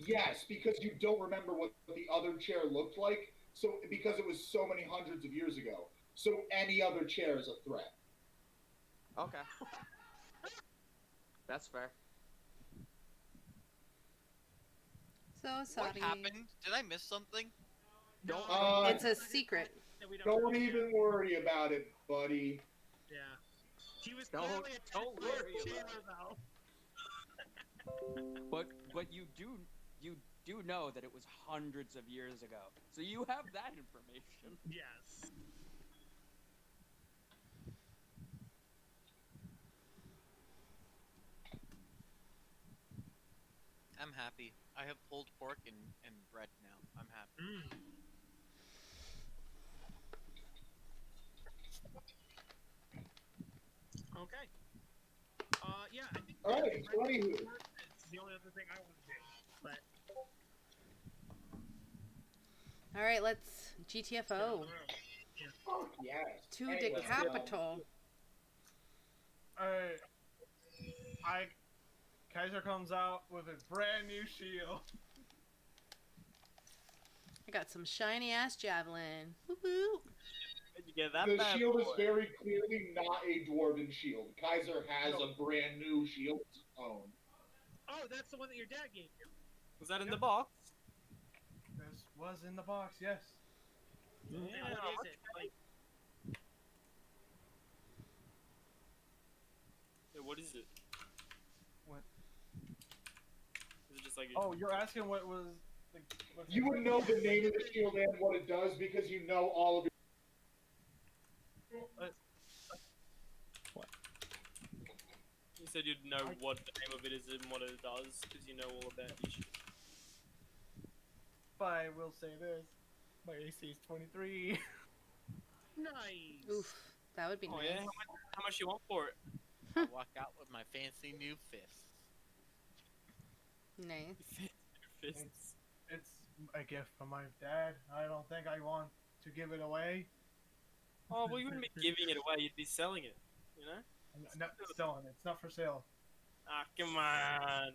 Yes, because you don't remember what the other chair looked like. So because it was so many hundreds of years ago. So any other chair is a threat.
Okay. That's fair.
So sorry.
What happened? Did I miss something?
Don't-
It's a secret.
that we
Don't
know
even
yet.
worry about it, buddy.
Yeah. He was
Don't-
clearly
don't
attacked by
worry
a
about
jailer, though.
But you do know that it was hundreds of years ago. So you have that information.
Yes.
I'm happy. I have pulled pork and bread now. I'm happy.
Mm. Okay. Yeah, I think.
All right, so anywho.
It's the only other thing I want to do. But
All right, let's GTFO
Fuck yes.
to
Anyway,
the capital.
Alright. Kaiser comes out with a brand new shield.
I got some shiny ass javelin. Woo-hoo.
Where'd you get that
The
bad
shield is
boy?
very clearly not a dwarven shield. Kaiser has a brand new shield of his own.
oh, that's the one that your dad gave you.
Was that in the box?
This was in the box, yes.
Yeah, what is it? Like,
Yeah, what is it?
What?
Is it just like?
Oh, you're asking what was the...
You would know the name of the shield and what it does because you know all of your.
You said you'd know what the name of it is and what it does because you know all about your shit.
But I will say this. My AC is 23.
nice.
Oof, that would be
Oh
nice.
yeah, how much you want for it?
I walk out with my fancy new fists.
Nice.
Fists.
It's a gift from my dad. I don't think I want to give it away.
Oh well, you wouldn't be giving it away. You'd be selling it. You know?
I'm not selling it. It's not for sale.
Ah, come on.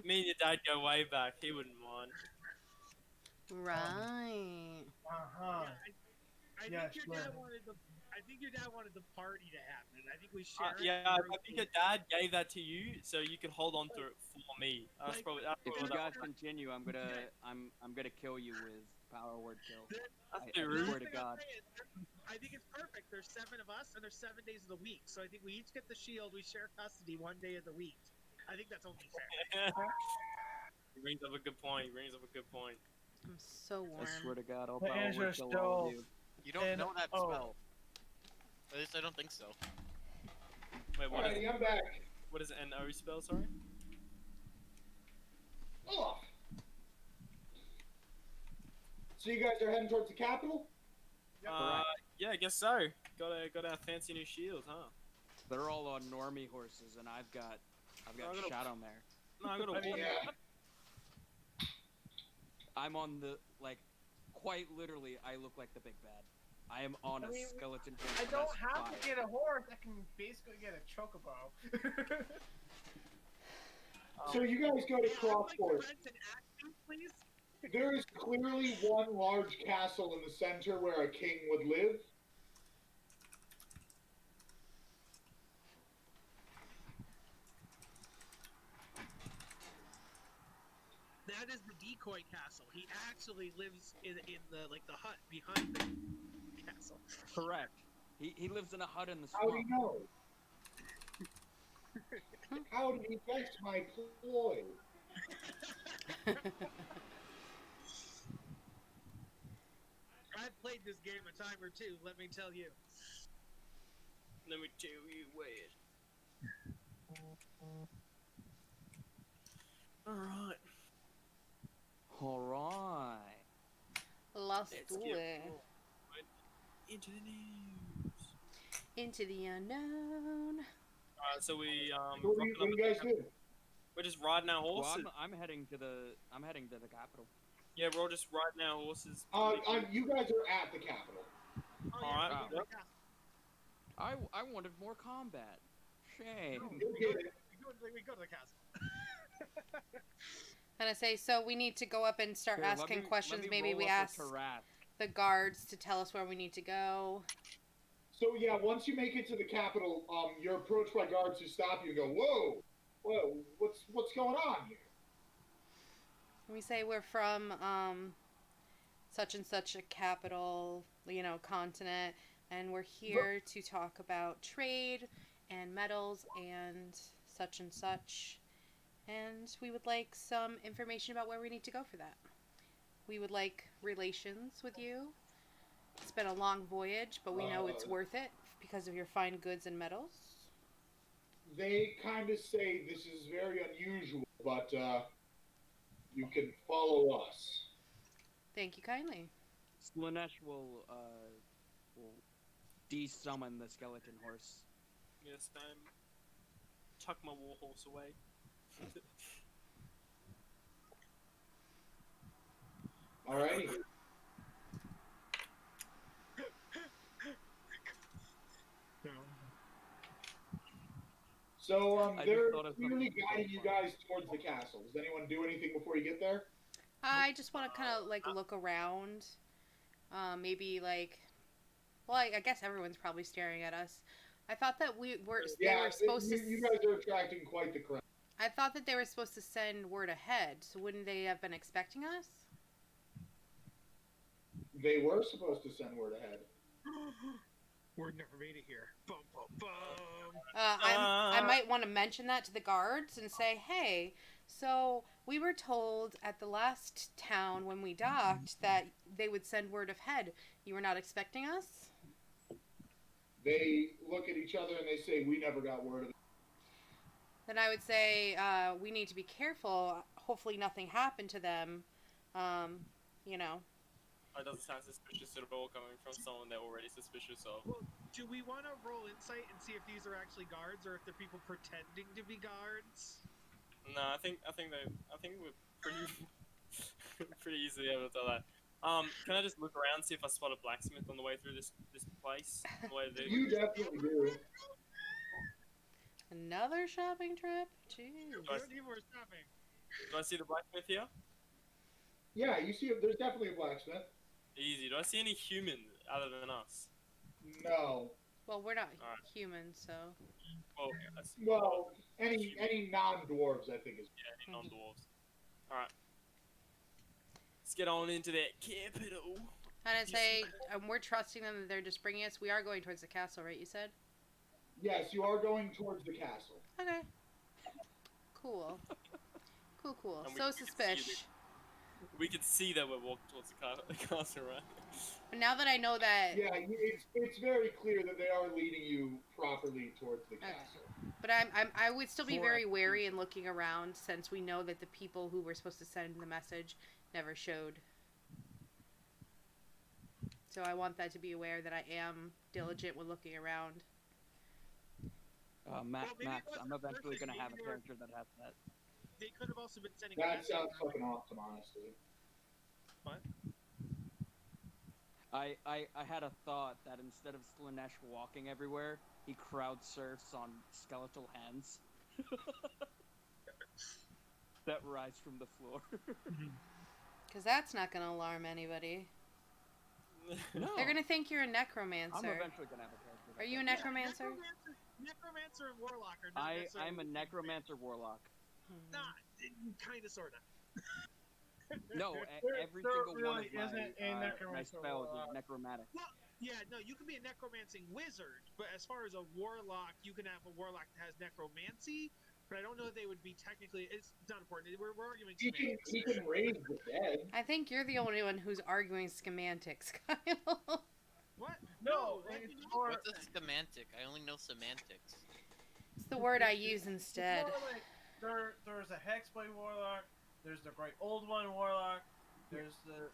Me and your dad go way back. He wouldn't mind.
Right.
Uh-huh.
Yeah, I
Yeah,
think your dad
sure.
wanted the. I think your dad wanted the party to happen. I think we share it.
Yeah, I think your dad gave that to you so you could hold on to it for me. That's probably
If you
what
guys
that
continue, I'm gonna kill you with power word kill.
That's
I
too
swear
rude.
to
Thing I'm
God.
saying, I think it's perfect. There's 7 of us, and there's 7 days of the week. So I think we each get the shield. We share custody 1 day of the week. I think that's only fair.
He brings up a good point. He brings up a good point.
I'm so
I
warm.
swear to God, I'll
The
power
answer
word
is
kill all of
still-
you.
You don't
And-
know that
oh.
spell. At least I don't think so.
Wait, what is
Alrighty, I'm back.
what is an O spell? Sorry.
Ugh. So you guys are heading towards the capital?
Yeah, I guess so. Got our fancy new shields, huh?
They're all on normie horses, and I've got
I'm gonna-
Shadowmare.
No, I got a
I mean,
water.
Yeah.
I'm on the quite literally, I look like the big bad. I am on
I
a
mean,
skeleton horse.
I don't
that's
have
fire.
to get a horse. I can basically get a chocobo.
So you guys go to
Yeah, I'd like to
Crossford.
rent an axe, please.
There is clearly one large castle in the center where a king would live.
That is the decoy castle. He actually lives in the the hut behind the castle.
Correct. He lives in a hut in the
How do you
swamp.
know? How did he guess my ploy?
I've played this game a time or two, let me tell you.
Let me tell you where. Alright.
Alright.
Let's
Let's
do
get
it.
rolling. Into the news.
Into the unknown.
So we
What do you guys do?
we're just riding our
Well,
horses.
I'm heading to the capital.
Yeah, we're all just riding our horses.
You guys are at the capital.
Oh,
Alright,
yeah, we go to
yep.
the castle.
I wanted more combat. Shame.
You'll get it.
We go to the castle.
And I say, so we need to go up and start
Here,
asking questions.
let me
Maybe
roll
we
up
ask
with Taras.
the guards to tell us where we need to go.
So yeah, once you make it to the capital, you're approached by guards who stop you and go, "Whoa, what's going on here?"
We say we're from such and such a capital, continent, and we're here to talk about trade and metals and such. And we would like some information about where we need to go for that. We would like relations with you. It's been a long voyage, but we know it's worth it because of your fine goods and metals.
They kind of say this is very unusual, but you can follow us.
Thank you kindly.
Slanesh will de-summon the skeleton horse.
Yes, tuck my war horse away.
Alrighty. So they're clearly guiding you guys towards the castle. Does anyone do anything before you get there?
I just want to kind of look around. Maybe well, I guess everyone's probably staring at us. I thought that they were supposed to.
You guys are attracting quite the crowd.
I thought that they were supposed to send word ahead. So wouldn't they have been expecting us?
They were supposed to send word ahead.
Word never made it here. Bum, bum, bum.
I might want to mention that to the guards and say, hey, so we were told at the last town when we docked that they would send word ahead. You were not expecting us?
They look at each other and they say, we never got word of it.
Then I would say we need to be careful. Hopefully nothing happened to them.
It doesn't sound suspicious at all coming from someone they're already suspicious of.
Well, do we want to roll insight and see if these are actually guards or if they're people pretending to be guards?
No, I think we're pretty pretty easily able to tell that. Can I just look around, see if I spot a blacksmith on the way through this place? On the way to
You definitely do.
Another shopping trip? Jeez.
We don't need more shopping.
Do I see the blacksmith here?
Yeah, you see, there's definitely a blacksmith.
Easy. Do I see any humans other than us?
No.
Well, we're not
Alright.
humans, so.
Well, I see.
Well, any non-dwarves, I think, is.
Yeah, any non-dwarves. Alright. Let's get on into that capital.
And I say, we're trusting them that they're just bringing us. We are going towards the castle, right? You said?
Yes, you are going towards the castle.
Okay. Cool. Cool.
And
So suspicious.
We can see that we're walking towards the castle, right?
But now that I know that.
Yeah, it's very clear that they are leading you properly towards the castle.
But I would still be very wary and looking around since we know that the people who were supposed to send the message never showed. So I want that to be aware that I am diligent when looking around.
Max, I'm eventually going to have a character that has that.
They could have also been sending.
That sounds fucking awesome, honestly.
What?
I had a thought that instead of Slanesh walking everywhere, he crowd surfs on skeletal hands that rise from the floor.
Because that's not going to alarm anybody.
No.
They're going to think you're a necromancer.
I'm eventually going to have a character.
Are you a necromancer?
Necromancer and warlock are not necessarily.
I'm a necromancer warlock.
Not, kind of, sort of.
No, every
there
single
really
one of
isn't a
my
necromancer
spells
warlock.
is necromantic.
Well, yeah, no, you can be a necromancing wizard, but as far as a warlock, you can have a warlock that has necromancy, but I don't know if they would be technically. It's not important. We're arguing
He
semantics.
can raise the dead.
I think you're the only one who's arguing schematics, Kyle.
What?
No,
No,
it's more,
What's a semantic? I only know semantics.
It's the word I use
it's
instead.
more like there's a Hexblade warlock, there's the Great Old One warlock, there's the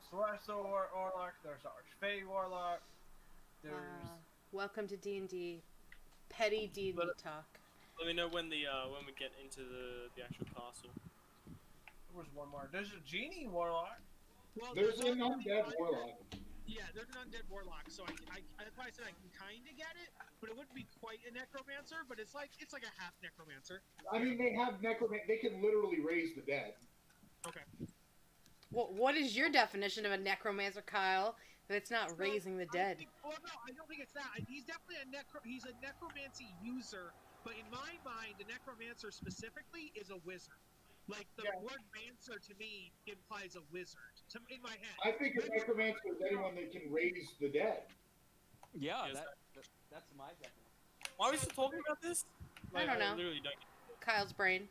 Celestial warlock, there's the Archfey warlock, there's
Welcome to D&D. petty D&D talk.
Let me know when we get into the actual castle.
There was one more. There's a genie warlock.
Well,
There's an
also the
undead warlock.
Yeah, there's an undead warlock, so that's why I said I can kind of get it, but it wouldn't be quite a necromancer. But it's like a half necromancer.
I mean, they have they can literally raise the dead.
Okay.
Well, what is your definition of a necromancer, Kyle? If it's not raising the dead.
No, I don't think it's that. He's definitely he's a necromancy user, but in my mind, a necromancer specifically is a wizard. Like, the word mancer to me implies a wizard, in my head.
I think a necromancer is anyone that can raise the dead.
Yeah,
Yes,
that's my definition.
Why are we still talking about this?
I don't know.
Literally don't.
Kyle's brain.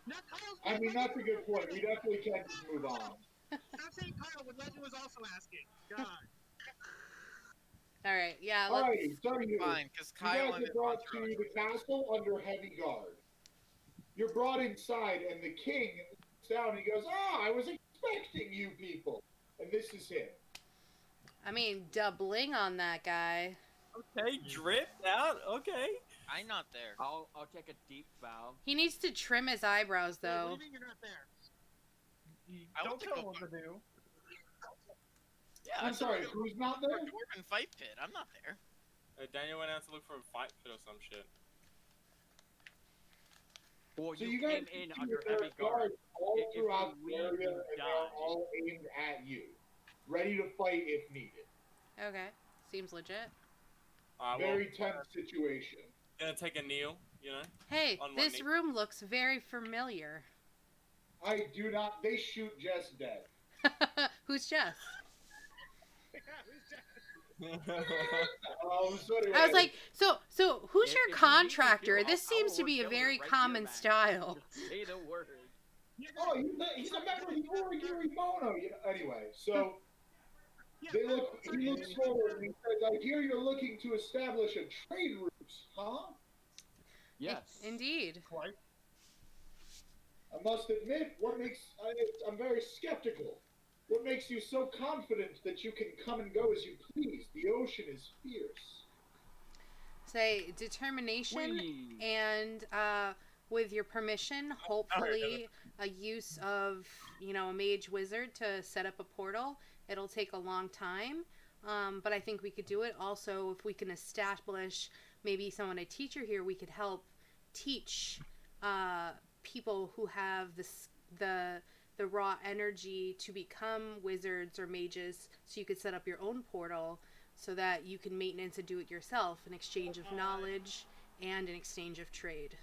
Not Kyle's
I mean, that's a good point. We definitely can just move on.
I'm saying Kyle when Legend was also asking. God.
Alright, yeah,
All
let's...
right, so
Fine, because
you
Kyle
guys
and
are brought to the castle under heavy guard. You're brought inside, and the king sits down and he goes, I was expecting you people. And this is him.
I mean, doubling on that guy.
Okay, dripped out. Okay.
I'm not there.
I'll take a deep bow.
He needs to trim his eyebrows,
What
though.
do you mean you're not there?
I
Don't
want to
tell
go.
him what to do.
Yeah,
I'm sorry, who's not there?
Dwarven fight pit. I'm not there.
Daniel went out to look for a fight pit or some shit.
Or
So
you
you guys
came in
see
under
there are
heavy guard.
all
If you
throughout the
leave,
area,
you
and they're
die.
all aimed at you, ready to fight if needed.
Okay. Seems legit.
Very tense situation.
Gonna take a kneel, you know?
Hey,
On one
this
knee.
room looks very familiar.
I do not. They shoot Jess dead.
Who's Jess?
So anyway,
I was like, so who's your
If you
contractor?
need me to,
This
I'll
seems to
work
be a
over
very
right to
common
your back.
style.
Just say the word.
oh, he's a member of the Origiri Bono. You know, anyway, so they look. He looks forward and he says, "I hear you're looking to establish a trade route, huh?"
Yes.
Indeed.
Quite.
I must admit, I'm very skeptical. What makes you so confident that you can come and go as you please? The ocean is fierce.
Say determination
Whee!
and with your permission, hopefully a use of, a mage wizard to set up a portal. It'll take a long time. But I think we could do it. Also, if we can establish maybe a teacher here, we could help teach people who have the raw energy to become wizards or mages, so you could set up your own portal so that you can maintenance and do it yourself in exchange of knowledge and in exchange of trade.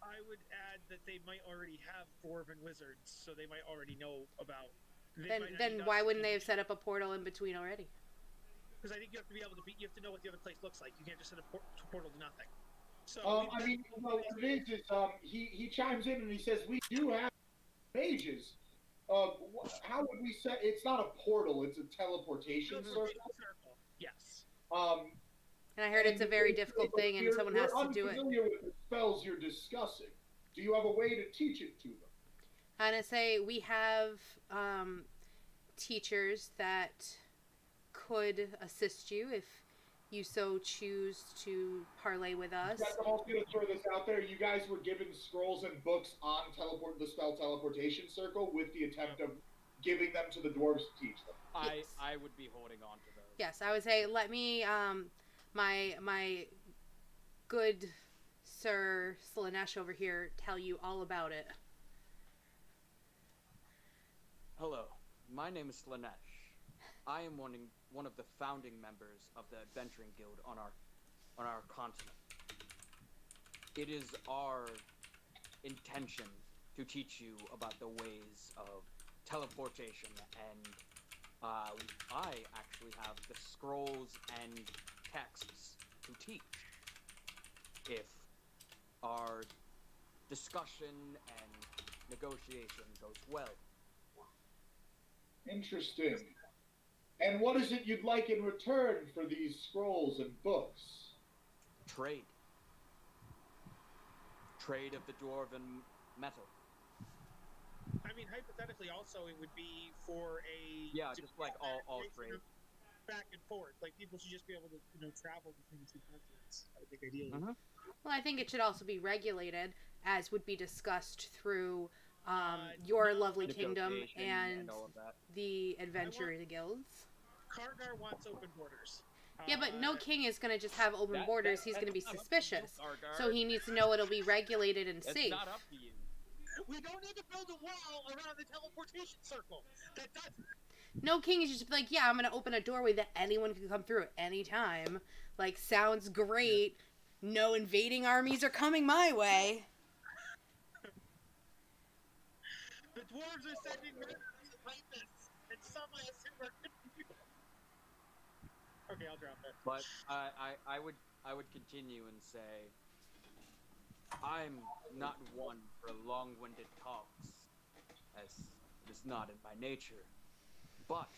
I would add that they might already have dwarven wizards, so they might already know about.
Then why wouldn't they have set up a portal in between already?
Because I think you have to be able to you have to know what the other place looks like. You can't just set a portal to nothing. So
I mean, what it is he chimes in and he says, "We do have mages. How would we set? It's not a portal; it's a teleportation circle."
Yes.
And I heard it's a very difficult thing, and someone has to do it.
You're unfamiliar with the spells you're discussing. Do you have a way to teach it to them?
And I say we have teachers that could assist you if you so choose to parlay with us.
I'm also going to throw this out there. You guys were given scrolls and books on the spell teleportation circle with the attempt of giving them to the dwarves to teach them.
Yes.
I would be holding on to those.
Yes, I would say let me my good Sir Slanesh over here tell you all about it.
Hello, my name is Slanesh. I am one of the founding members of the Adventuring Guild on our continent. It is our intention to teach you about the ways of teleportation, and I actually have the scrolls and texts to teach. If our discussion and negotiation goes well.
Interesting. And what is it you'd like in return for these scrolls and books?
Trade. Trade of the dwarven metal.
I mean, hypothetically, also it would be for a
Yeah, just like all trade.
back and forth. Like, people should just be able to, travel between the two continents. I would think ideally.
Mhm.
Well, I think it should also be regulated, as would be discussed through your
No,
lovely kingdom
Negotiation
and
all of that.
the adventuring guilds.
Kargar wants open borders.
Yeah, but no king is going to just have open
That-
borders.
that-
He's going to be
that's not up to
suspicious.
you, Kargar.
So he needs to know it'll be regulated and
It's
safe.
not up to you.
We don't need to build a wall around the teleportation circle. That does.
No king is just like, yeah, I'm going to open a doorway that anyone can come through at any time. Like, sounds great. No invading armies are coming my way.
The dwarves are sending murderers and rapists, and some I assume are good people. Okay, I'll drop it.
But I would continue and say, I'm not one for long-winded talks, as it is not in my nature. But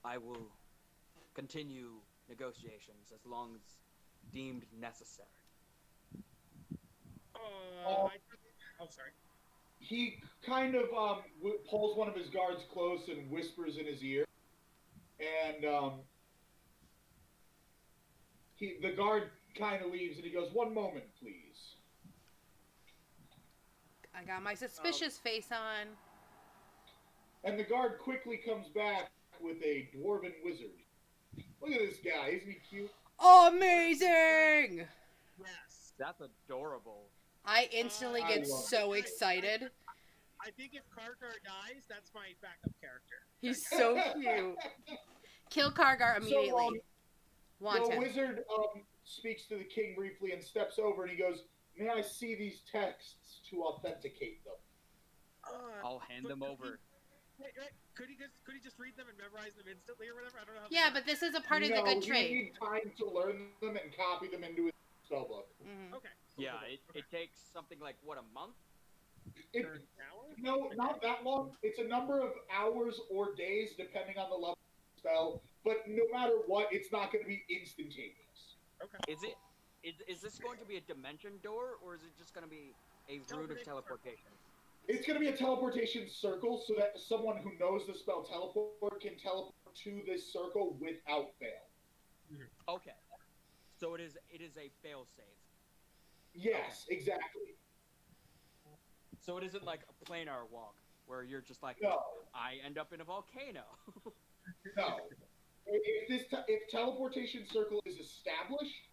I will continue negotiations as long as deemed necessary.
Sorry.
He kind of pulls one of his guards close and whispers in his ear, and the guard kind of leaves, and he goes, "One moment, please."
I got my suspicious face on.
And the guard quickly comes back with a dwarven wizard. Look at this guy, isn't he cute?
Amazing!
Yes.
That's adorable.
I instantly
I
get
love
so excited.
I think if Kargar dies, that's my backup character.
He's so cute. Kill Kargar immediately. Want
The
him.
wizard speaks to the king briefly and steps over, and he goes, "May I see these texts to authenticate them?"
I'll hand them over.
Wait. Could he just read them and memorize them instantly or whatever? I don't know how.
Yeah, but this is a part of the good
he
trait.
need time to learn them and copy them into his spellbook.
Mm-hmm.
Okay.
Yeah,
Cool.
it takes something like, what, a month?
Or an hour?
No, not that long. It's a number of hours or days, depending on the level of the spell. But no matter what, it's not going to be instantaneous.
Okay.
Is this going to be a dimension door, or is it just going to be a route of teleportation?
It's going to be a teleportation circle, so that someone who knows the spell teleport can teleport to this circle without fail.
Okay. So it is a fail-safe.
Yes, exactly.
So it isn't like a planar walk, where you're just like,
No.
I end up in a volcano.
No. If teleportation circle is established,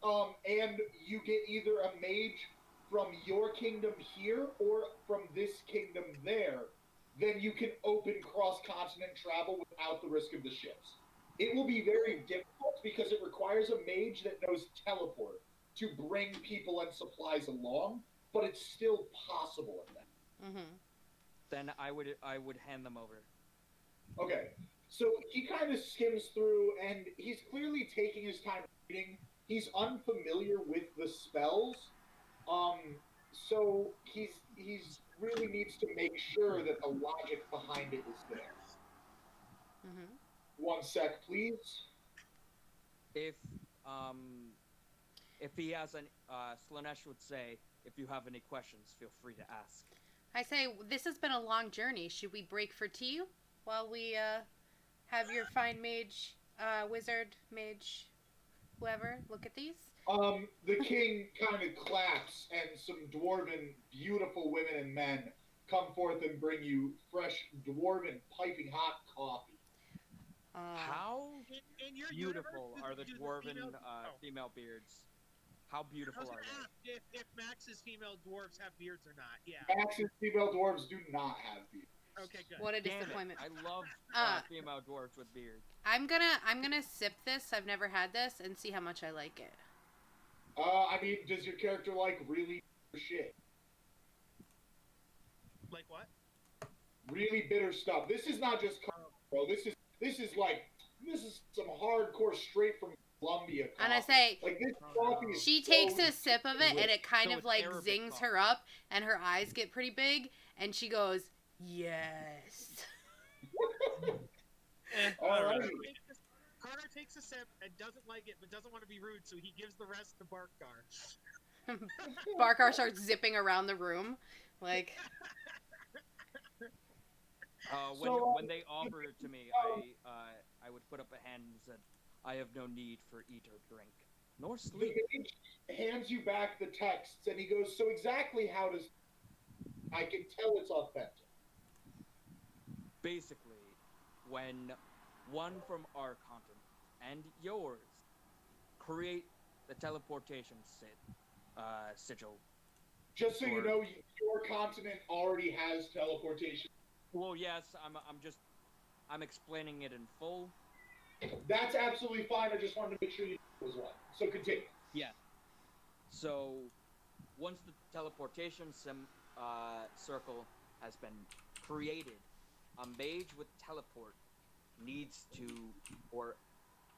and you get either a mage from your kingdom here or from this kingdom there, then you can open cross-continent travel without the risk of the ships. It will be very difficult because it requires a mage that knows teleport to bring people and supplies along, but it's still possible at that.
Mm-hmm.
Then I would hand them over.
Okay, so he kind of skims through, and he's clearly taking his time reading. He's unfamiliar with the spells, so he's really needs to make sure that the logic behind it is there.
Mm-hmm.
1 sec, please.
If he has any, Slanesh would say, if you have any questions, feel free to ask.
I say, this has been a long journey. Should we break for tea while we have your fine mage, wizard, mage, whoever, look at these?
The king kind of claps, and some dwarven, beautiful women and men come forth and bring you fresh dwarven, piping hot coffee.
How
In your
beautiful
universe,
are the
do
dwarven female beards? How
I was
beautiful
going
are
to
they?
ask if Max's female dwarves have beards or not. Yeah.
Max's female dwarves do not have beards.
Okay, good.
What a
Damn
disappointment.
it. I love female dwarves with beards.
I'm gonna sip this. I've never had this and see how much I like it.
I mean, does your character like really shit?
Like what?
Really bitter stuff. This is not just coffee, bro. This is some hardcore straight from Colombia coffee.
And I say,
like this coffee is
she
so
takes a sip of it and it kind
So
of
it's
like
Arabic
zings
coffee.
her up and her eyes get pretty big and she goes, yes.
All right.
Carter takes a sip and doesn't like it, but doesn't want to be rude, so he gives the rest to Barkar.
Barkar starts zipping around the room. Like,
When they offered it to me, I would put up a hand and said, "I have no need for eat or drink, nor
The
sleep."
mage hands you back the texts, and he goes, "So exactly how does I can tell it's authentic?"
Basically, when one from our continent and yours create the teleportation sigil.
Just so you
Or-
know, your continent already has teleportation.
Well, yes, I'm explaining it in full.
That's absolutely fine. I just wanted to make sure you knew was one. So continue.
Yeah. So, once the teleportation circle has been created, a mage with teleport needs to, or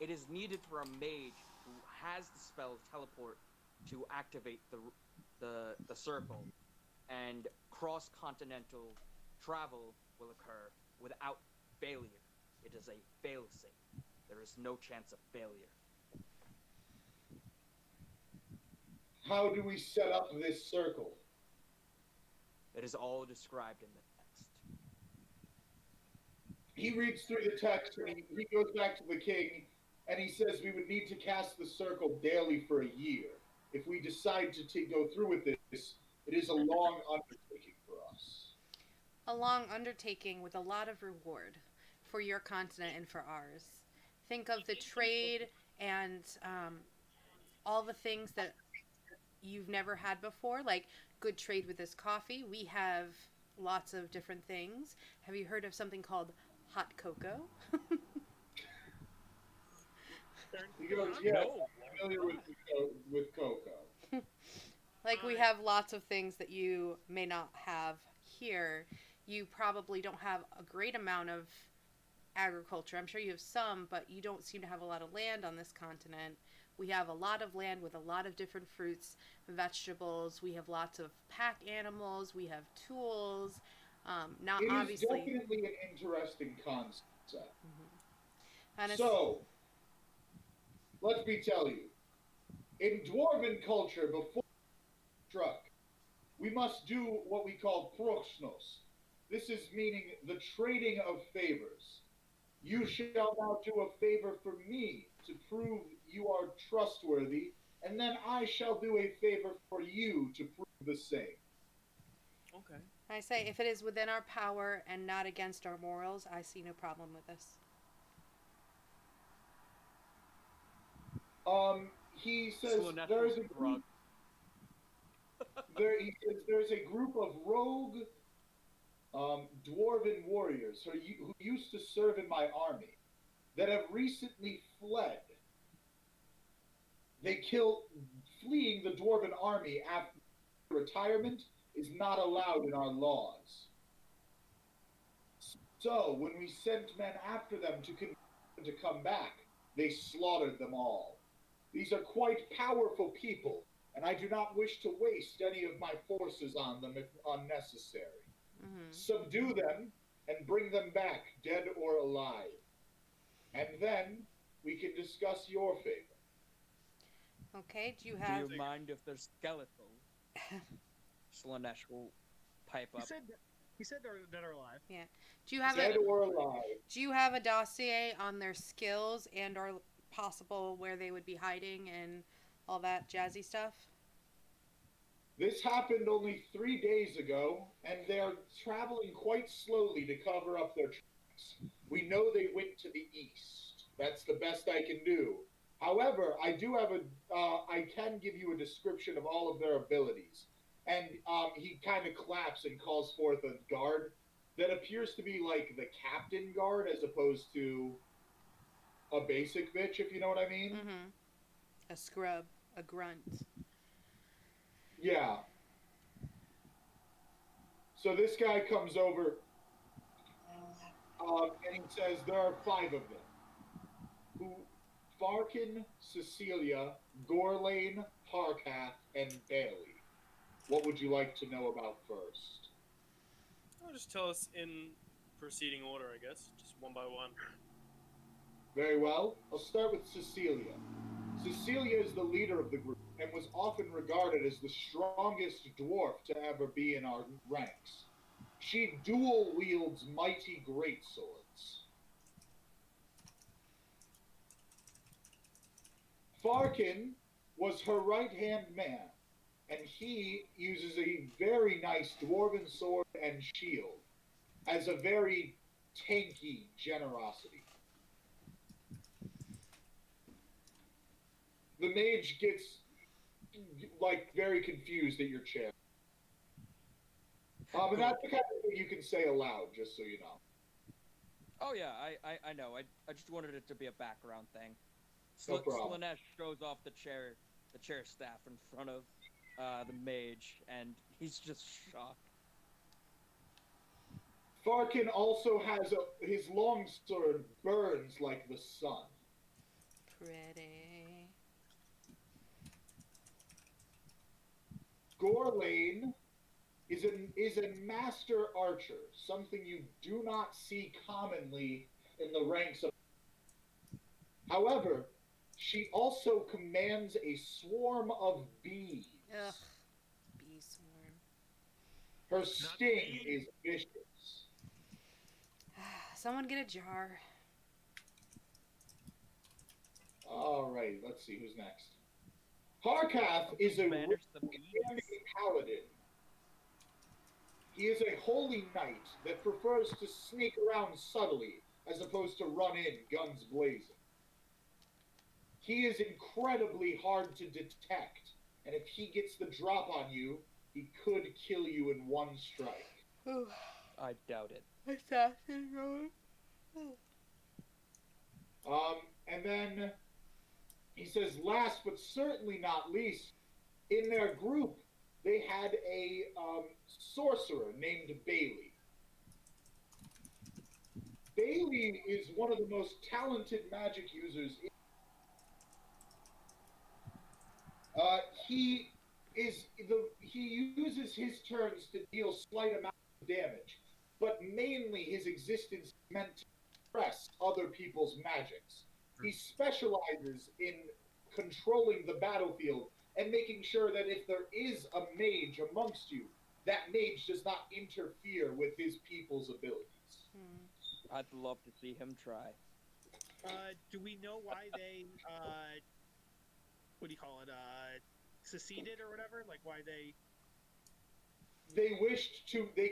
it is needed for a mage who has the spell teleport to activate the circle, and cross-continental travel will occur without failure. It is a fail-safe. There is no chance of failure.
How do we set up this circle?
It is all described in the text.
He reads through the text and he goes back to the king and he says we would need to cast the circle daily for a year. If we decide to go through with this, it is a long undertaking for us.
A long undertaking with a lot of reward for your continent and for ours. Think of the trade and all the things that you've never had before, like good trade with this coffee. We have lots of different things. Have you heard of something called hot cocoa?
He goes, yes,
No.
I'm familiar with cocoa.
Like, we have lots of things that you may not have here. You probably don't have a great amount of agriculture. I'm sure you have some, but you don't seem to have a lot of land on this continent. We have a lot of land with a lot of different fruits, vegetables. We have lots of pack animals. We have tools. Not
It is
obviously.
definitely an interesting concept.
And
So, let me tell you, in Dwarven culture, before struck, we must do what we call proxnos. This is meaning the trading of favors. You shall now do a favor for me to prove you are trustworthy, and then I shall do a favor for you to prove the same.
Okay.
I say, if it is within our power and not against our morals, I see no problem with this.
He says there's a group. He says there's a group of rogue dwarven warriors who used to serve in my army that have recently fled. Fleeing the dwarven army after retirement is not allowed in our laws. So when we sent men after them to come back, they slaughtered them all. These are quite powerful people, and I do not wish to waste any of my forces on them if unnecessary.
Mm-hmm.
Subdue them and bring them back, dead or alive. And then we can discuss your favor.
Okay, do you
Do
have...
you mind if they're skeletal? Slanesh will pipe up.
He said they're dead or alive.
Yeah. Do you have
Dead or alive.
Do you have a dossier on their skills and or possible where they would be hiding and all that jazzy stuff?
This happened only 3 days ago, and they're traveling quite slowly to cover up their tracks. We know they went to the east. That's the best I can do. However, I can give you a description of all of their abilities. And he kind of claps and calls forth a guard that appears to be like the captain guard as opposed to a basic bitch, if you know what I mean.
Mm-hmm. A scrub, a grunt.
Yeah. So this guy comes over and he says there are 5 of them. Farkin, Cecilia, Gorlane, Harkath, and Bailey. What would you like to know about first?
Oh, just tell us in proceeding order, I guess. Just one by one.
Very well. I'll start with Cecilia. Cecilia is the leader of the group and was often regarded as the strongest dwarf to ever be in our ranks. She dual wields mighty greatswords. Farkin was her right-hand man, and he uses a very nice dwarven sword and shield as a very tanky generosity. The mage gets, like, very confused at your chair. But that's the kind of thing you can say aloud, just so you know.
Oh yeah, I know. I just wanted it to be a background thing.
No problem.
Slanesh shows off the chair staff in front of the mage, and he's just shocked.
Farkin also has his longsword burns like the sun.
Pretty.
Gorlane is a master archer, something you do not see commonly in the ranks of. However, she also commands a swarm of bees.
Ugh. Bee swarm.
Her sting is vicious.
Someone get a jar.
Alright, let's see who's next. Harkath is a
Manage the
rogue paladin. He is a holy knight that prefers to sneak around subtly as opposed to run in guns blazing. He is incredibly hard to detect, and if he gets the drop on you, he could kill you in one strike.
Ooh.
I doubt it.
Assassin roll.
And then he says, last but certainly not least, in their group, they had a sorcerer named Bailey. Bailey is one of the most talented magic users. He uses his turns to deal slight amounts of damage, but mainly his existence is meant to suppress other people's magics. He specializes in controlling the battlefield and making sure that if there is a mage amongst you, that mage does not interfere with his people's abilities.
I'd love to see him try.
Do we know why they, what do you call it, seceded or whatever? Like, why they...
They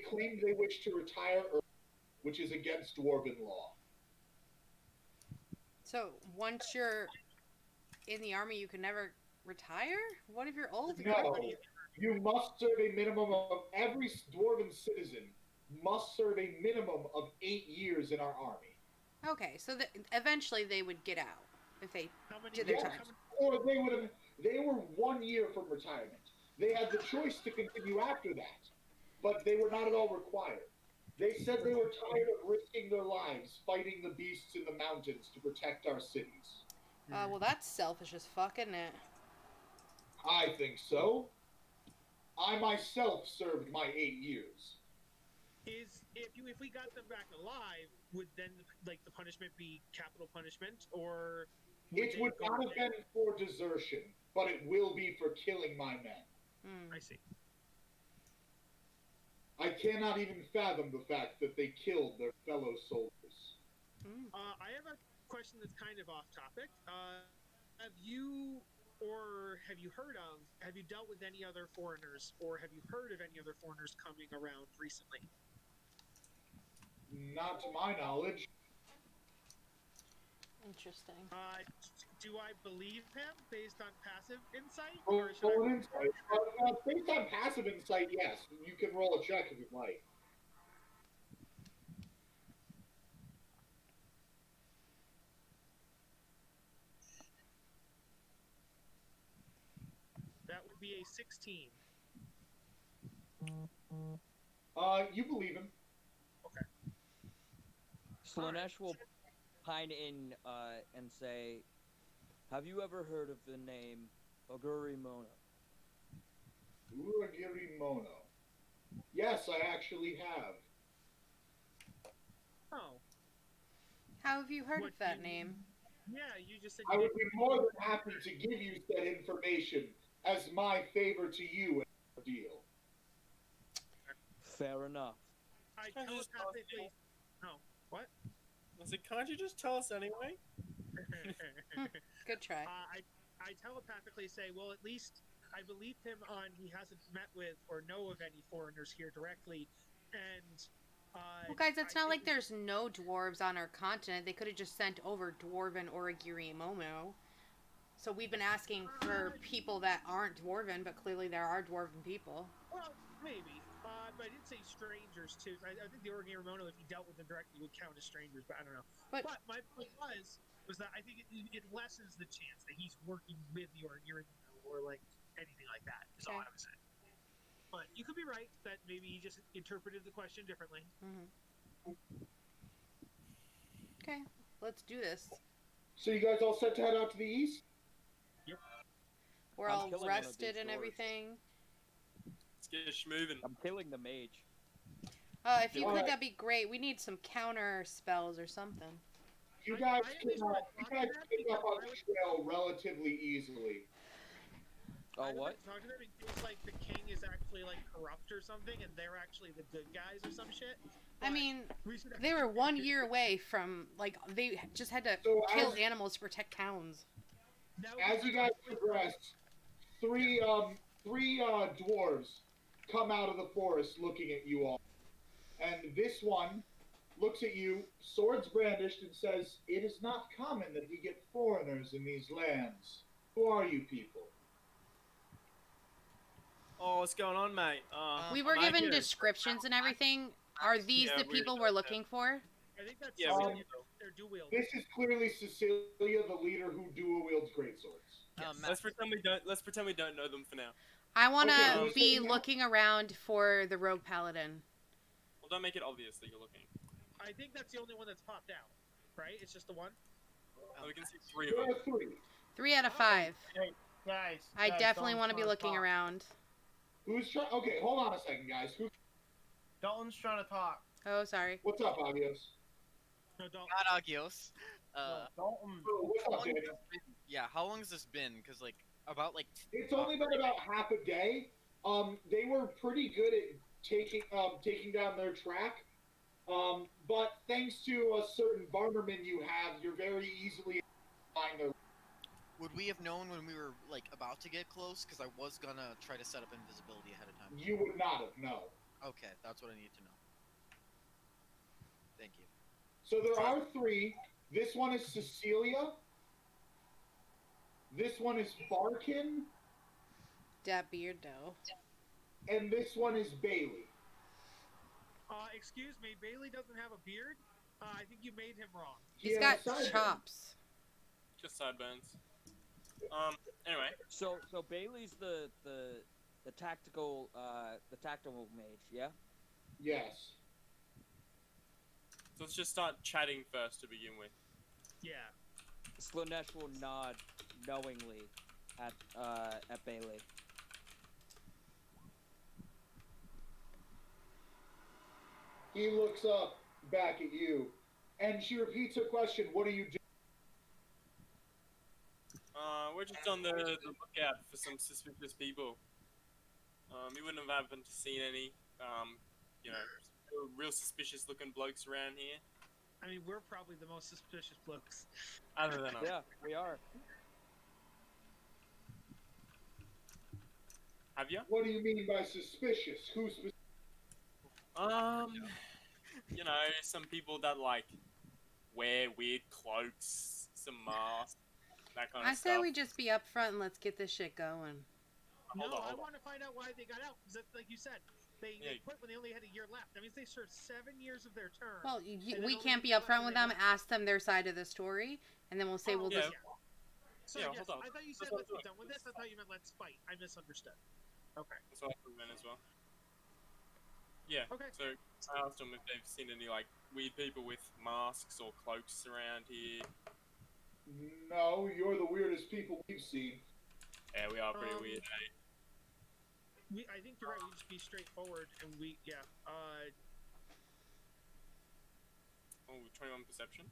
claimed they wished to retire early, which is against Dwarven law.
So, once you're in the army, you can never retire? What if you're old?
No, you must serve a minimum of, every Dwarven citizen must serve a minimum of 8 years in our army.
Okay, so eventually they would get out if they did their time.
Or they were 1 year from retirement. They had the choice to continue after that, but they were not at all required. They said they were tired of risking their lives fighting the beasts in the mountains to protect our cities.
Well, that's selfish as fuck, isn't it?
I think so. I myself served my 8 years.
If we got them back alive, would then the punishment be capital punishment, or
it would not have been for desertion, but it will be for killing my men.
I see.
I cannot even fathom the fact that they killed their fellow soldiers.
I have a question that's kind of off topic. Have you dealt with any other foreigners, or have you heard of any other foreigners coming around recently?
Not to my knowledge.
Interesting.
Do I believe him based on passive insight?
Based on passive insight, yes. You can roll a check if you'd like.
That would be a 16.
You believe him.
Okay.
Slanesh will pine in and say, have you ever heard of the name Oguri Mono?
Uragiri Mono. Yes, I actually have.
Oh.
How have you heard of that name?
Yeah, you just said...
I would be more than happy to give you that information as my favor to you in the deal.
Fair enough.
I
Can't you just tell us
telepathically. No. What?
I said, can't you just tell us anyway?
Good try.
I telepathically say, well, at least I believe him on he hasn't met with or know of any foreigners here directly, and
Well, guys, it's
I
not
think
like there's no dwarves on our continent. They could have just sent over Dwarven Origiri Momo. So we've been asking for people that aren't Dwarven, but clearly there are Dwarven people.
well, maybe. But I did say strangers too. I think the Origami Ramono, if you dealt with them directly, would count as strangers. But I don't know.
But
But my point was that I think it lessens the chance that he's working with the Origami or like anything like that. Is all
Okay.
I was saying. But you could be right that maybe he just interpreted the question differently.
okay, let's do this.
So you guys all set to head out to the east?
Yep.
We're
I'm
all
killing one of
rested
these
and
dwarves.
everything.
Let's get schmoving.
I'm killing the mage.
If you
All
could,
right.
that'd be great. We need some counter spells or something.
You
I
guys
at
can
least wanna
you
talk to
guys
them
pick up on
because
the trail relatively easily.
Oh,
I'd
what?
like to talk to them in case like the king is actually like corrupt or something, and they're actually the good guys or some shit.
I
But
mean,
we should
they were 1 year away from, like, they just had to
So
kill
as-
animals to protect towns.
As you guys progress, three dwarves come out of the forest looking at you all. And this one looks at you, swords brandished, and says, "It is not common that we get foreigners in these lands. Who are you people?"
Oh, what's going on, mate?
We were
I'm
given
Agio.
descriptions and everything. Are these
Yeah,
the
we
people
did
we're
that.
looking for?
I think that's
Yeah,
Cecilia.
we-
They're dual wielders.
This is clearly Cecilia, the leader who dual wields greatswords.
Let's pretend we don't. Let's pretend we don't know them for now.
I want to
Okay,
who's
be
saying that?
looking around for the rogue paladin.
Well, don't make it obvious that you're looking.
I think that's the only one that's popped out, right? It's just the one.
We can see three of
There
them.
are three.
3 out of 5.
Hey, guys.
I
guys,
definitely
Dalton's
want to be
trying
looking
talk.
around.
Who's trying? Okay, hold on a second, guys.
Dalton's trying to talk.
Oh, sorry.
What's up, Agios?
No, don't.
Not Agios.
No, Dalton.
Oh, what's
How
up,
long has
Daniel?
this been? Yeah, how long has this been? Because like about like.
It's only been about half a day. They were pretty good at taking down their track. But thanks to a certain barberman you have, you're very easily find their.
Would we have known when we were like about to get close? Because I was gonna try to set up invisibility ahead of time.
You would not have no.
Okay, that's what I need to know. Thank you.
So there are three. This one is Cecilia. This one is Farkin,
Dat beardo.
and this one is Bailey.
Excuse me, Bailey doesn't have a beard. I think you made him wrong.
He
He's
has
got
sideburns.
chops.
Just sideburns. Anyway.
So Bailey's the tactical mage, yeah?
Yes.
So let's just start chatting first to begin with.
Yeah.
Slanesh will nod knowingly at Bailey.
He looks up back at you, and she repeats her question. What are you doing?
We're just on the lookout for some suspicious people. You wouldn't have happened to seen any, real suspicious looking blokes around here.
I mean, we're probably the most suspicious blokes.
Other than us.
Yeah, we are.
Have you?
What do you mean by suspicious? Who's
Some people that like wear weird cloaks, some masks, that kind of
I
stuff.
say we just be up front and let's get this shit going.
No,
Hold
I
on.
want to find out why they got out. Because, like you said, they quit when they only had a year left. That means they served 7 years of their term.
Well,
And then
we
only
can't be
year
up front with
left and
them,
they
ask them their side of the story, and then we'll say we'll
yeah.
just...
So,
Yeah,
yes,
hold on.
I thought you said
That's what
let's be
I'm
done with this. I thought you meant let's fight. I misunderstood. Okay.
That's what I meant as well. Yeah.
Okay.
So I asked them if they've seen any like weird people with masks or cloaks around here.
No, you're the weirdest people we've seen.
Yeah, we are pretty
Um,
weird. Eh?
I think you're right. We just be straightforward and
Oh, 21 perception.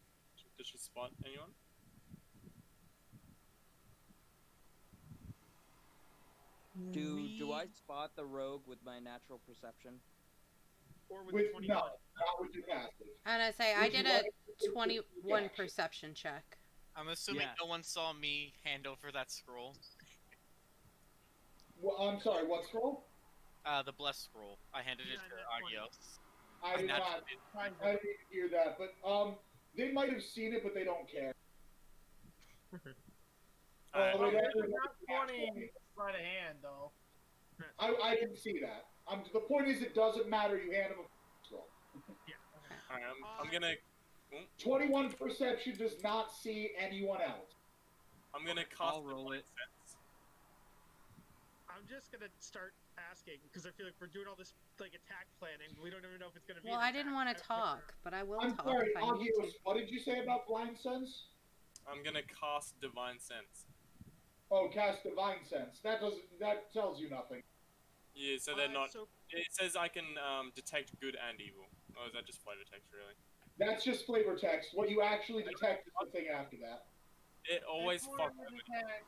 Does she spot anyone?
Do I spot the rogue with my natural perception?
or with the 21?
No, not with your passive.
And I say, I
Would you
did a
like to
21
reaction?
perception check.
I'm assuming
Yeah.
no one saw me hand over that scroll.
Well, I'm sorry, what scroll?
The blessed scroll. I handed it
Yeah,
to
that 20.
Agios.
I did not. I didn't hear that, but they might have seen it, but they don't care.
Alright.
They
It's
never-
not 20 sleight of hand, though.
I didn't see that. The point is, it doesn't matter. You hand him a scroll.
Yeah. Okay.
Alright, I'm gonna
21 perception does not see anyone else.
cast
I'll roll
Divine
it.
Sense.
I'm just gonna start asking because I feel like we're doing all this like attack planning. We don't even know if it's gonna be.
Well,
an
I didn't
attack.
want to talk, but I will
I'm
talk
sorry,
if I need
Agios,
to.
what did you say about blind sense?
I'm gonna cast Divine Sense.
Oh, cast divine sense. That tells you nothing.
Yeah, so they're not.
So,
It says I can detect good and evil. Or is that just flavor text, really?
That's just flavor text. What you actually detect is the thing after that.
It always
It's more
fucks
of a
with me.
detect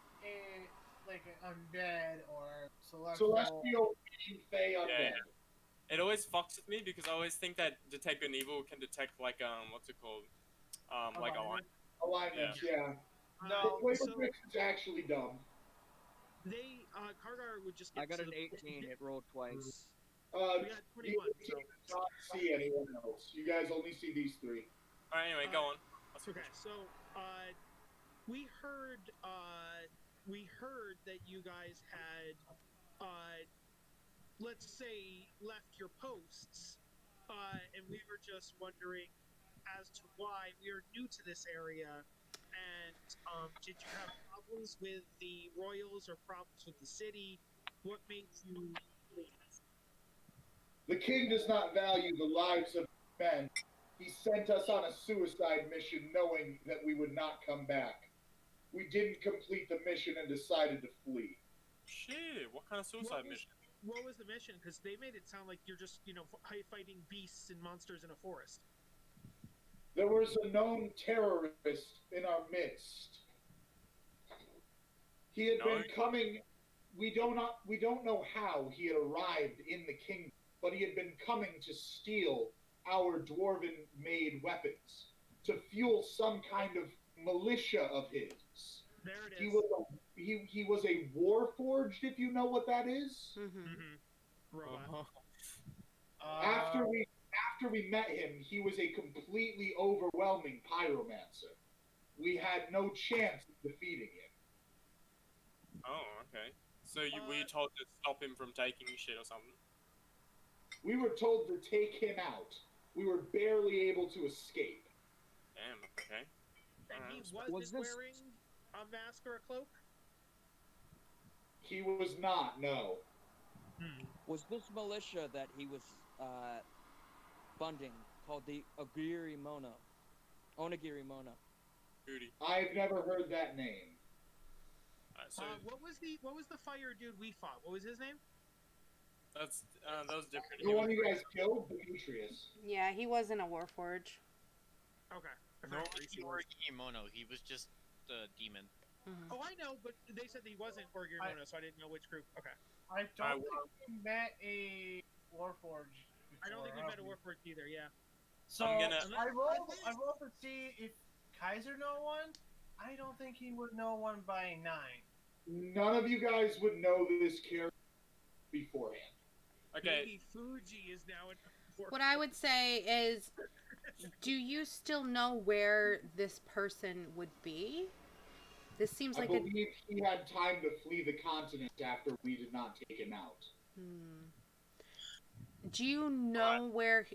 like an undead or celestial.
Celestial being Fey undead.
Yeah. It always fucks with me because I always think that detect good and evil can detect like what's it called? Like a line.
Alignments, yeah.
No,
Flavor
so
text is actually dumb.
they Kargar would just get
I got
to
an
the-
18. It rolled twice.
We got 21.
You does not see anyone else. You guys only see these three.
Alright, anyway, go on. What's your
Okay,
question?
so we heard that you guys had let's say left your posts, and we were just wondering as to why. We are new to this area, and did you have problems with the royals or problems with the city? What made you leave?
The king does not value the lives of men. He sent us on a suicide mission knowing that we would not come back. We didn't complete the mission and decided to flee.
Shit, what kind of suicide mission?
What was the mission? Because they made it sound like you're just, fighting beasts and monsters in a forest.
There was a known terrorist in our midst. He had been coming. We don't know how he had arrived in the kingdom, but he had been coming to steal our dwarven-made weapons to fuel some kind of militia of his.
There it is.
He was a warforged, if you know what that is.
Mm-hmm.
Robot.
After we met him, he was a completely overwhelming pyromancer. We had no chance of defeating him.
Oh, okay. So were you told to stop him from taking shit or something?
We were told to take him out. We were barely able to escape.
Damn, okay.
And he
Alright.
wasn't wearing a mask or a cloak?
He was not, no.
Was this militia that he was funding called the Onigiri Mono?
Booty.
I've never heard that name.
Alright, so
What was the fire dude we fought? What was his name?
that was different.
The one you guys killed, Demetrius.
Yeah, he wasn't a warforge.
Okay. I
No,
forgot
he
was.
Kimono. He was just a demon.
Mm-hmm.
Oh, I know, but they said that he wasn't Orgirimono, so I didn't know which group. Okay.
I don't think we met a Warforged.
I don't think we met a Warforged either, yeah.
So
I'm gonna-
I rolled to see if Kaiser know one. I don't think he would know one by 9.
None of you guys would know this character beforehand.
Okay,
Maybe Fuji is now in
What I would say is, do you still know where this person would be? This seems
I
like a...
believe he had time to flee the continent after we did not take him out.
Do you know where,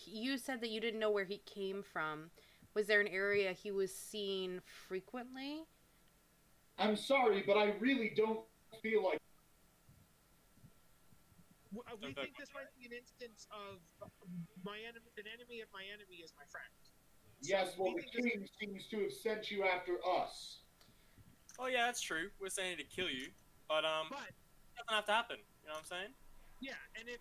you said that you didn't know where he came from. Was there an area he was seen frequently?
I'm sorry, but I really don't feel like...
We think this might be an instance of an enemy of my enemy is my friend.
Yes,
So
well,
we
the
think this-
king seems to have sent you after us.
oh yeah, that's true. We're saying to kill you, but it
But
doesn't have to happen. You know what I'm saying?
yeah, and if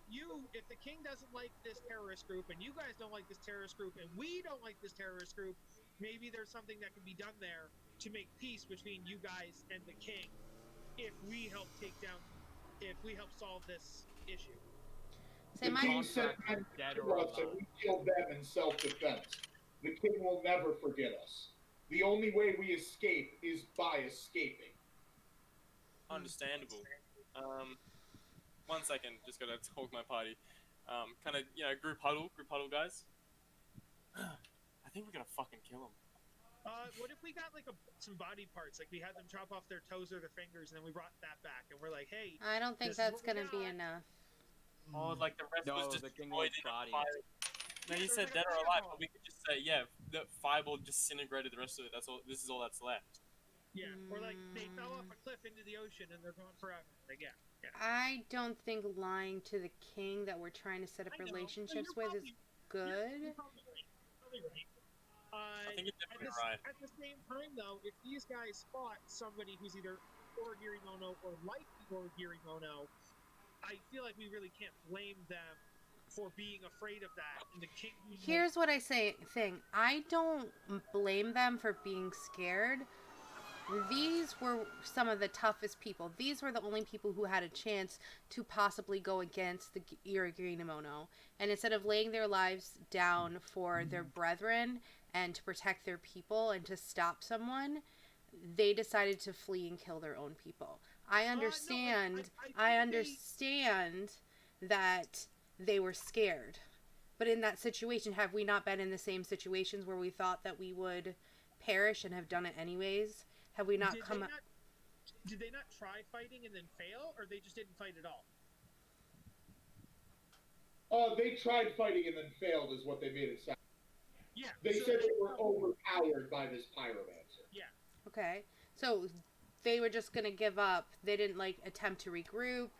the king doesn't like this terrorist group, and you guys don't like this terrorist group, and we don't like this terrorist group, maybe there's something that can be done there to make peace between you guys and the king. If we help solve this issue.
Say
The
my
king sent
Contract
men
dead
to
or
us and
alive.
we killed them in self-defense. The king will never forget us. The only way we escape is by escaping.
Understandable. One second, just gotta talk my party. Kind of, group huddle, guys. I think we're gonna fucking kill him.
What if we got like some body parts, like we had them chop off their toes or their fingers, and then we brought that back, and we're like, hey,
I don't think
this is
that's
what we
gonna be
got.
enough.
Oh, like the rest
No,
was
the king
destroyed
wants
in a
bodies.
fire. No,
Yeah,
you
there's
said
like a
dead or alive,
fireball.
but we could just say, yeah, the fireball disintegrated the rest of it. That's all. This is all that's left.
Yeah, or like they fell off a cliff into the ocean and they're gone forever. Like, yeah.
I don't think lying to the king that we're trying to set up
I know.
relationships
You're
with is good.
You're probably right. Probably right.
I think you're
At
definitely right.
the same time, though, if these guys fought somebody who's either Origirimono or like the Origirimono, I feel like we really can't blame them for being afraid of that. And the king.
Here's what I think. I don't blame them for being scared. These were some of the toughest people. These were the only people who had a chance to possibly go against the Irigirimono. And instead of laying their lives down for their brethren and to protect their people and to stop someone, they decided to flee and kill their own people. I understand. I understand that they were scared. But in that situation, have we not been in the same situations where we thought that we would perish and have done it anyways? Have we not come up?
Did they not try fighting and then fail, or they just didn't fight at all?
They tried fighting and then failed, is what they made it sound.
Yeah.
They said they were overpowered by this pyromancer.
Yeah.
Okay. So they were just going to give up. They didn't, like, attempt to regroup.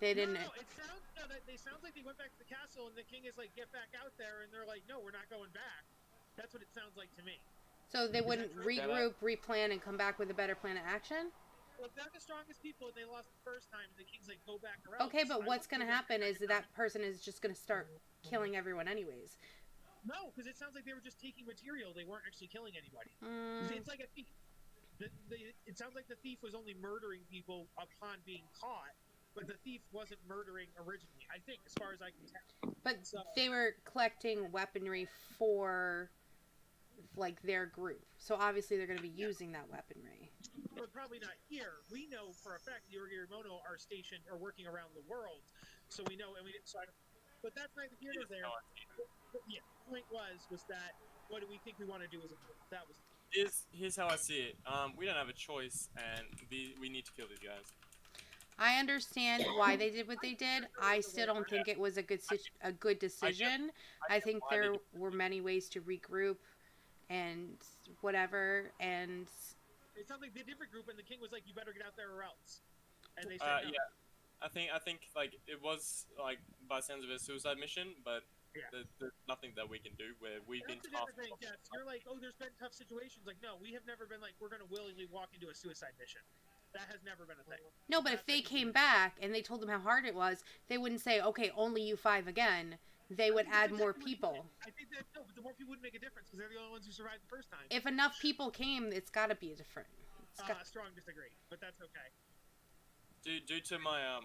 They didn't.
No, it sounds like they went back to the castle and the king is like, get back out there, and they're like, no, we're not going back. That's what it sounds like to me.
So they wouldn't
that true?
regroup, replan, and come back with a better plan of action?
Well, if they're the strongest people and they lost the first time, and the king's like, go back around.
Okay, but what's going to happen is that person is just going to start killing everyone anyways.
No, because it sounds like they were just taking material. They weren't actually killing anybody. It's like a thief. It sounds like the thief was only murdering people upon being caught, but the thief wasn't murdering originally, I think, as far as I can tell.
But they were collecting weaponry for, like, their group. So obviously they're going to be using that weaponry.
But probably not here. We know for a fact the Origirimono are stationed or working around the world, so we know, and we didn't decide. But that's neither here nor there. Yeah, the point was that what do we think we want to do as a group? That was.
Here's how I see it. We don't have a choice, and we need to kill these guys.
I understand why they did what they did. I still don't think it was a good decision. I think there were many ways to regroup and whatever, and
it sounds like the different group, and the king was like, "You better get out there or else." And they said, no.
Yeah, I think like it was like by the sounds of a suicide mission, but there's nothing that we can do where we've been tasked.
Jeff. You're like, oh, there's been tough situations. Like, no, we have never been like, we're going to willingly walk into a suicide mission. That has never been a thing.
No, but if they came back and they told them how hard it was, they wouldn't say, okay, only you 5 again. They would add more people.
I think that, no, but the more people wouldn't make a difference because they're the only ones who survived the first time.
If enough people came, it's got to be different.
Strong disagree, but that's okay.
Due to my oath,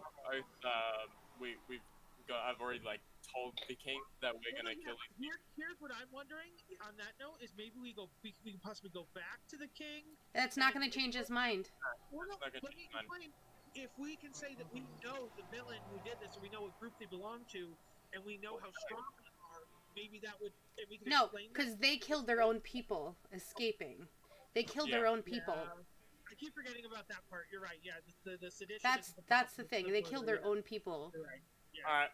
I've already like told the king that we're gonna kill him.
Here's what I'm wondering on that note is maybe we can possibly go back to the king.
That's not going to change his mind.
Well, no, let me explain. If we can say that we know the villain who did this, and we know what group they belong to, and we know how strong they are, maybe that would. And we can
No,
explain
because they killed their own people escaping. They killed their own people.
Yeah. I keep forgetting about that part. You're right. Yeah, the sedition.
That's the thing. They killed their own people.
You're right. Yeah.
All right.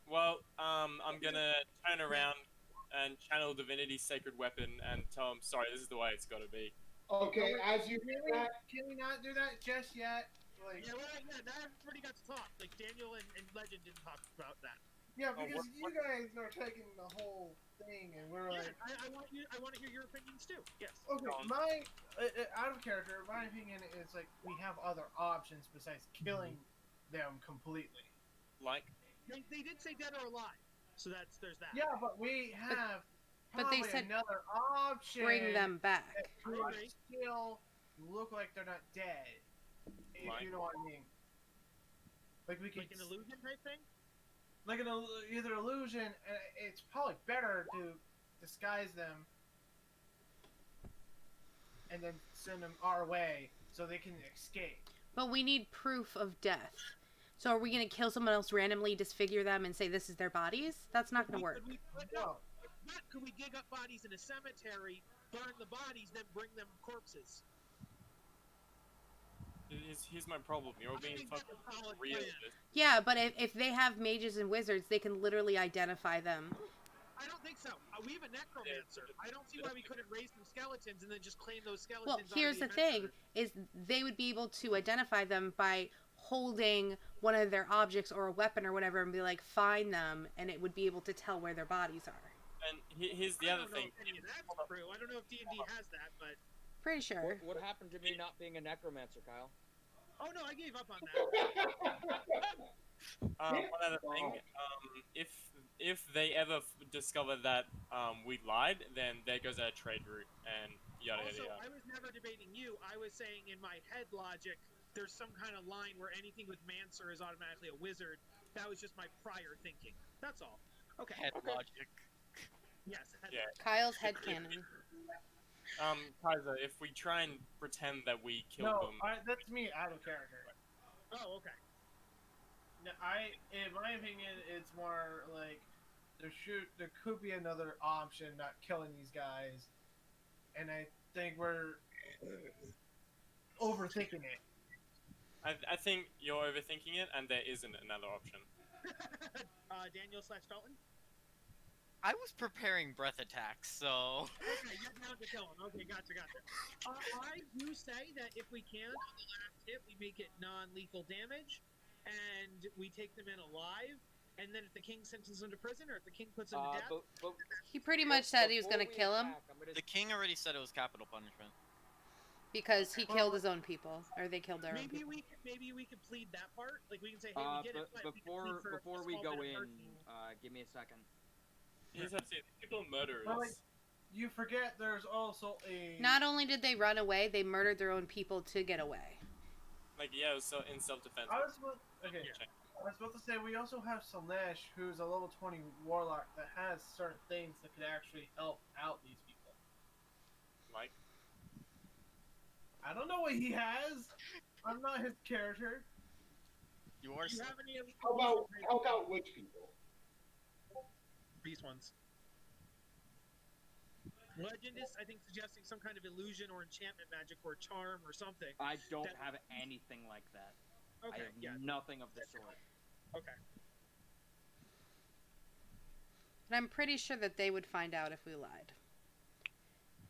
Well, I'm gonna turn around and channel Divinity's sacred weapon and tell him, sorry, this is the way it's got to be.
Okay, as you do that,
Can we not do that just yet? Like,
Now everybody got to talk. Like Daniel and Legend didn't talk about that.
yeah, because you guys are taking the whole thing, and we're like,
I want to hear your opinions too. Yes.
okay, my out of character, my opinion is like we have other options besides killing them completely.
Like.
They did say dead or alive, so there's that.
Yeah, but we have
but they
probably
said
another option.
bring them back.
That still look like they're not dead. If you know what I mean. Like we could.
Like an illusion type thing.
like either illusion. It's probably better to disguise them and then send them our way so they can escape.
But we need proof of death. So are we going to kill someone else randomly, disfigure them, and say this is their bodies? That's not going to work.
Could we dig up bodies in a cemetery, burn the bodies, then bring them corpses?
Here's my problem. You're being fucking realistic.
Yeah, but if they have mages and wizards, they can literally identify them.
I don't think so. We have a necromancer. I don't see why we couldn't raise some skeletons and then just claim those skeletons.
Well, here's the thing, is they would be able to identify them by holding one of their objects or a weapon or whatever and be like, find them, and it would be able to tell where their bodies are.
And here's the other thing.
I don't know if any of that's true. I don't know if D&D has that, but...
Pretty sure.
What happened to me not being a necromancer, Kyle?
Oh no, I gave up on that.
One other thing, if they ever discover that we lied, then there goes our trade route and yada
Also,
yada.
I was never debating you. I was saying in my head logic, there's some kind of line where anything with Mancer is automatically a wizard. That was just my prior thinking. That's all. Okay.
Head logic.
Yes.
Yeah.
Kyle's headcanon.
Kaiser, if we try and pretend that we killed them...
that's me out of character.
Oh, okay.
No, in my opinion, it's more like there could be another option, not killing these guys, and I think we're overthinking it.
I think you're overthinking it, and there isn't another option.
Daniel/Dalton?
I was preparing breath attacks, so...
Okay, you're down to kill him. Okay, gotcha. I do say that if we can, on the last hit, we make it non-lethal damage, and we take them in alive, and then if the king sentences them to prison, or if the king puts them to death...
He pretty much said he was going to kill him.
The king already said it was capital punishment.
Because he killed his own people, or they killed their own people.
Maybe we could plead that part. Like, we can say, hey, we get it, but
before we go in, give me a second.
You just have to say, people are murderers.
Well, like, you forget there's also a...
Not only did they run away, they murdered their own people to get away.
Like, yeah, it was in self-defense.
I was supposed to say, we also have Slanesh, who's a level 20 warlock that has certain things that could actually help out these people.
Like?
I don't know what he has. I'm not his character.
You are...
How about witch people?
These ones. Legend is, I think, suggesting some kind of illusion or enchantment magic or charm or something.
I don't have anything like that.
Okay,
I have nothing of the sort.
Okay.
And I'm pretty sure that they would find out if we lied.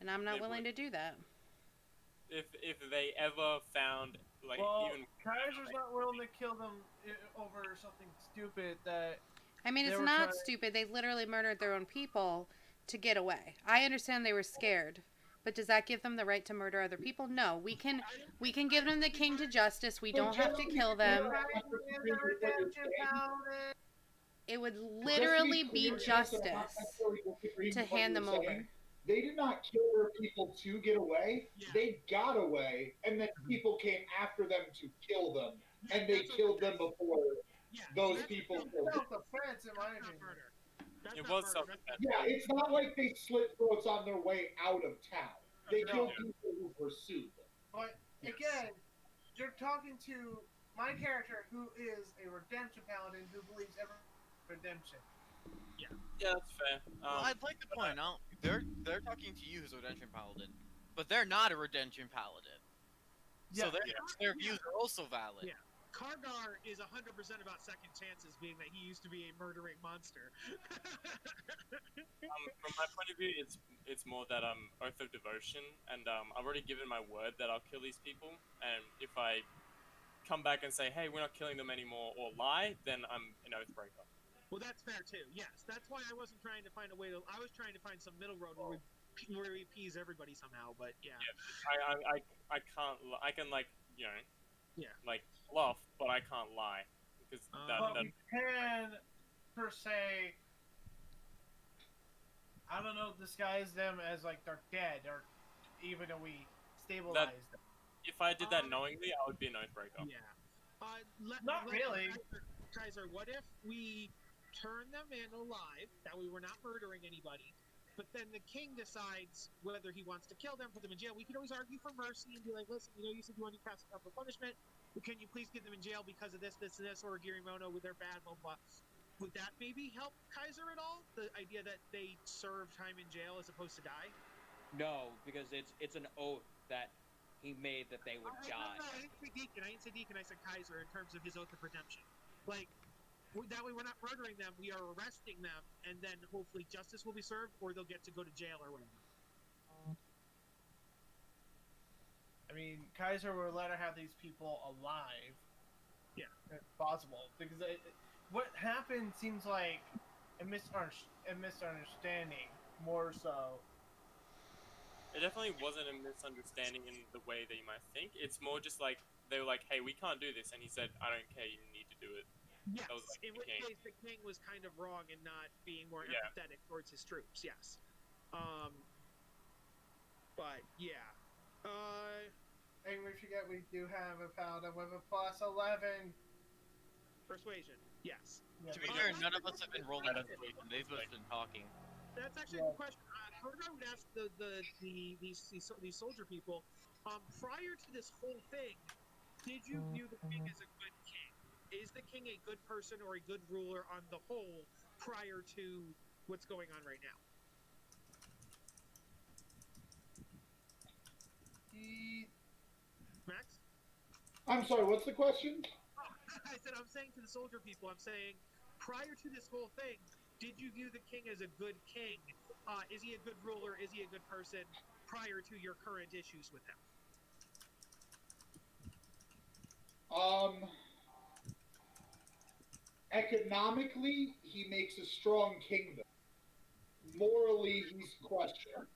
And I'm not willing to do that.
If they ever found, like, even...
Kaiser's not willing to kill them over something stupid that...
I mean, it's not stupid. They literally murdered their own people to get away. I understand they were scared, but does that give them the right to murder other people? No. We can give them the king to justice. We don't have to kill them. It would literally be justice to hand them over.
They did not kill their people to get away. Yeah. They got away, and then people came after them to kill them, and they killed them before... Yeah, those people.
Self-defense, in my opinion.
It was self-defense.
Yeah, it's not like they slit throats on their way out of town. They killed people who pursued them.
But again, you're talking to my character, who is a redemption paladin who believes every redemption.
Yeah, that's fair.
Well, I'd like to point out they're talking to you, who's a redemption paladin, but they're not a redemption paladin.
Yeah,
so their views are also valid.
Yeah. Kargar is 100% about second chances, being that he used to be a murdering monster.
From my point of view, it's more that oath of devotion, and I've already given my word that I'll kill these people, and if I come back and say, hey, we're not killing them anymore, or lie, then I'm an oath breaker.
Well, that's fair too. Yes, that's why I wasn't trying to find a way to. I was trying to find some middle road where we appease everybody somehow. But yeah.
I can't. I can, like, you know.
Yeah.
Like, bluff, but I can't lie because
but we can, per se, I don't know, disguise them as like they're dead, or even though we stabilize them.
If I did that knowingly, I would be an oathbreaker.
Yeah.
Not really.
Kaiser, what if we turn them in alive. That way we're not murdering anybody. But then the king decides whether he wants to kill them, put them in jail. We can always argue for mercy and be like, listen, you said you want to cast a capital punishment, but can you please get them in jail because of this, this, and this, or Girimono with their bad, blah, blah. Would that maybe help Kaiser at all? The idea that they serve time in jail as opposed to die?
No, because it's an oath that he made that they would die.
No, I didn't say Deacon. I said Kaiser in terms of his oath of redemption. Like, that way we're not murdering them, we are arresting them, and then hopefully justice will be served, or they'll get to go to jail or whatever.
I mean, Kaiser would let her have these people alive.
Yeah.
If possible. Because what happened seems like a misunderstanding, more so.
It definitely wasn't a misunderstanding in the way that you might think. It's more just like, they were like, hey, we can't do this. And he said, I don't care, you need to do it.
Yes,
That was like
in
the
which
king.
case the king was kind of wrong in not being more
Yeah.
empathetic towards his troops, yes. But, yeah.
And we forget we do have a paladin with a plus 11.
Persuasion, yes.
Yeah,
To be
but-
fair, none of us have been rolling
That's
persuasion. They've just been talking.
That's actually a good question. However, I would ask these soldier people, prior to this whole thing, did you view the king as a good king? Is the king a good person or a good ruler on the whole prior to what's going on right now? Max?
I'm sorry, what's the question?
I said, I'm saying to the soldier people, I'm saying, prior to this whole thing, did you view the king as a good king? Is he a good ruler? Is he a good person prior to your current issues with him?
Economically, he makes a strong kingdom. Morally, he's questionable.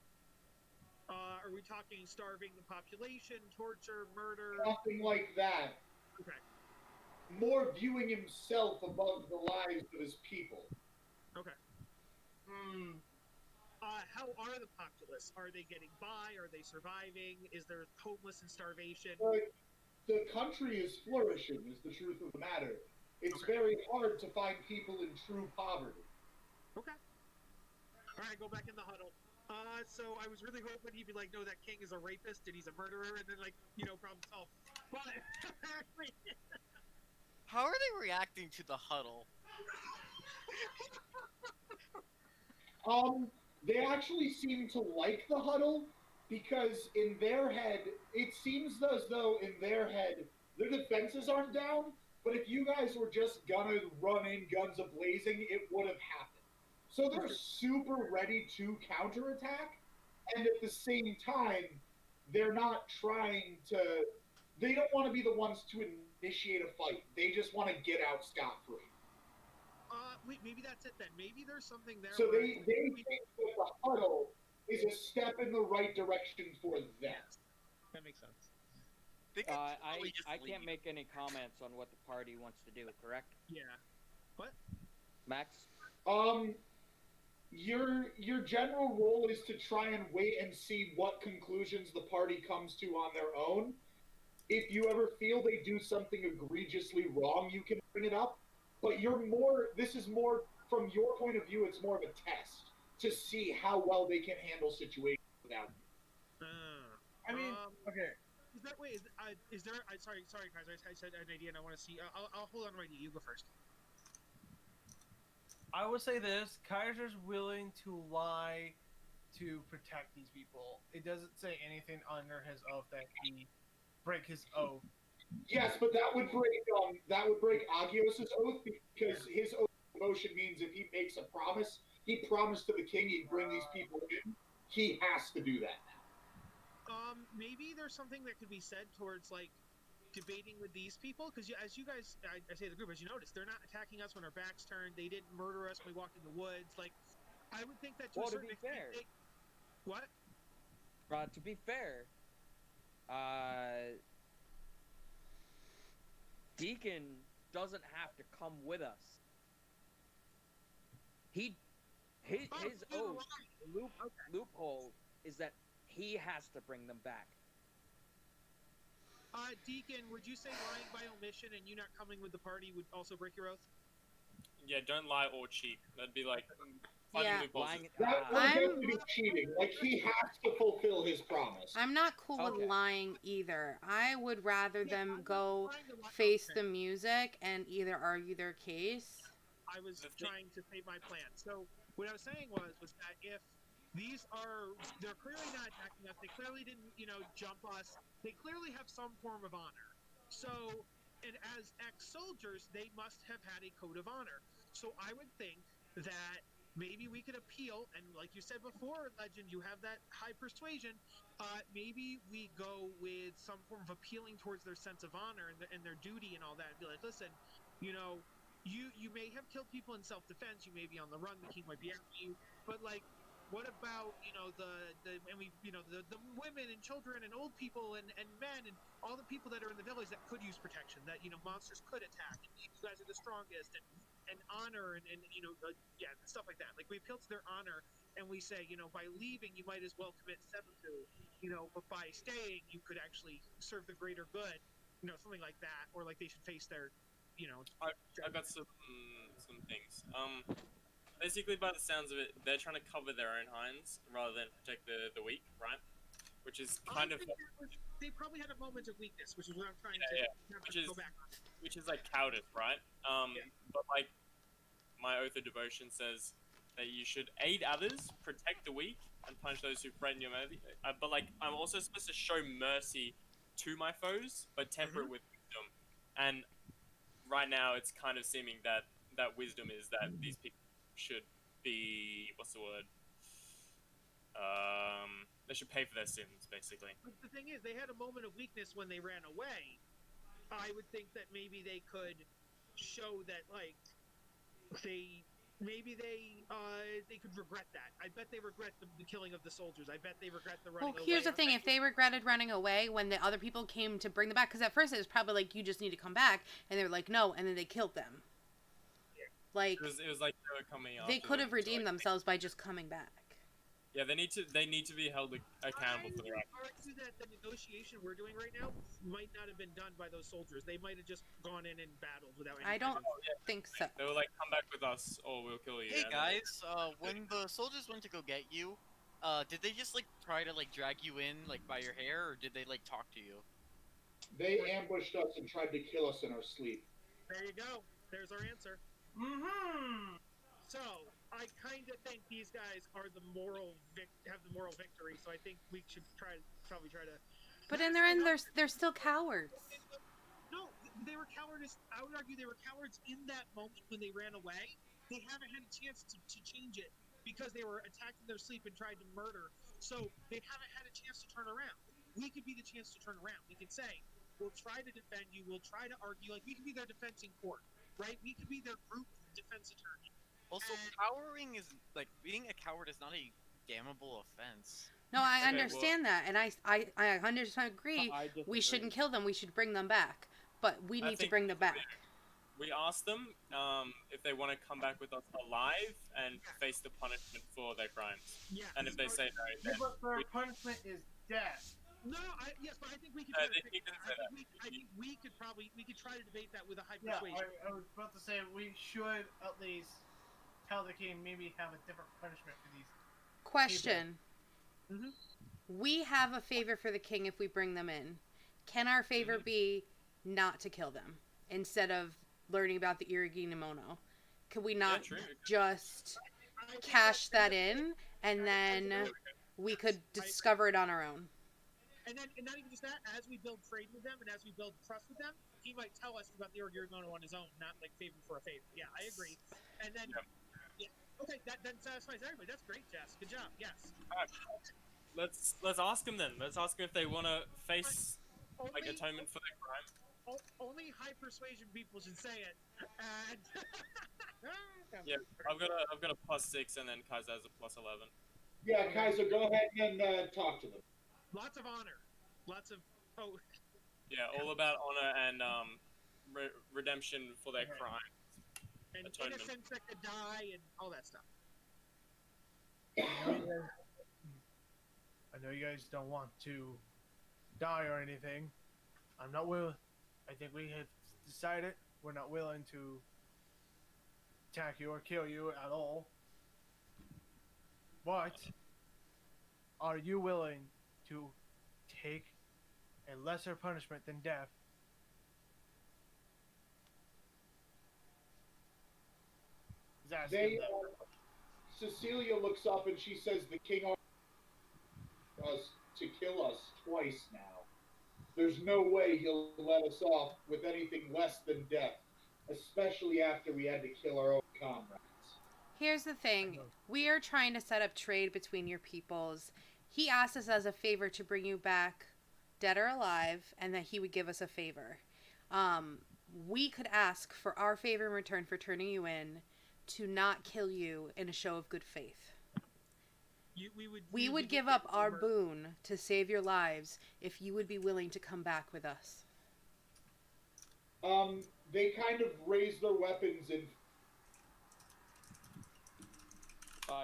Are we talking starving the population, torture, murder?
Nothing like that.
Okay.
More viewing himself above the lives of his people.
Okay. How are the populace? Are they getting by? Are they surviving? Is there homeless and starvation?
The country is flourishing, is the truth of the matter. It's very hard to find people in true poverty.
Okay. All right, go back in the huddle. So I was really hoping he'd be like, no, that king is a rapist and he's a murderer, and then, like, problem solved. But
How are they reacting to the huddle?
They actually seem to like the huddle because in their head, it seems as though in their head, their defenses aren't down, but if you guys were just gonna run in guns a-blazing, it would have happened. So they're super ready to counterattack, and at the same time, they're not trying to... They don't want to be the ones to initiate a fight. They just want to get out scot-free.
wait, maybe that's it then. Maybe there's something there.
So they think that the huddle is a step in the right direction for them.
Yes. That makes sense.
They could totally just
I
leave.
can't make any comments on what the party wants to do, correct?
Yeah. What?
Max?
Your general role is to try and wait and see what conclusions the party comes to on their own. If you ever feel they do something egregiously wrong, you can bring it up. But this is more, from your point of view, it's more of a test to see how well they can handle situations without you.
I mean, okay.
Is that way? Is there? Sorry, guys. I said an idea, and I want to see. I'll hold on to my idea. You go first.
I will say this: Kaiser's willing to lie to protect these people. It doesn't say anything under his oath that he break his oath.
Yes, but that would break Agios' oath, because his oath of devotion means if he makes a promise, he promised to the king he'd bring these people in. He has to do that now.
Maybe there's something that could be said towards, like, debating with these people, because as you guys, I say the group, as you notice, they're not attacking us when our backs turned. They didn't murder us when we walked in the woods. Like, I would think that to a certain extent. What?
To be fair, Deacon doesn't have to come with us. His oath loophole is that he has to bring them back.
Deacon, would you say lying by omission and you not coming with the party would also break your oath?
Yeah, don't lie or cheat. That'd be like finding
Yeah.
loopholes.
Lying.
That would definitely be cheating. Like, he has to fulfill his promise.
I'm not cool with
Okay.
lying either. I would rather
Yeah, I'm
them
not
go
trying to lie.
face
Okay.
the music and either argue their case.
I was
The thing-
trying to state my plan. So what I was saying was that if they're clearly not attacking us. They clearly didn't, jump us. They clearly have some form of honor. So, and as ex-soldiers, they must have had a code of honor. So I would think that maybe we could appeal, and like you said before, Legend, you have that high persuasion. Maybe we go with some form of appealing towards their sense of honor and their duty and all that, and be like, listen, you know, you may have killed people in self-defense. You may be on the run. The king might be after you. But like, what about the women and children and old people and men and all the people that are in the village that could use protection, that monsters could attack, and you guys are the strongest, and honor and stuff like that. Like, we appeal to their honor, and we say, by leaving you might as well commit seppuku, but by staying you could actually serve the greater good, something like that, or like they should face their
I got some things. Basically, by the sounds of it, they're trying to cover their own hinds rather than protect the weak, right? Which is kind of
they probably had a moment of weakness, which is what I'm trying
which
to
is
go back on.
which is like cowardice, right? But like my oath of devotion says that you should aid others, protect the weak, and punish those who threaten your mercy. But like, I'm also supposed to show mercy to my foes, but temper it with wisdom. And right now, it's kind of seeming that wisdom is that these people should be, what's the word? They should pay for their sins, basically.
But the thing is, they had a moment of weakness when they ran away. I would think that maybe they could show that, like, they could regret that. I bet they regret the killing of the soldiers. I bet they regret the running
Well,
away.
here's the thing. If they regretted running away when the other people came to bring them back, because at first it was probably like, you just need to come back, and they were like, no, and then they killed them. Like,
It was like they were coming
they
after
could
them
have
to,
redeemed
like,
themselves by just coming back.
Yeah, they need to be held accountable for their
I
actions.
argue that the negotiation we're doing right now might not have been done by those soldiers. They might have just gone in and battled without any
I don't
kind of-
think so.
They were like, come back with us or we'll kill you.
Hey
and
guys, when the soldiers went to go get you, did they just like try to like drag you in like by your hair, or did they like talk to you?
They ambushed us and tried to kill us in our sleep.
There you go. There's our answer.
Mm-hmm.
So I kind of think these guys are have the moral victory. So I think we should probably try to.
But in their end, they're still cowards.
No, they were cowardice. I would argue they were cowards in that moment when they ran away. They haven't had a chance to change it because they were attacked in their sleep and tried to murder. So they haven't had a chance to turn around. We could be the chance to turn around. We could say, we'll try to defend you. We'll try to argue. Like, we could be their defense in court, right? We could be their group defense attorney.
Also, cowering is like being a coward is not a damnable offense.
No, I
Okay,
understand that, and I 100% agree.
I disagree.
We shouldn't kill them. We should bring them back. But we
I
need to
think
bring them back.
we asked them if they want to come back with us alive and face the punishment for their crimes.
Yeah.
And if they say no,
Yeah,
then
but their punishment is death.
No, yes, but I think we could try to
they
fix
think
that.
they say
I think we could try to debate that with a high
Yeah,
persuasion.
I was about to say we should at least tell the king maybe have a different punishment for these.
Question.
Mhm.
We have a favor for the king if we bring them in. Can our favor be not to kill them instead of learning about the Iriginamono? Could we not
true.
just
I think
cash that in and then we could discover it on our own?
And not even just that, as we build trade with them and as we build trust with them, he might tell us about the Irigimono on his own, not like favor for a favor. Yeah, I agree. And then, yeah, okay, that satisfies everybody. That's great, Jess. Good job. Yes.
Alright, let's ask them then. Let's ask them if they want to face like
Only-
atonement for their crime.
Only high persuasion people should say it. And
Yeah, I've got a +6 and then Kaiser has a +11.
Yeah, Kaiser, go ahead and talk to them.
lots of honor. Lots of
Yeah, all about honor and redemption for their
Okay.
crime.
and
Atonement.
innocents that could die and all that stuff.
I know you guys don't want to die or anything. I'm not willing. I think we have decided we're not willing to attack you or kill you at all. But are you willing to take a lesser punishment than death? He's asking them.
Cecilia looks up and she says, "The king ordered us to kill us twice now. There's no way he'll let us off with anything less than death, especially after we had to kill our own comrades."
Here's the thing. We are trying to set up trade between your peoples. He asked us as a favor to bring you back dead or alive, and that he would give us a favor. We could ask for our favor in return for turning you in to not kill you in a show of good faith. We would give up our boon to save your lives if you would be willing to come back with us.
They kind of raise their weapons and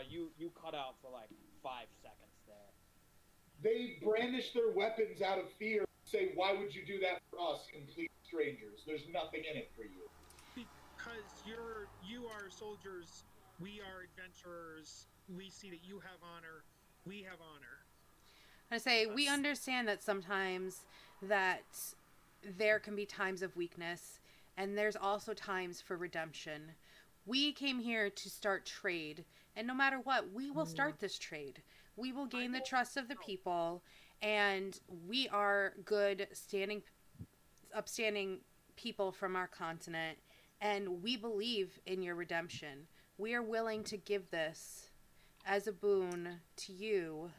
You cut out for like 5 seconds there.
they brandish their weapons out of fear and say, "Why would you do that for us, complete strangers? There's nothing in it for you."
Because you are soldiers, we are adventurers. We see that you have honor. We have honor.
I say we understand that sometimes that there can be times of weakness, and there's also times for redemption. We came here to start trade, and no matter what, we will start this trade. We will gain the trust of the people, and we are good, upstanding people from our continent, and we believe in your redemption. We are willing to give this as a boon to you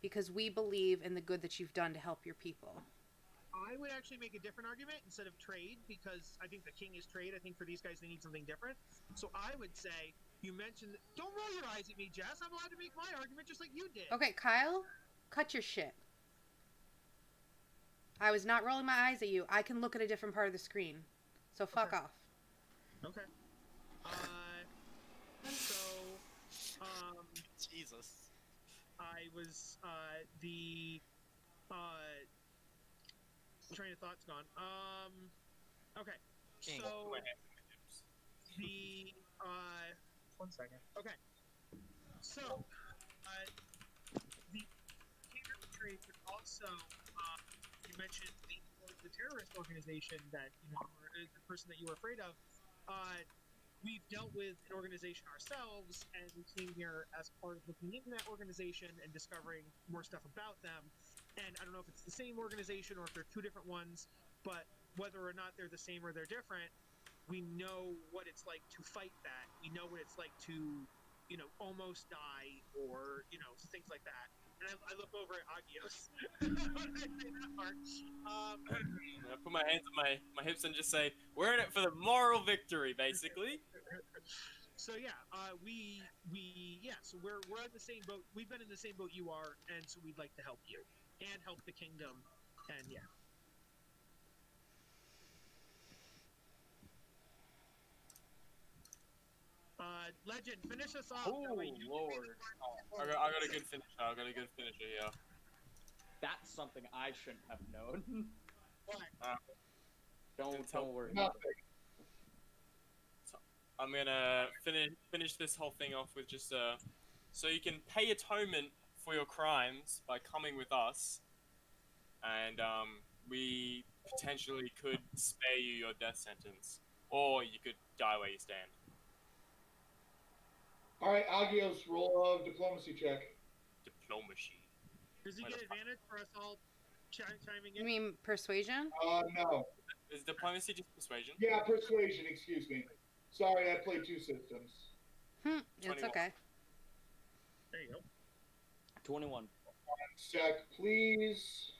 because we believe in the good that you've done to help your people.
I would actually make a different argument instead of trade, because I think the king is trade. I think for these guys, they need something different. So I would say, you mentioned... Don't roll your eyes at me, Jess. I'm allowed to make my argument just like you did.
Okay, Kyle, cut your shit. I was not rolling my eyes at you. I can look at a different part of the screen. So fuck off.
Okay.
Jesus.
I was, train of thought's gone. Okay.
King.
So,
My hands and my hips.
the, 1 second. Okay. So, the cater trade would also, you mentioned the terrorist organization that, or the person that you were afraid of. We've dealt with an organization ourselves, and we came here as part of looking into that organization and discovering more stuff about them. And I don't know if it's the same organization or if they're two different ones, but whether or not they're the same or they're different, we know what it's like to fight that. We know what it's like to, almost die or, things like that. And I look over at Agios when I say that part.
I put my hands on my hips and just say, "We're in it for the moral victory," basically.
So yeah, so we're in the same boat. We've been in the same boat you are, and so we'd like to help you and help the kingdom. And yeah. Legend, finish us off.
Oh Lord! I got a good finisher. Yeah.
That's something I shouldn't have known.
What?
Don't worry.
Nothing.
So I'm gonna finish this whole thing off with just so you can pay atonement for your crimes by coming with us, and we potentially could spare you your death sentence, or you could die where you stand.
All right, Agios, roll a diplomacy check.
Diplomacy.
Does he get advantage for us all chiming in?
You mean persuasion?
No.
Is diplomacy just persuasion?
Yeah, persuasion, excuse me. Sorry, I played two systems.
It's
21.
okay.
There you go.
21.
1 sec, please.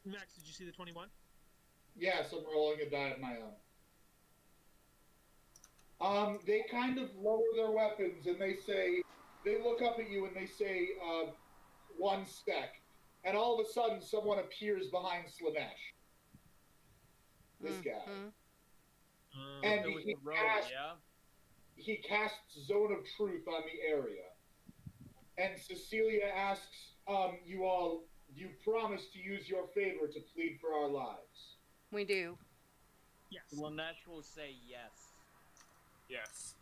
Max, did you see the 21?
Yes, I'm rolling a die of my own. They kind of lower their weapons and they look up at you and they say, 1 sec. And all of a sudden, someone appears behind Slanesh. This guy. And
It was the road, yeah?
he casts Zone of Truth on the area. And Cecilia asks, you promise to use your favor to plead for our lives.
We do.
Yes.
Lanesh will say yes.
Yes.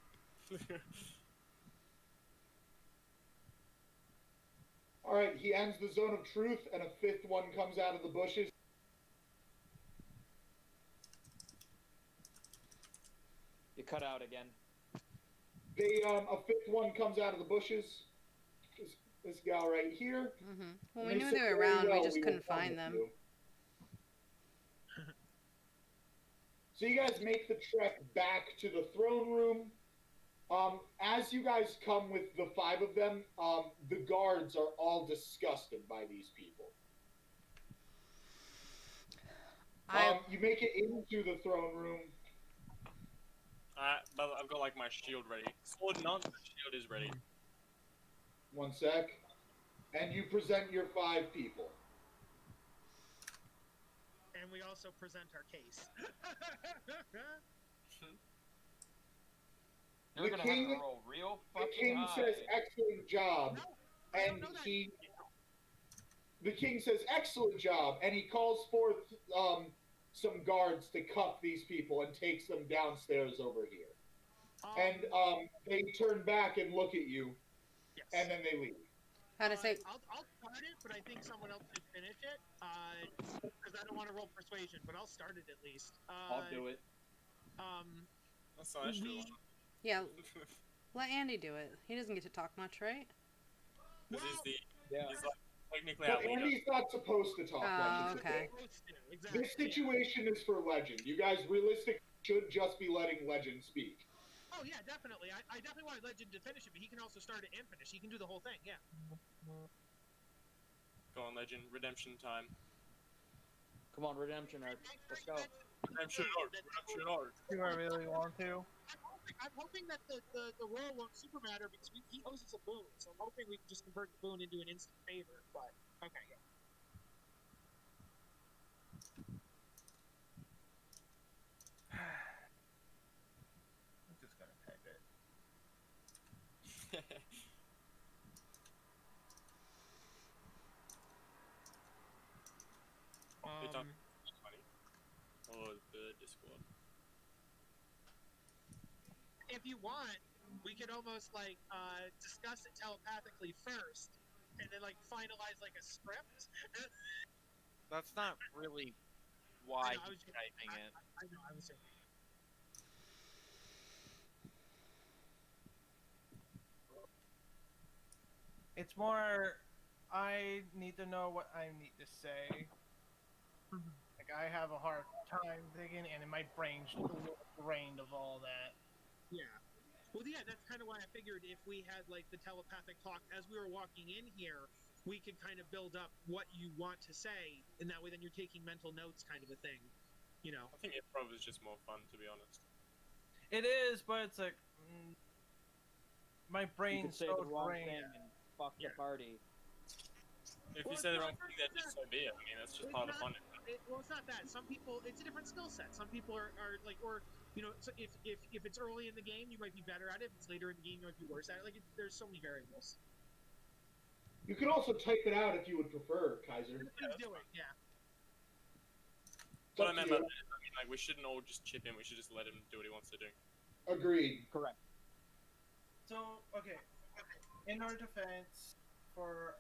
All right, he ends the Zone of Truth, and a 5th one comes out of the bushes.
You cut out again.
A 5th one comes out of the bushes. This gal right here.
Mm-hmm. Well, we knew they were around. We just couldn't find them.
So you guys make the trek back to the throne room. As you guys come with the 5 of them, the guards are all disgusted by these people. You make it into the throne room.
But I've got like my shield ready. Sword none, but shield is ready.
1 sec. And you present your 5 people.
And we also present our case.
You're gonna have to roll real
The
fucking
king
high.
says, excellent job.
No, I don't know that.
The king says, excellent job. And he calls forth some guards to cuff these people and takes them downstairs over here. And they turn back and look at you.
Yes.
And then they leave.
How to say?
I'll start it, but I think someone else should finish it. Because I don't want to roll persuasion, but I'll start it at least.
I'll do it.
That's not actually
Yeah, let Andy do it. He doesn't get to talk much, right?
This is the
Yeah.
he's like technically
But
our leader.
Andy's not supposed to talk much. It's
okay.
Exactly.
This situation is for Legend. You guys realistically should just be letting Legend speak.
Oh yeah, definitely. I definitely wanted Legend to finish it, but he can also start it and finish. He can do the whole thing. Yeah.
Go on, Legend. Redemption time.
Come on, redemption arc. Let's go.
Redemption arc. Redemption arc.
Do I really want to?
I'm hoping that the roll won't super matter because he owes us a boon, so I'm hoping we can just convert the boon into an instant favor. But okay, yeah.
I'm just gonna type it.
It's on funny. Oh, the Discord.
If you want, we could almost like discuss it telepathically first, and then like finalize like a script.
That's not really why
I know, I
he's
was-
typing it.
I know. I was saying.
It's more, I need to know what I need to say. Like, I have a hard time thinking, and my brain's a little drained of all that.
Yeah. Well, yeah, that's kind of why I figured if we had like the telepathic talk as we were walking in here, we could kind of build up what you want to say, and that way then you're taking mental notes, kind of a thing, you know.
I think improv is just more fun, to be honest.
It is, but it's like, my
You could
brain's
say
so
the wrong
drained.
thing and fuck the party.
If
Well,
you say the
it's
wrong
not-
thing, then just so be it. I mean, that's just part of the fun.
Well, it's not that. Some people, it's a different skill set. Some people are like, or you know, so if it's early in the game, you might be better at it. If it's later in the game, you might be worse at it. Like, there's so many variables.
You could also type it out if you would prefer, Kaiser.
Please do it. Yeah.
What I
Up to
meant by
you.
that is, I mean, like, we shouldn't all just chip in. We should just let him do what he wants to do.
Agreed.
Correct.
So, okay. In our defense, for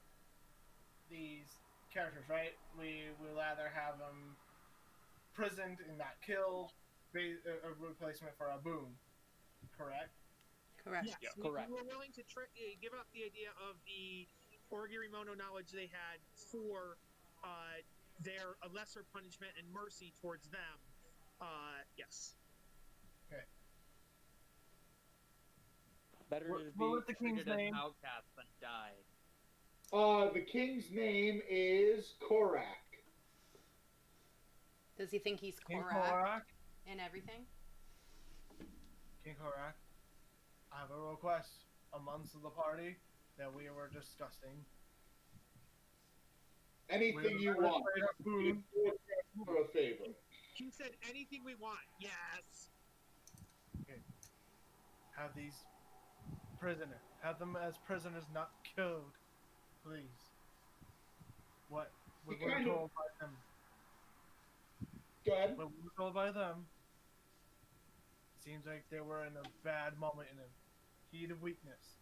these characters, right? We will either have them prisoned and not killed, a replacement for a boon. Correct?
Correct.
Yes.
Yeah.
Correct.
We were willing to give up the idea of the Orgirimono knowledge they had for their a lesser punishment and mercy towards them. Yes.
Better to
What was
be
the king's
treated as an
name?
outcast than die.
The king's name is Korak.
Does he think he's
In
Korak
Korak?
and everything?
King Korak, I have a request amongst the party that we were discussing.
Anything you
We're
want.
afraid of food.
For a favor.
He said anything we want. Yes.
Okay. Have these have them as prisoners, not killed, please. What we
He
were
kind of-
told by them.
Go ahead.
What we were told by them. Seems like they were in a bad moment, in a heat of weakness.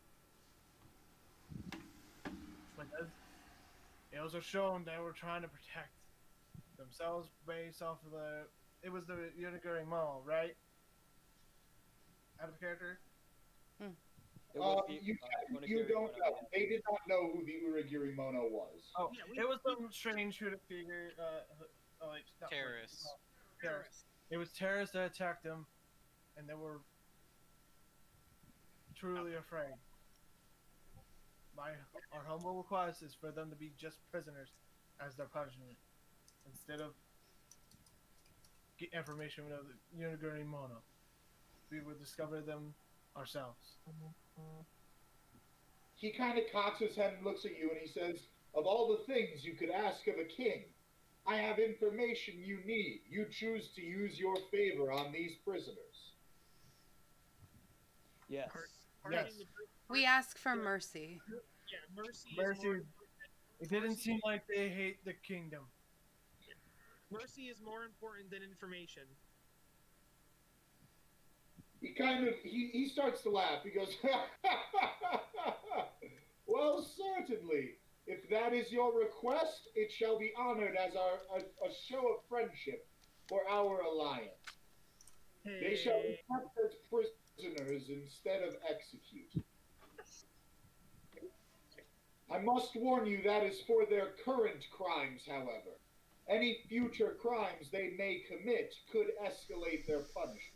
But it was shown they were trying to protect themselves based off of it was the Uniguri Mall, right? Out of character?
It was the,
You
Onigiri
don't
Mono,
know.
yeah.
They did not know who the Uragiri Mono was.
Oh,
Yeah,
it was some strange hooded figure,
Terrorists.
terrorists. It was terrorists that attacked them, and they were truly afraid. Our humble request is for them to be just prisoners as their punishment, instead of get information of the Uniguri Mono. We would discover them ourselves.
He kind of cocks his head and looks at you and he says, "Of all the things you could ask of a king, I have information you need. You choose to use your favor on these prisoners."
Yes.
Yes.
We ask for mercy.
Yeah, mercy.
Mercy. It didn't seem like they hate the kingdom.
Mercy is more important than information.
He starts to laugh. He goes, "Well, certainly. If that is your request, it shall be honored as a show of friendship for our alliance. They shall be kept as prisoners instead of executed. I must warn you that is for their current crimes, however. Any future crimes they may commit could escalate their punishment."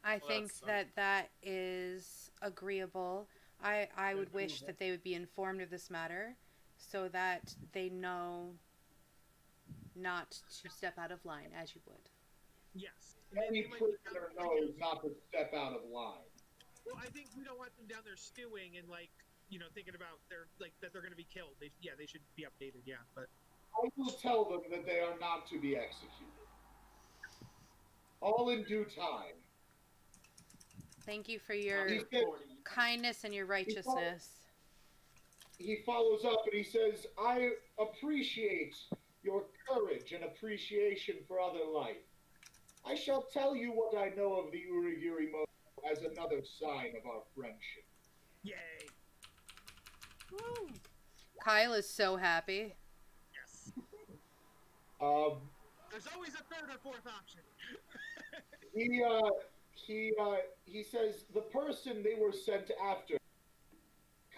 I think that is agreeable. I would wish that they would be informed of this matter so that they know not to step out of line, as you would.
Yes.
Any
They might be
prisoner
down-
knows not to step out of line.
Well, I think we don't want them down there stewing and thinking about that they're going to be killed. They should be updated. Yeah, but
I will tell them that they are not to be executed. All in due time.
Thank you for your
He said,
kindness and your righteousness.
he follows up and he says, "I appreciate your courage and appreciation for other life. I shall tell you what I know of the Uragiri Mono as another sign of our friendship."
yay.
Woo. Kyle is so happy.
Yes. There's always a third or fourth option.
He says the person they were sent after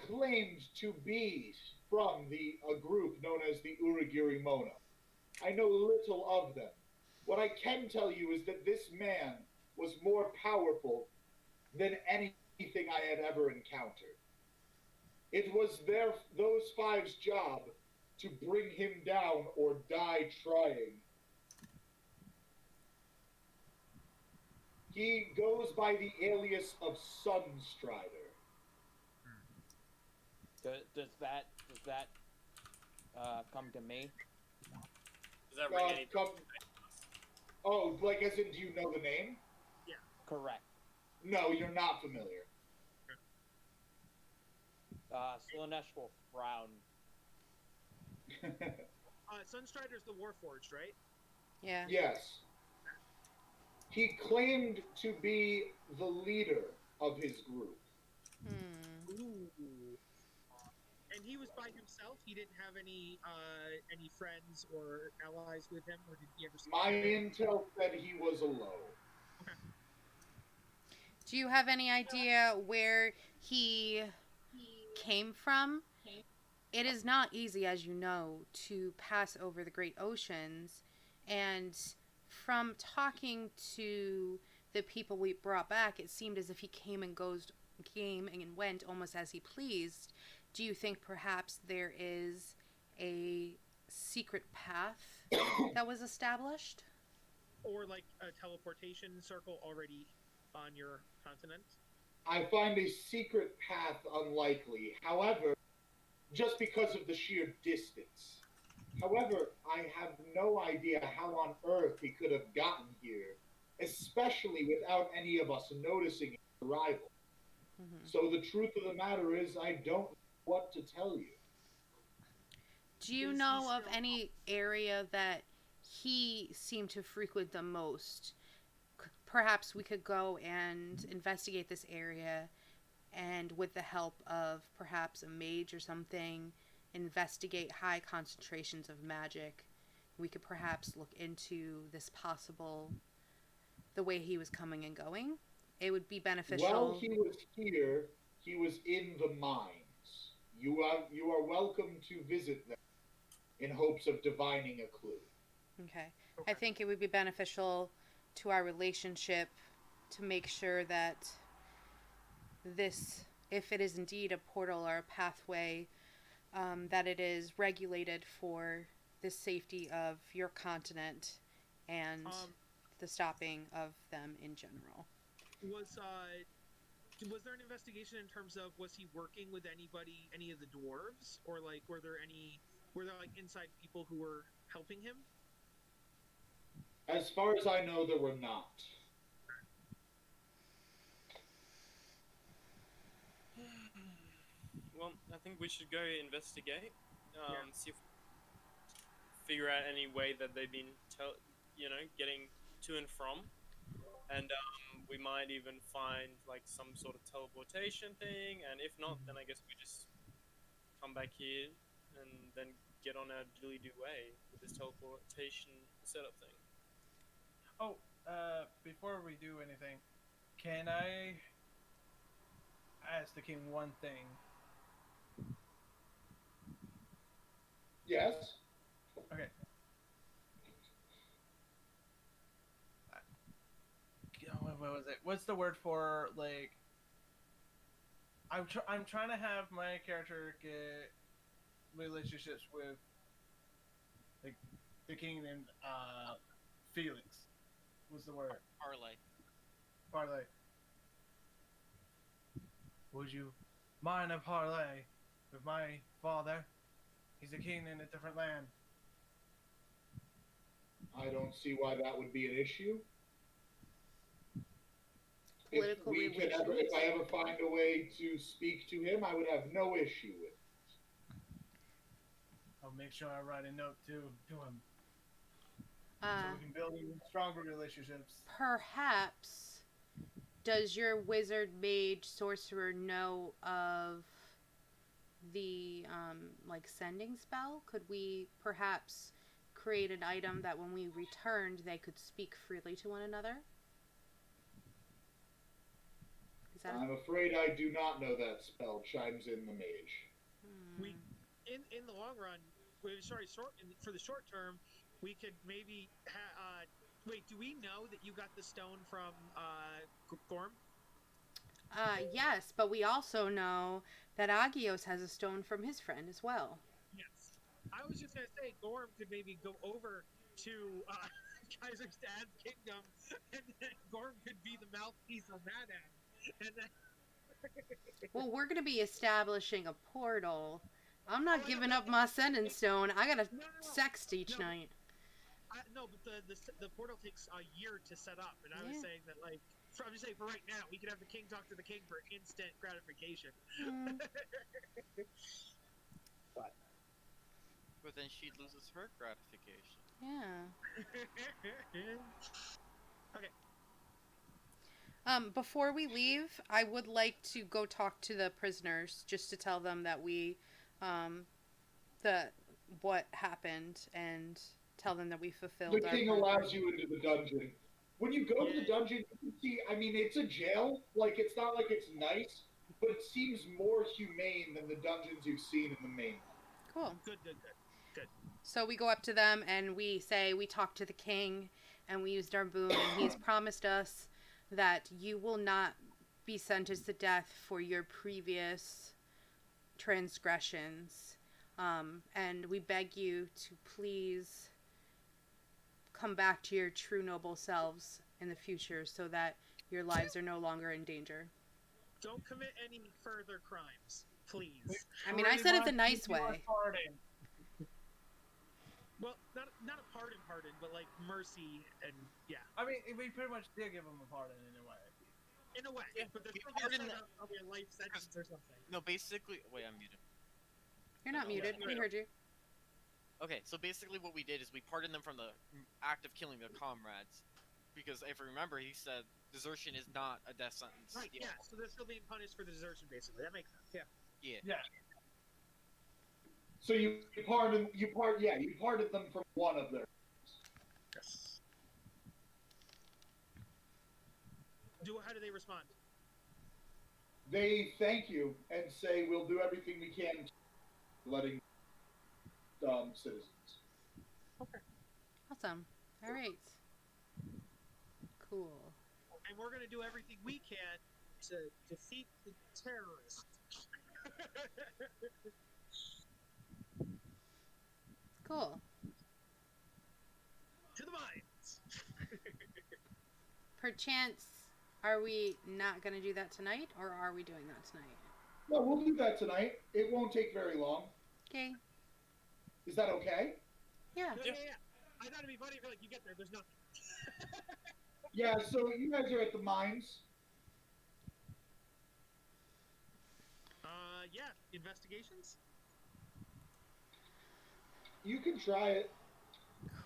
claimed to be from a group known as the Uragiri Mono. I know little of them. What I can tell you is that this man was more powerful than anything I had ever encountered. It was those five's job to bring him down or die trying. He goes by the alias of Sunstrider.
Does that come to me?
Does that ring any?
Oh, like as in, do you know the name?
Correct.
No, you're not familiar.
Slanesh will frown.
Sunstrider's the Warforged, right?
Yeah.
Yes. He claimed to be the leader of his group.
Ooh. And he was by himself. He didn't have any friends or allies with him, or did he ever?
My intel said he was alone.
Okay.
Do you have any idea where he came from? It is not easy, as you know, to pass over the great oceans, and from talking to the people we brought back, it seemed as if he came and went almost as he pleased. Do you think perhaps there is a secret path that was established?
Or like a teleportation circle already on your continent?
I find a secret path unlikely. However, just because of the sheer distance. However, I have no idea how on earth he could have gotten here, especially without any of us noticing his arrival.
Hmm.
So the truth of the matter is, I don't know what to tell you.
Do you
Is he
know of
still?
any area that he seemed to frequent the most? Perhaps we could go and investigate this area, and with the help of perhaps a mage or something, investigate high concentrations of magic. We could perhaps look into this possible, the way he was coming and going. It would be
While
beneficial.
he was here, he was in the mines. You are welcome to visit them in hopes of divining a clue.
Okay. I
Okay.
think it would be beneficial to our relationship to make sure that this, if it is indeed a portal or a pathway, that it is regulated for the safety of your continent and
Um,
the stopping of them in general.
was was there an investigation in terms of was he working with anybody, any of the dwarves, or like were there like inside people who were helping him?
As far as I know, there were not.
Well, I think we should go investigate.
Yeah.
See if figure out any way that they've been, getting to and from, and we might even find like some sort of teleportation thing. And if not, then I guess we just come back here and then get on our dilly do way with this teleportation setup thing.
Oh, before we do anything, can I ask the king one thing?
Yes?
Okay. What was it? What's the word for like? I'm trying to have my character get relationships with like the king named Felix. What's the word?
Parlay.
Parlay. Would you mind a parlay with my father? He's a king in a different land.
I don't see why that would be an issue.
Political
If I
relations.
ever find a way to speak to him, I would have no issue with it.
I'll make sure I write a note to him so
Uh,
we can build even stronger relationships.
Perhaps, does your wizard, mage, sorcerer know of the like sending spell? Could we perhaps create an item that when we returned they could speak freely to one another? Is that
I'm afraid I do not know that spell, chimes in the mage.
We in the long run, for the short term, we could maybe wait. Do we know that you got the stone from Gorm?
yes, but we also know that Agios has a stone from his friend as well.
Yes. I was just gonna say Gorm could maybe go over to Kaiserstad's kingdom, and then Gorm could be the mouthpiece on that end, and then
Well, we're going to be establishing a portal. I'm not
I know,
giving
but
up my sending stone. I got to
no, no, no,
sext each
no, but
night.
no, but the portal takes a year to set up, and I was
Yeah.
saying that like. I'm just saying for right now, we could have the king talk to the king for instant gratification.
Mm.
But then she loses her gratification.
Yeah.
Okay.
Before we leave, I would like to go talk to the prisoners just to tell them that that what happened and tell them that we
The
fulfilled our
king
purpose.
allows you into the dungeon. When you go to the dungeon, you can see, I mean, it's a jail. Like, it's not like it's nice, but it seems more humane than the dungeons you've seen in the main.
Cool.
Good.
So we go up to them and we say we talked to the king and we used our boon and he's promised us that you will not be sentenced to death for your previous transgressions. And we beg you to please come back to your true noble selves in the future so that Your lives are no longer in danger.
Don't commit any further crimes, please.
I mean, I said it the nice way.
Pardon.
Well, not a pardon, but like mercy and yeah,
I mean, we pretty much did give him a pardon in a way.
in a way.
Yeah,
But there's
we
still
pardon
gonna probably a life sentence or something.
No, basically, wait, I'm muted.
You're not
No,
muted.
yeah.
We heard you.
Okay, so basically what we did is we pardoned them from the act of killing their comrades. Because if you remember, he said desertion is not a death sentence.
Right, yeah, so they're still being punished for the desertion, basically. That makes sense, yeah.
Yeah.
Yeah.
So you pardoned them from one of their.
Yes. How do they respond?
They thank you and say we'll do everything we can to letting citizens.
Okay.
Awesome. All right. Cool.
And we're gonna do everything we can to defeat the terrorists.
Cool.
To the mines!
Perchance, are we not going to do that tonight, or are we doing that tonight?
No, we'll do that tonight. It won't take very long.
Okay.
Is that okay?
Yeah.
Yeah. I thought it'd be funny if like you get there's nothing.
Yeah, so you guys are at the mines.
Yeah. Investigations?
You can try it.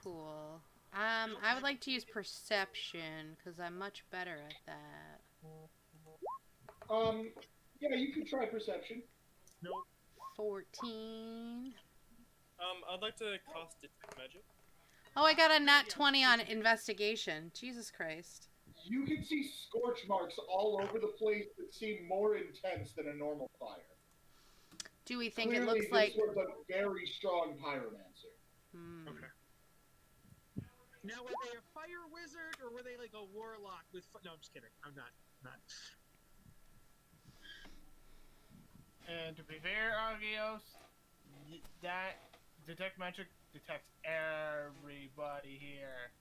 Cool. I would like to use perception, because I'm much better at that.
Yeah, you can try perception.
Nope.
14.
I'd like to cast Detect Magic.
Oh, I got a nat 20 on investigation. Jesus Christ.
You can see scorch marks all over the place that seem more intense than a normal fire.
Do we think
Clearly,
it looks like...
this was a very strong pyromancer.
Okay. Now, were they a fire wizard, or were they like a warlock with... No, I'm just kidding. I'm not.
And to be fair, Agios, that detect magic detects everybody here.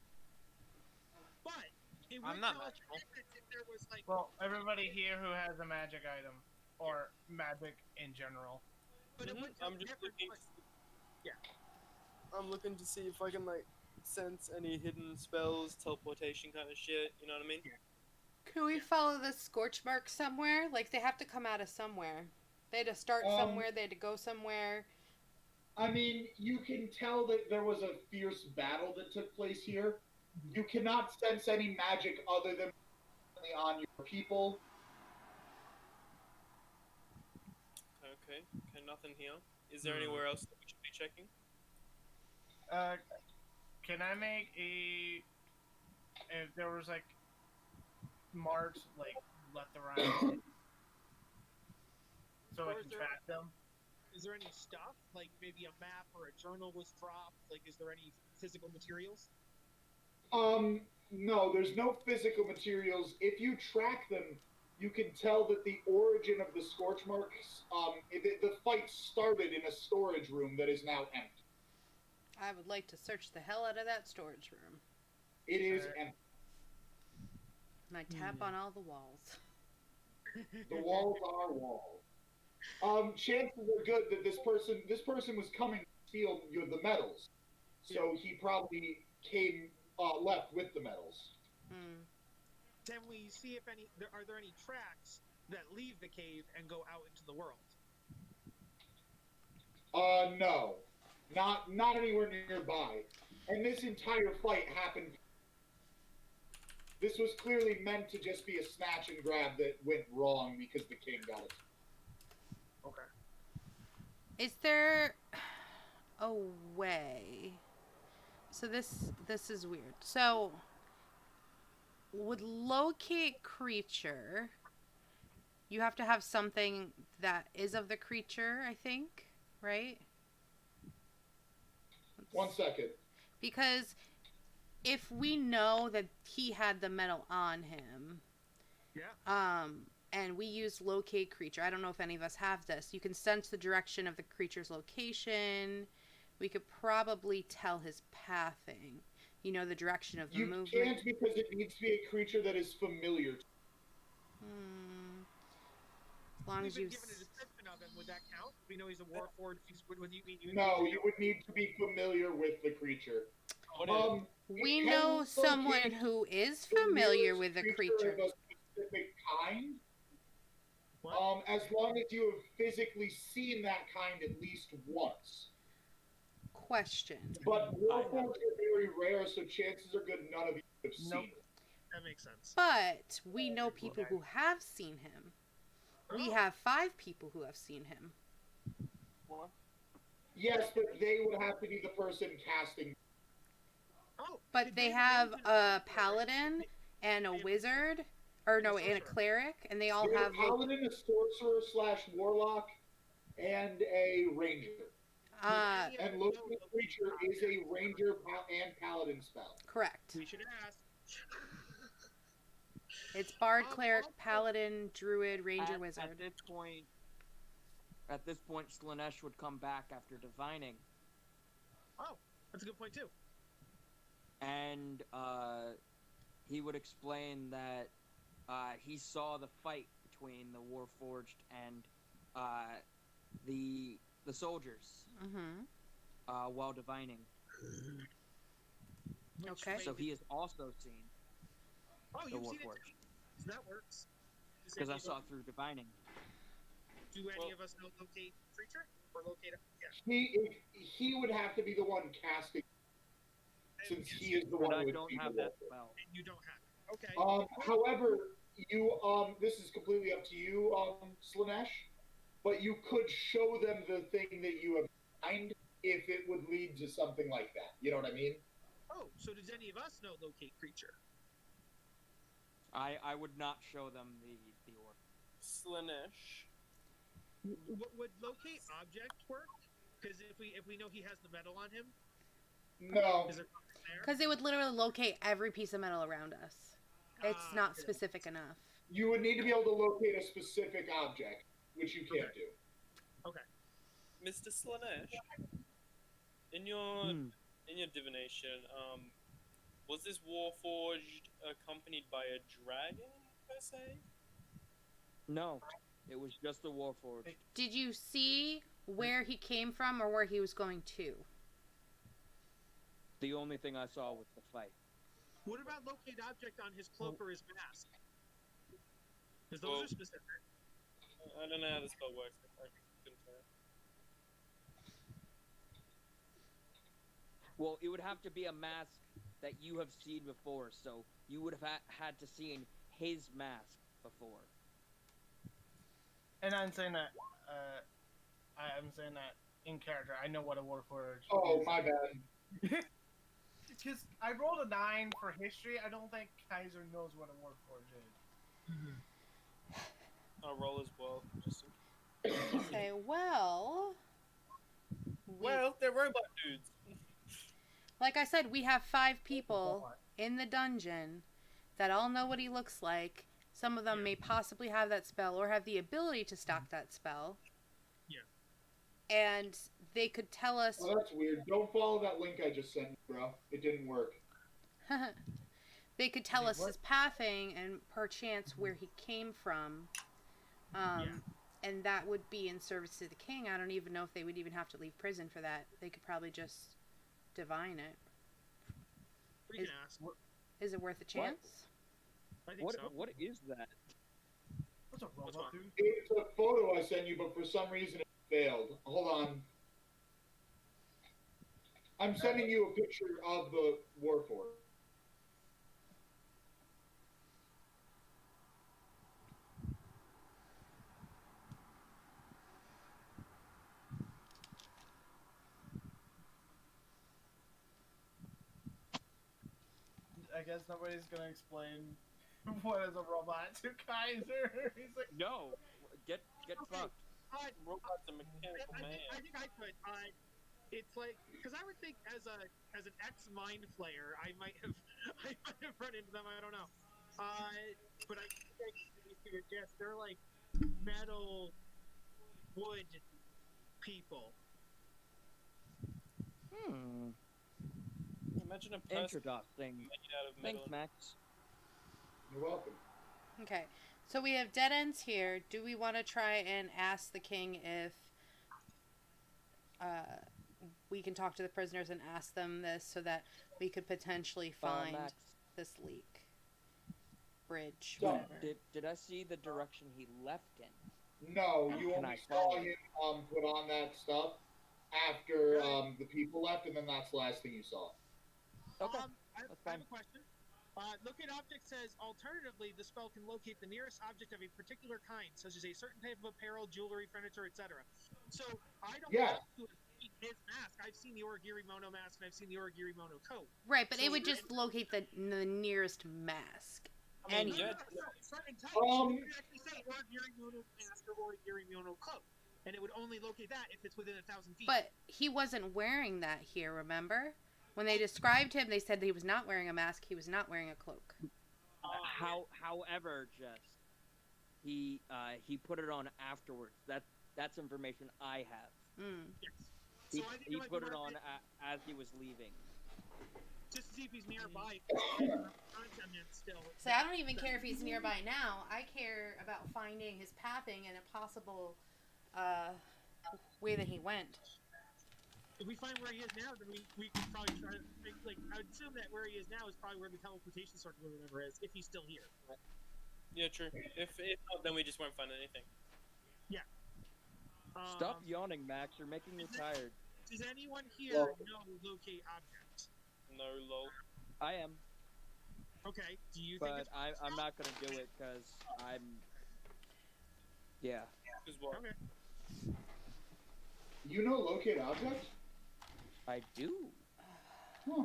But it
I'm
would
not
tell us
magical.
if there was like...
Well, everybody here who has a magic item, or magic in general.
But it would tell
I'm just
difference,
looking.
like- Yeah.
I'm looking to see if I can like sense any hidden spells, teleportation kind of shit. You know what I mean?
Can we follow the scorch mark somewhere? Like, they have to come out of somewhere. They had to start somewhere, they had to go somewhere.
I mean, you can tell that there was a fierce battle that took place here. You cannot sense any magic other than on your people.
Okay, nothing here. Is there anywhere else that we should be checking?
Can I make a... If there was, like, marks, like, left around, so
Or
I
is
can
there-
track them?
Is there any stuff? Like maybe a map or a journal was dropped? Like, is there any physical materials?
No, there's no physical materials. If you track them, you can tell that the origin of the scorch marks, the fight started in a storage room that is now empty.
I would like to search the hell out of that storage room.
It is empty.
And I tap on all the walls.
The walls are walls. Chances are good that this person was coming to steal the medals, so he probably left with the medals.
Can we see if are there any tracks that leave the cave and go out into the world?
No, not anywhere nearby. And this entire fight happened. This was clearly meant to just be a snatch and grab that went wrong because the king got it.
Okay.
Is there a way? So this is weird. So would locate creature, you have to have something that is of the creature, I think, right?
1 second.
Because if we know that he had the medal on him, and we use locate creature, I don't know if any of us have this. You can sense the direction of the creature's location. We could probably tell his pathing. You know the direction of the
You
movement.
can't because it needs to be a creature that is familiar to
As long
We've
as
been
you...
given a description of him. Would that count? We know he's a warforged. Would you mean
you. No, you would need to be familiar with the creature.
What
We
it
know
can
someone
locate
who is
the
familiar
nearest
with a
of
creature.
a specific kind.
What?
As long as you have physically seen that kind at least once.
Question.
But warforged are very rare, so chances are good none of you have seen it.
That makes sense.
But we know people who have seen him. We
Oh.
have 5 people who have seen him.
What?
Yes, but they would have to be the person casting.
Oh.
But
did
they
have
have
mentioned
a
before,
paladin and a wizard, or no, and a cleric, and they all
You're a
have...
paladin, a sorcerer / warlock, and a ranger. And locate creature is a ranger and paladin spell.
Correct.
We should ask.
It's bard, cleric,
also-
paladin, druid, ranger, wizard.
At this point, Slanesh would come back after divining,
Oh, that's a good point too.
and he would explain that he saw the fight between the Warforged and the soldiers
Mm-hmm.
while divining.
Okay.
So he has also seen
Oh,
the
you've seen it
Warforged
too. So that works. Does
because I
any
saw
of
it through divining.
Do any of us know locate creature or locate?
He would have to be the one casting, since he is the
But
one
I
who would
don't
see
have
the
that
wolf.
spell.
And you don't have it. Okay.
However, you this is completely up to you, Slanesh, but you could show them the thing that you have find if it would lead to something like that. You know what I mean?
Oh, so does any of us know locate creature?
I would not show them the orc.
Slanesh.
Would locate object work? Because if we know he has the metal on him,
No.
is there something there?
Because it would literally locate every piece of metal around us. It's not
Okay.
specific enough.
You would need to be able to locate a specific object, which you can't do.
Okay.
Mr. Slanesh, in your divination, was this Warforged accompanied by a dragon per se?
No, it was just the Warforged.
Did you see where he came from or where he was going to?
The only thing I saw was the fight.
What about locate object on his cloak or his mask? Because those are specific.
I don't know how the spell works. I couldn't tell.
Well, it would have to be a mask that you have seen before, so you would have had to seen his mask before.
And I'm saying that, I'm saying that in character. I know what a Warforged
Oh,
is.
my bad.
Because I rolled a 9 for history. I don't think Kaiser knows what a Warforged is.
I'll roll as well. Just
Okay, well...
well, they're robot dudes.
Like I said, we have 5 people in the dungeon that all know what he looks like. Some of them may possibly have that spell or have the ability to stock that spell.
Yeah.
And they could tell us...
Oh, that's weird. Don't follow that link I just sent you, bro. It didn't work.
They could tell us his pathing and perchance where he came from. And that would be in service to the king. I don't even know if they would even have to leave prison for that. They could probably just divine it.
We can ask.
Is it worth a chance?
I think so.
What is that?
What's a
What's
robot
wrong?
dude?
It's a photo I sent you, but for some reason it failed. Hold on. I'm sending you a picture of the Warforged.
I guess nobody's gonna explain what is a robot to Kaiser. He's like,
No, get fucked.
Robots are mechanical man.
I think I could. It's like because I would think as an ex mind flayer, I might have run into them. I don't know. But I think yes, they're like metal, wood people.
Imagine a person
Interesting.
made out of metal.
Thanks, Max.
You're welcome.
Okay, so we have dead ends here. Do we want to try and ask the king if we can talk to the prisoners and ask them this so that we could potentially find
Max,
this leak? Bridge,
So,
whatever.
did I see the direction he left in?
No, you
Can
only
I
saw
follow?
him put on that stuff after the people left, and then that's the last thing you saw.
Okay,
I
that's
have
fine.
a question. Locate object says, alternatively, the spell can locate the nearest object of a particular kind, such as a certain type of apparel, jewelry, furniture, etc. So I don't have to see his mask. I've seen the Origiri Mono mask and I've seen the Origiri Mono coat.
Right, but
So
it would just locate the nearest mask.
I mean,
No,
yeah,
certain types. You would actually say Origiri Mono mask or Origiri Mono coat, and it would only locate that if it's within 1,000 feet.
But he wasn't wearing that here, remember? When they described him, they said that he was not wearing a mask, he was not wearing a cloak.
However, Jess, he put it on afterwards. That's information I have.
Mm.
Yes.
He,
So I think
he
it might
put
be
it
worth
on as he was leaving.
just to see if he's nearby. Still.
So I don't even care if he's nearby now. I care about finding his pathing and a possible way that he went.
If we find where he is now, then we can probably try to I would assume that where he is now is probably where the teleportation circle or whatever is, if he's still here.
yeah, true. If not, then we just won't find anything.
Yeah.
Stop yawning, Max. You're making me tired.
Does anyone here know locate objects?
No, lol.
I am,
Okay. Do you think
but
it's
I'm not gonna do it because I'm. Yeah.
Because what?
okay?
You know locate object?
I do.
Huh.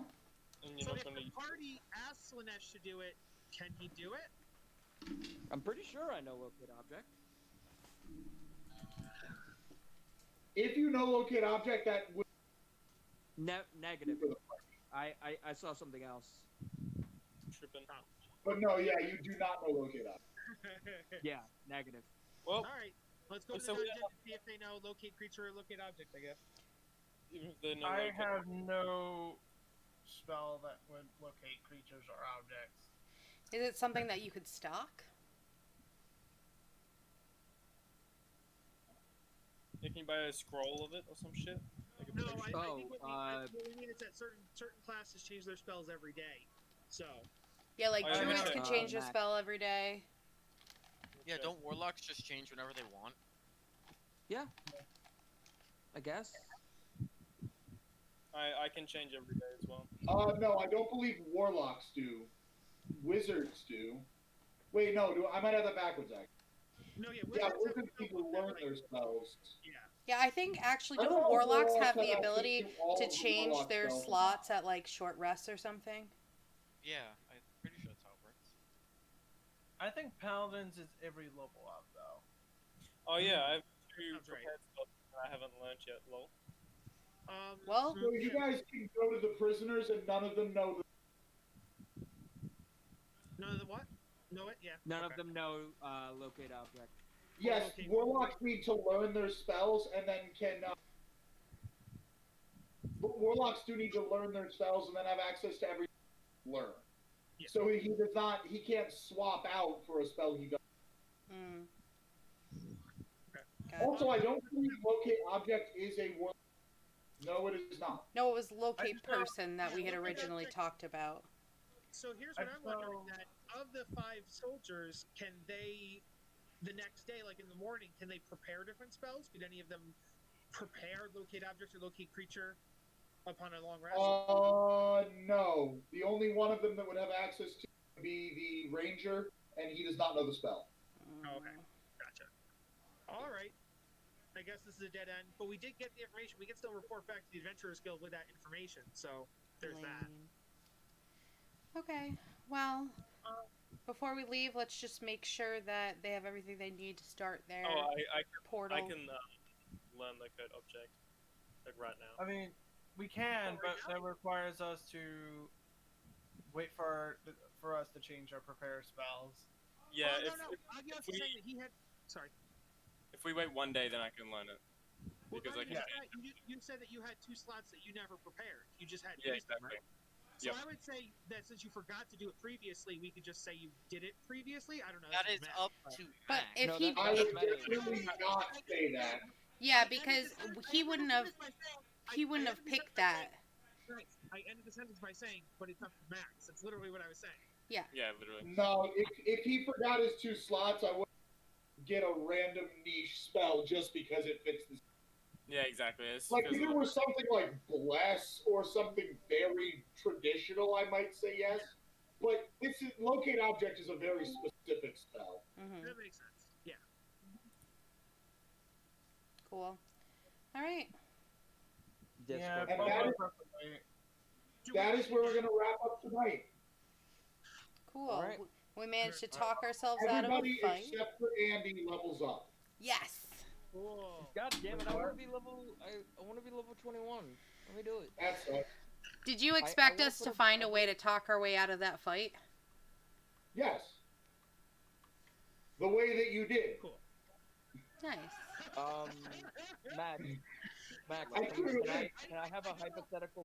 And you're
So
not
if
going
the
to.
party asks Slanesh to do it, can he do it?
I'm pretty sure I know locate object.
If you know locate object, that would
Negative.
for the party.
I saw something else.
Tripping.
But no, yeah, you do not know locate object.
Yeah, negative.
Well,
All right. Let's go to the
So we-
dungeon and see if they know locate creature or locate object. I guess.
even if they're no
I
locate-
have no spell that would locate creatures or objects.
Is it something that you could stock?
Yeah, can you buy a scroll of it or some shit? Like a
No,
potion?
I think what we mean is that certain classes change their spells every day. So
Yeah, like
I
druids
have-
can change their
Max.
spell every day.
Yeah, don't warlocks just change whenever they want?
Yeah. I guess.
I can change every day as well.
No, I don't believe warlocks do. Wizards do. Wait, no, I might have that backwards, actually.
no, yeah,
Yeah,
wizards have
wizards need to learn their spells.
Yeah.
Yeah, I think actually
I
don't
don't know if
warlocks
warlocks
have
have
the
access
ability
to all
to
of the
change
warlock
their
spells.
slots at like short rests or something?
Yeah, I'm pretty sure that's how it works.
I think paladins is every level up though.
Oh yeah, I have 2
Sounds right.
prepared spells that I haven't learned yet, lol.
Well,
So you guys can go to the prisoners and none of them know the
none of the what? Know it? Yeah.
None
okay.
of them know locate object.
Yes,
Okay.
warlocks need to learn their spells and then can. But warlocks do need to learn their spells and then have access to every learn.
Yeah.
So he does not. He can't swap out for a spell he does.
mm.
Okay.
Got it.
Also, I don't believe locate object is a warlock. No, it is not.
No, it was locate
just know-
person that we had
Yeah, locate
originally
object.
talked about.
So here's what
I
I'm wondering:
know-
that of the 5 soldiers, can they, the next day, like in the morning, can they prepare different spells? Could any of them prepare locate object or locate creature upon a long rest?
No. The only one of them that would have access to would be the ranger, and he does not know the spell.
Oh, okay. Gotcha. All right. I guess this is a dead end, but we did get the information. We can still report back to the Adventurers Guild with that information. So there's that.
Lame. Okay. Well, before we leave, let's just make sure that they have everything they need to start their
Oh,
portal.
I can learn locate object like right now.
I mean, we can,
Oh,
but
right now?
that requires us to wait for us to change our prepare spells.
Yeah,
Oh,
if,
no. Agios
if
was
we-
saying that he had. Sorry.
if we wait one day, then I can learn it.
Well,
Because I
not
can
just
change
that, you said that you had 2 slots that you never prepared. You just had
Yeah,
2 of them,
exactly.
right? So
Yep.
I would say that since you forgot to do it previously, we could just say you did it previously. I don't know.
That
that's
is
Matt.
up to
But
Matt.
if
No,
he,
that-
I
that's
would
meta.
definitely not say that.
yeah, because he wouldn't have picked that.
Right. I ended the sentence by saying, but it's up to Max. That's literally what I was saying.
Yeah.
Yeah, literally.
No, if he forgot his 2 slots, I would get a random niche spell just because it fits the.
Yeah, exactly. It's
Like,
because
if it were something like Bless or something very traditional, I might say yes. But this is Locate Object is a very specific spell.
Mm-hmm.
That makes sense. Yeah.
Cool. All right.
Yeah,
Discord.
And
probably.
that is where we're going to wrap up tonight.
Cool.
All right.
We managed to talk ourselves out of
Everybody
a fight.
except for Andy levels up.
Yes.
Cool.
God damn it! I want to be level. I want to be level 21. Let me do it.
That's it.
Did you expect
I
us to
put a-
find a way to talk our way out of that fight?
Yes. The way that you did.
Cool.
Nice.
Max,
I threw it in.
can I have a hypothetical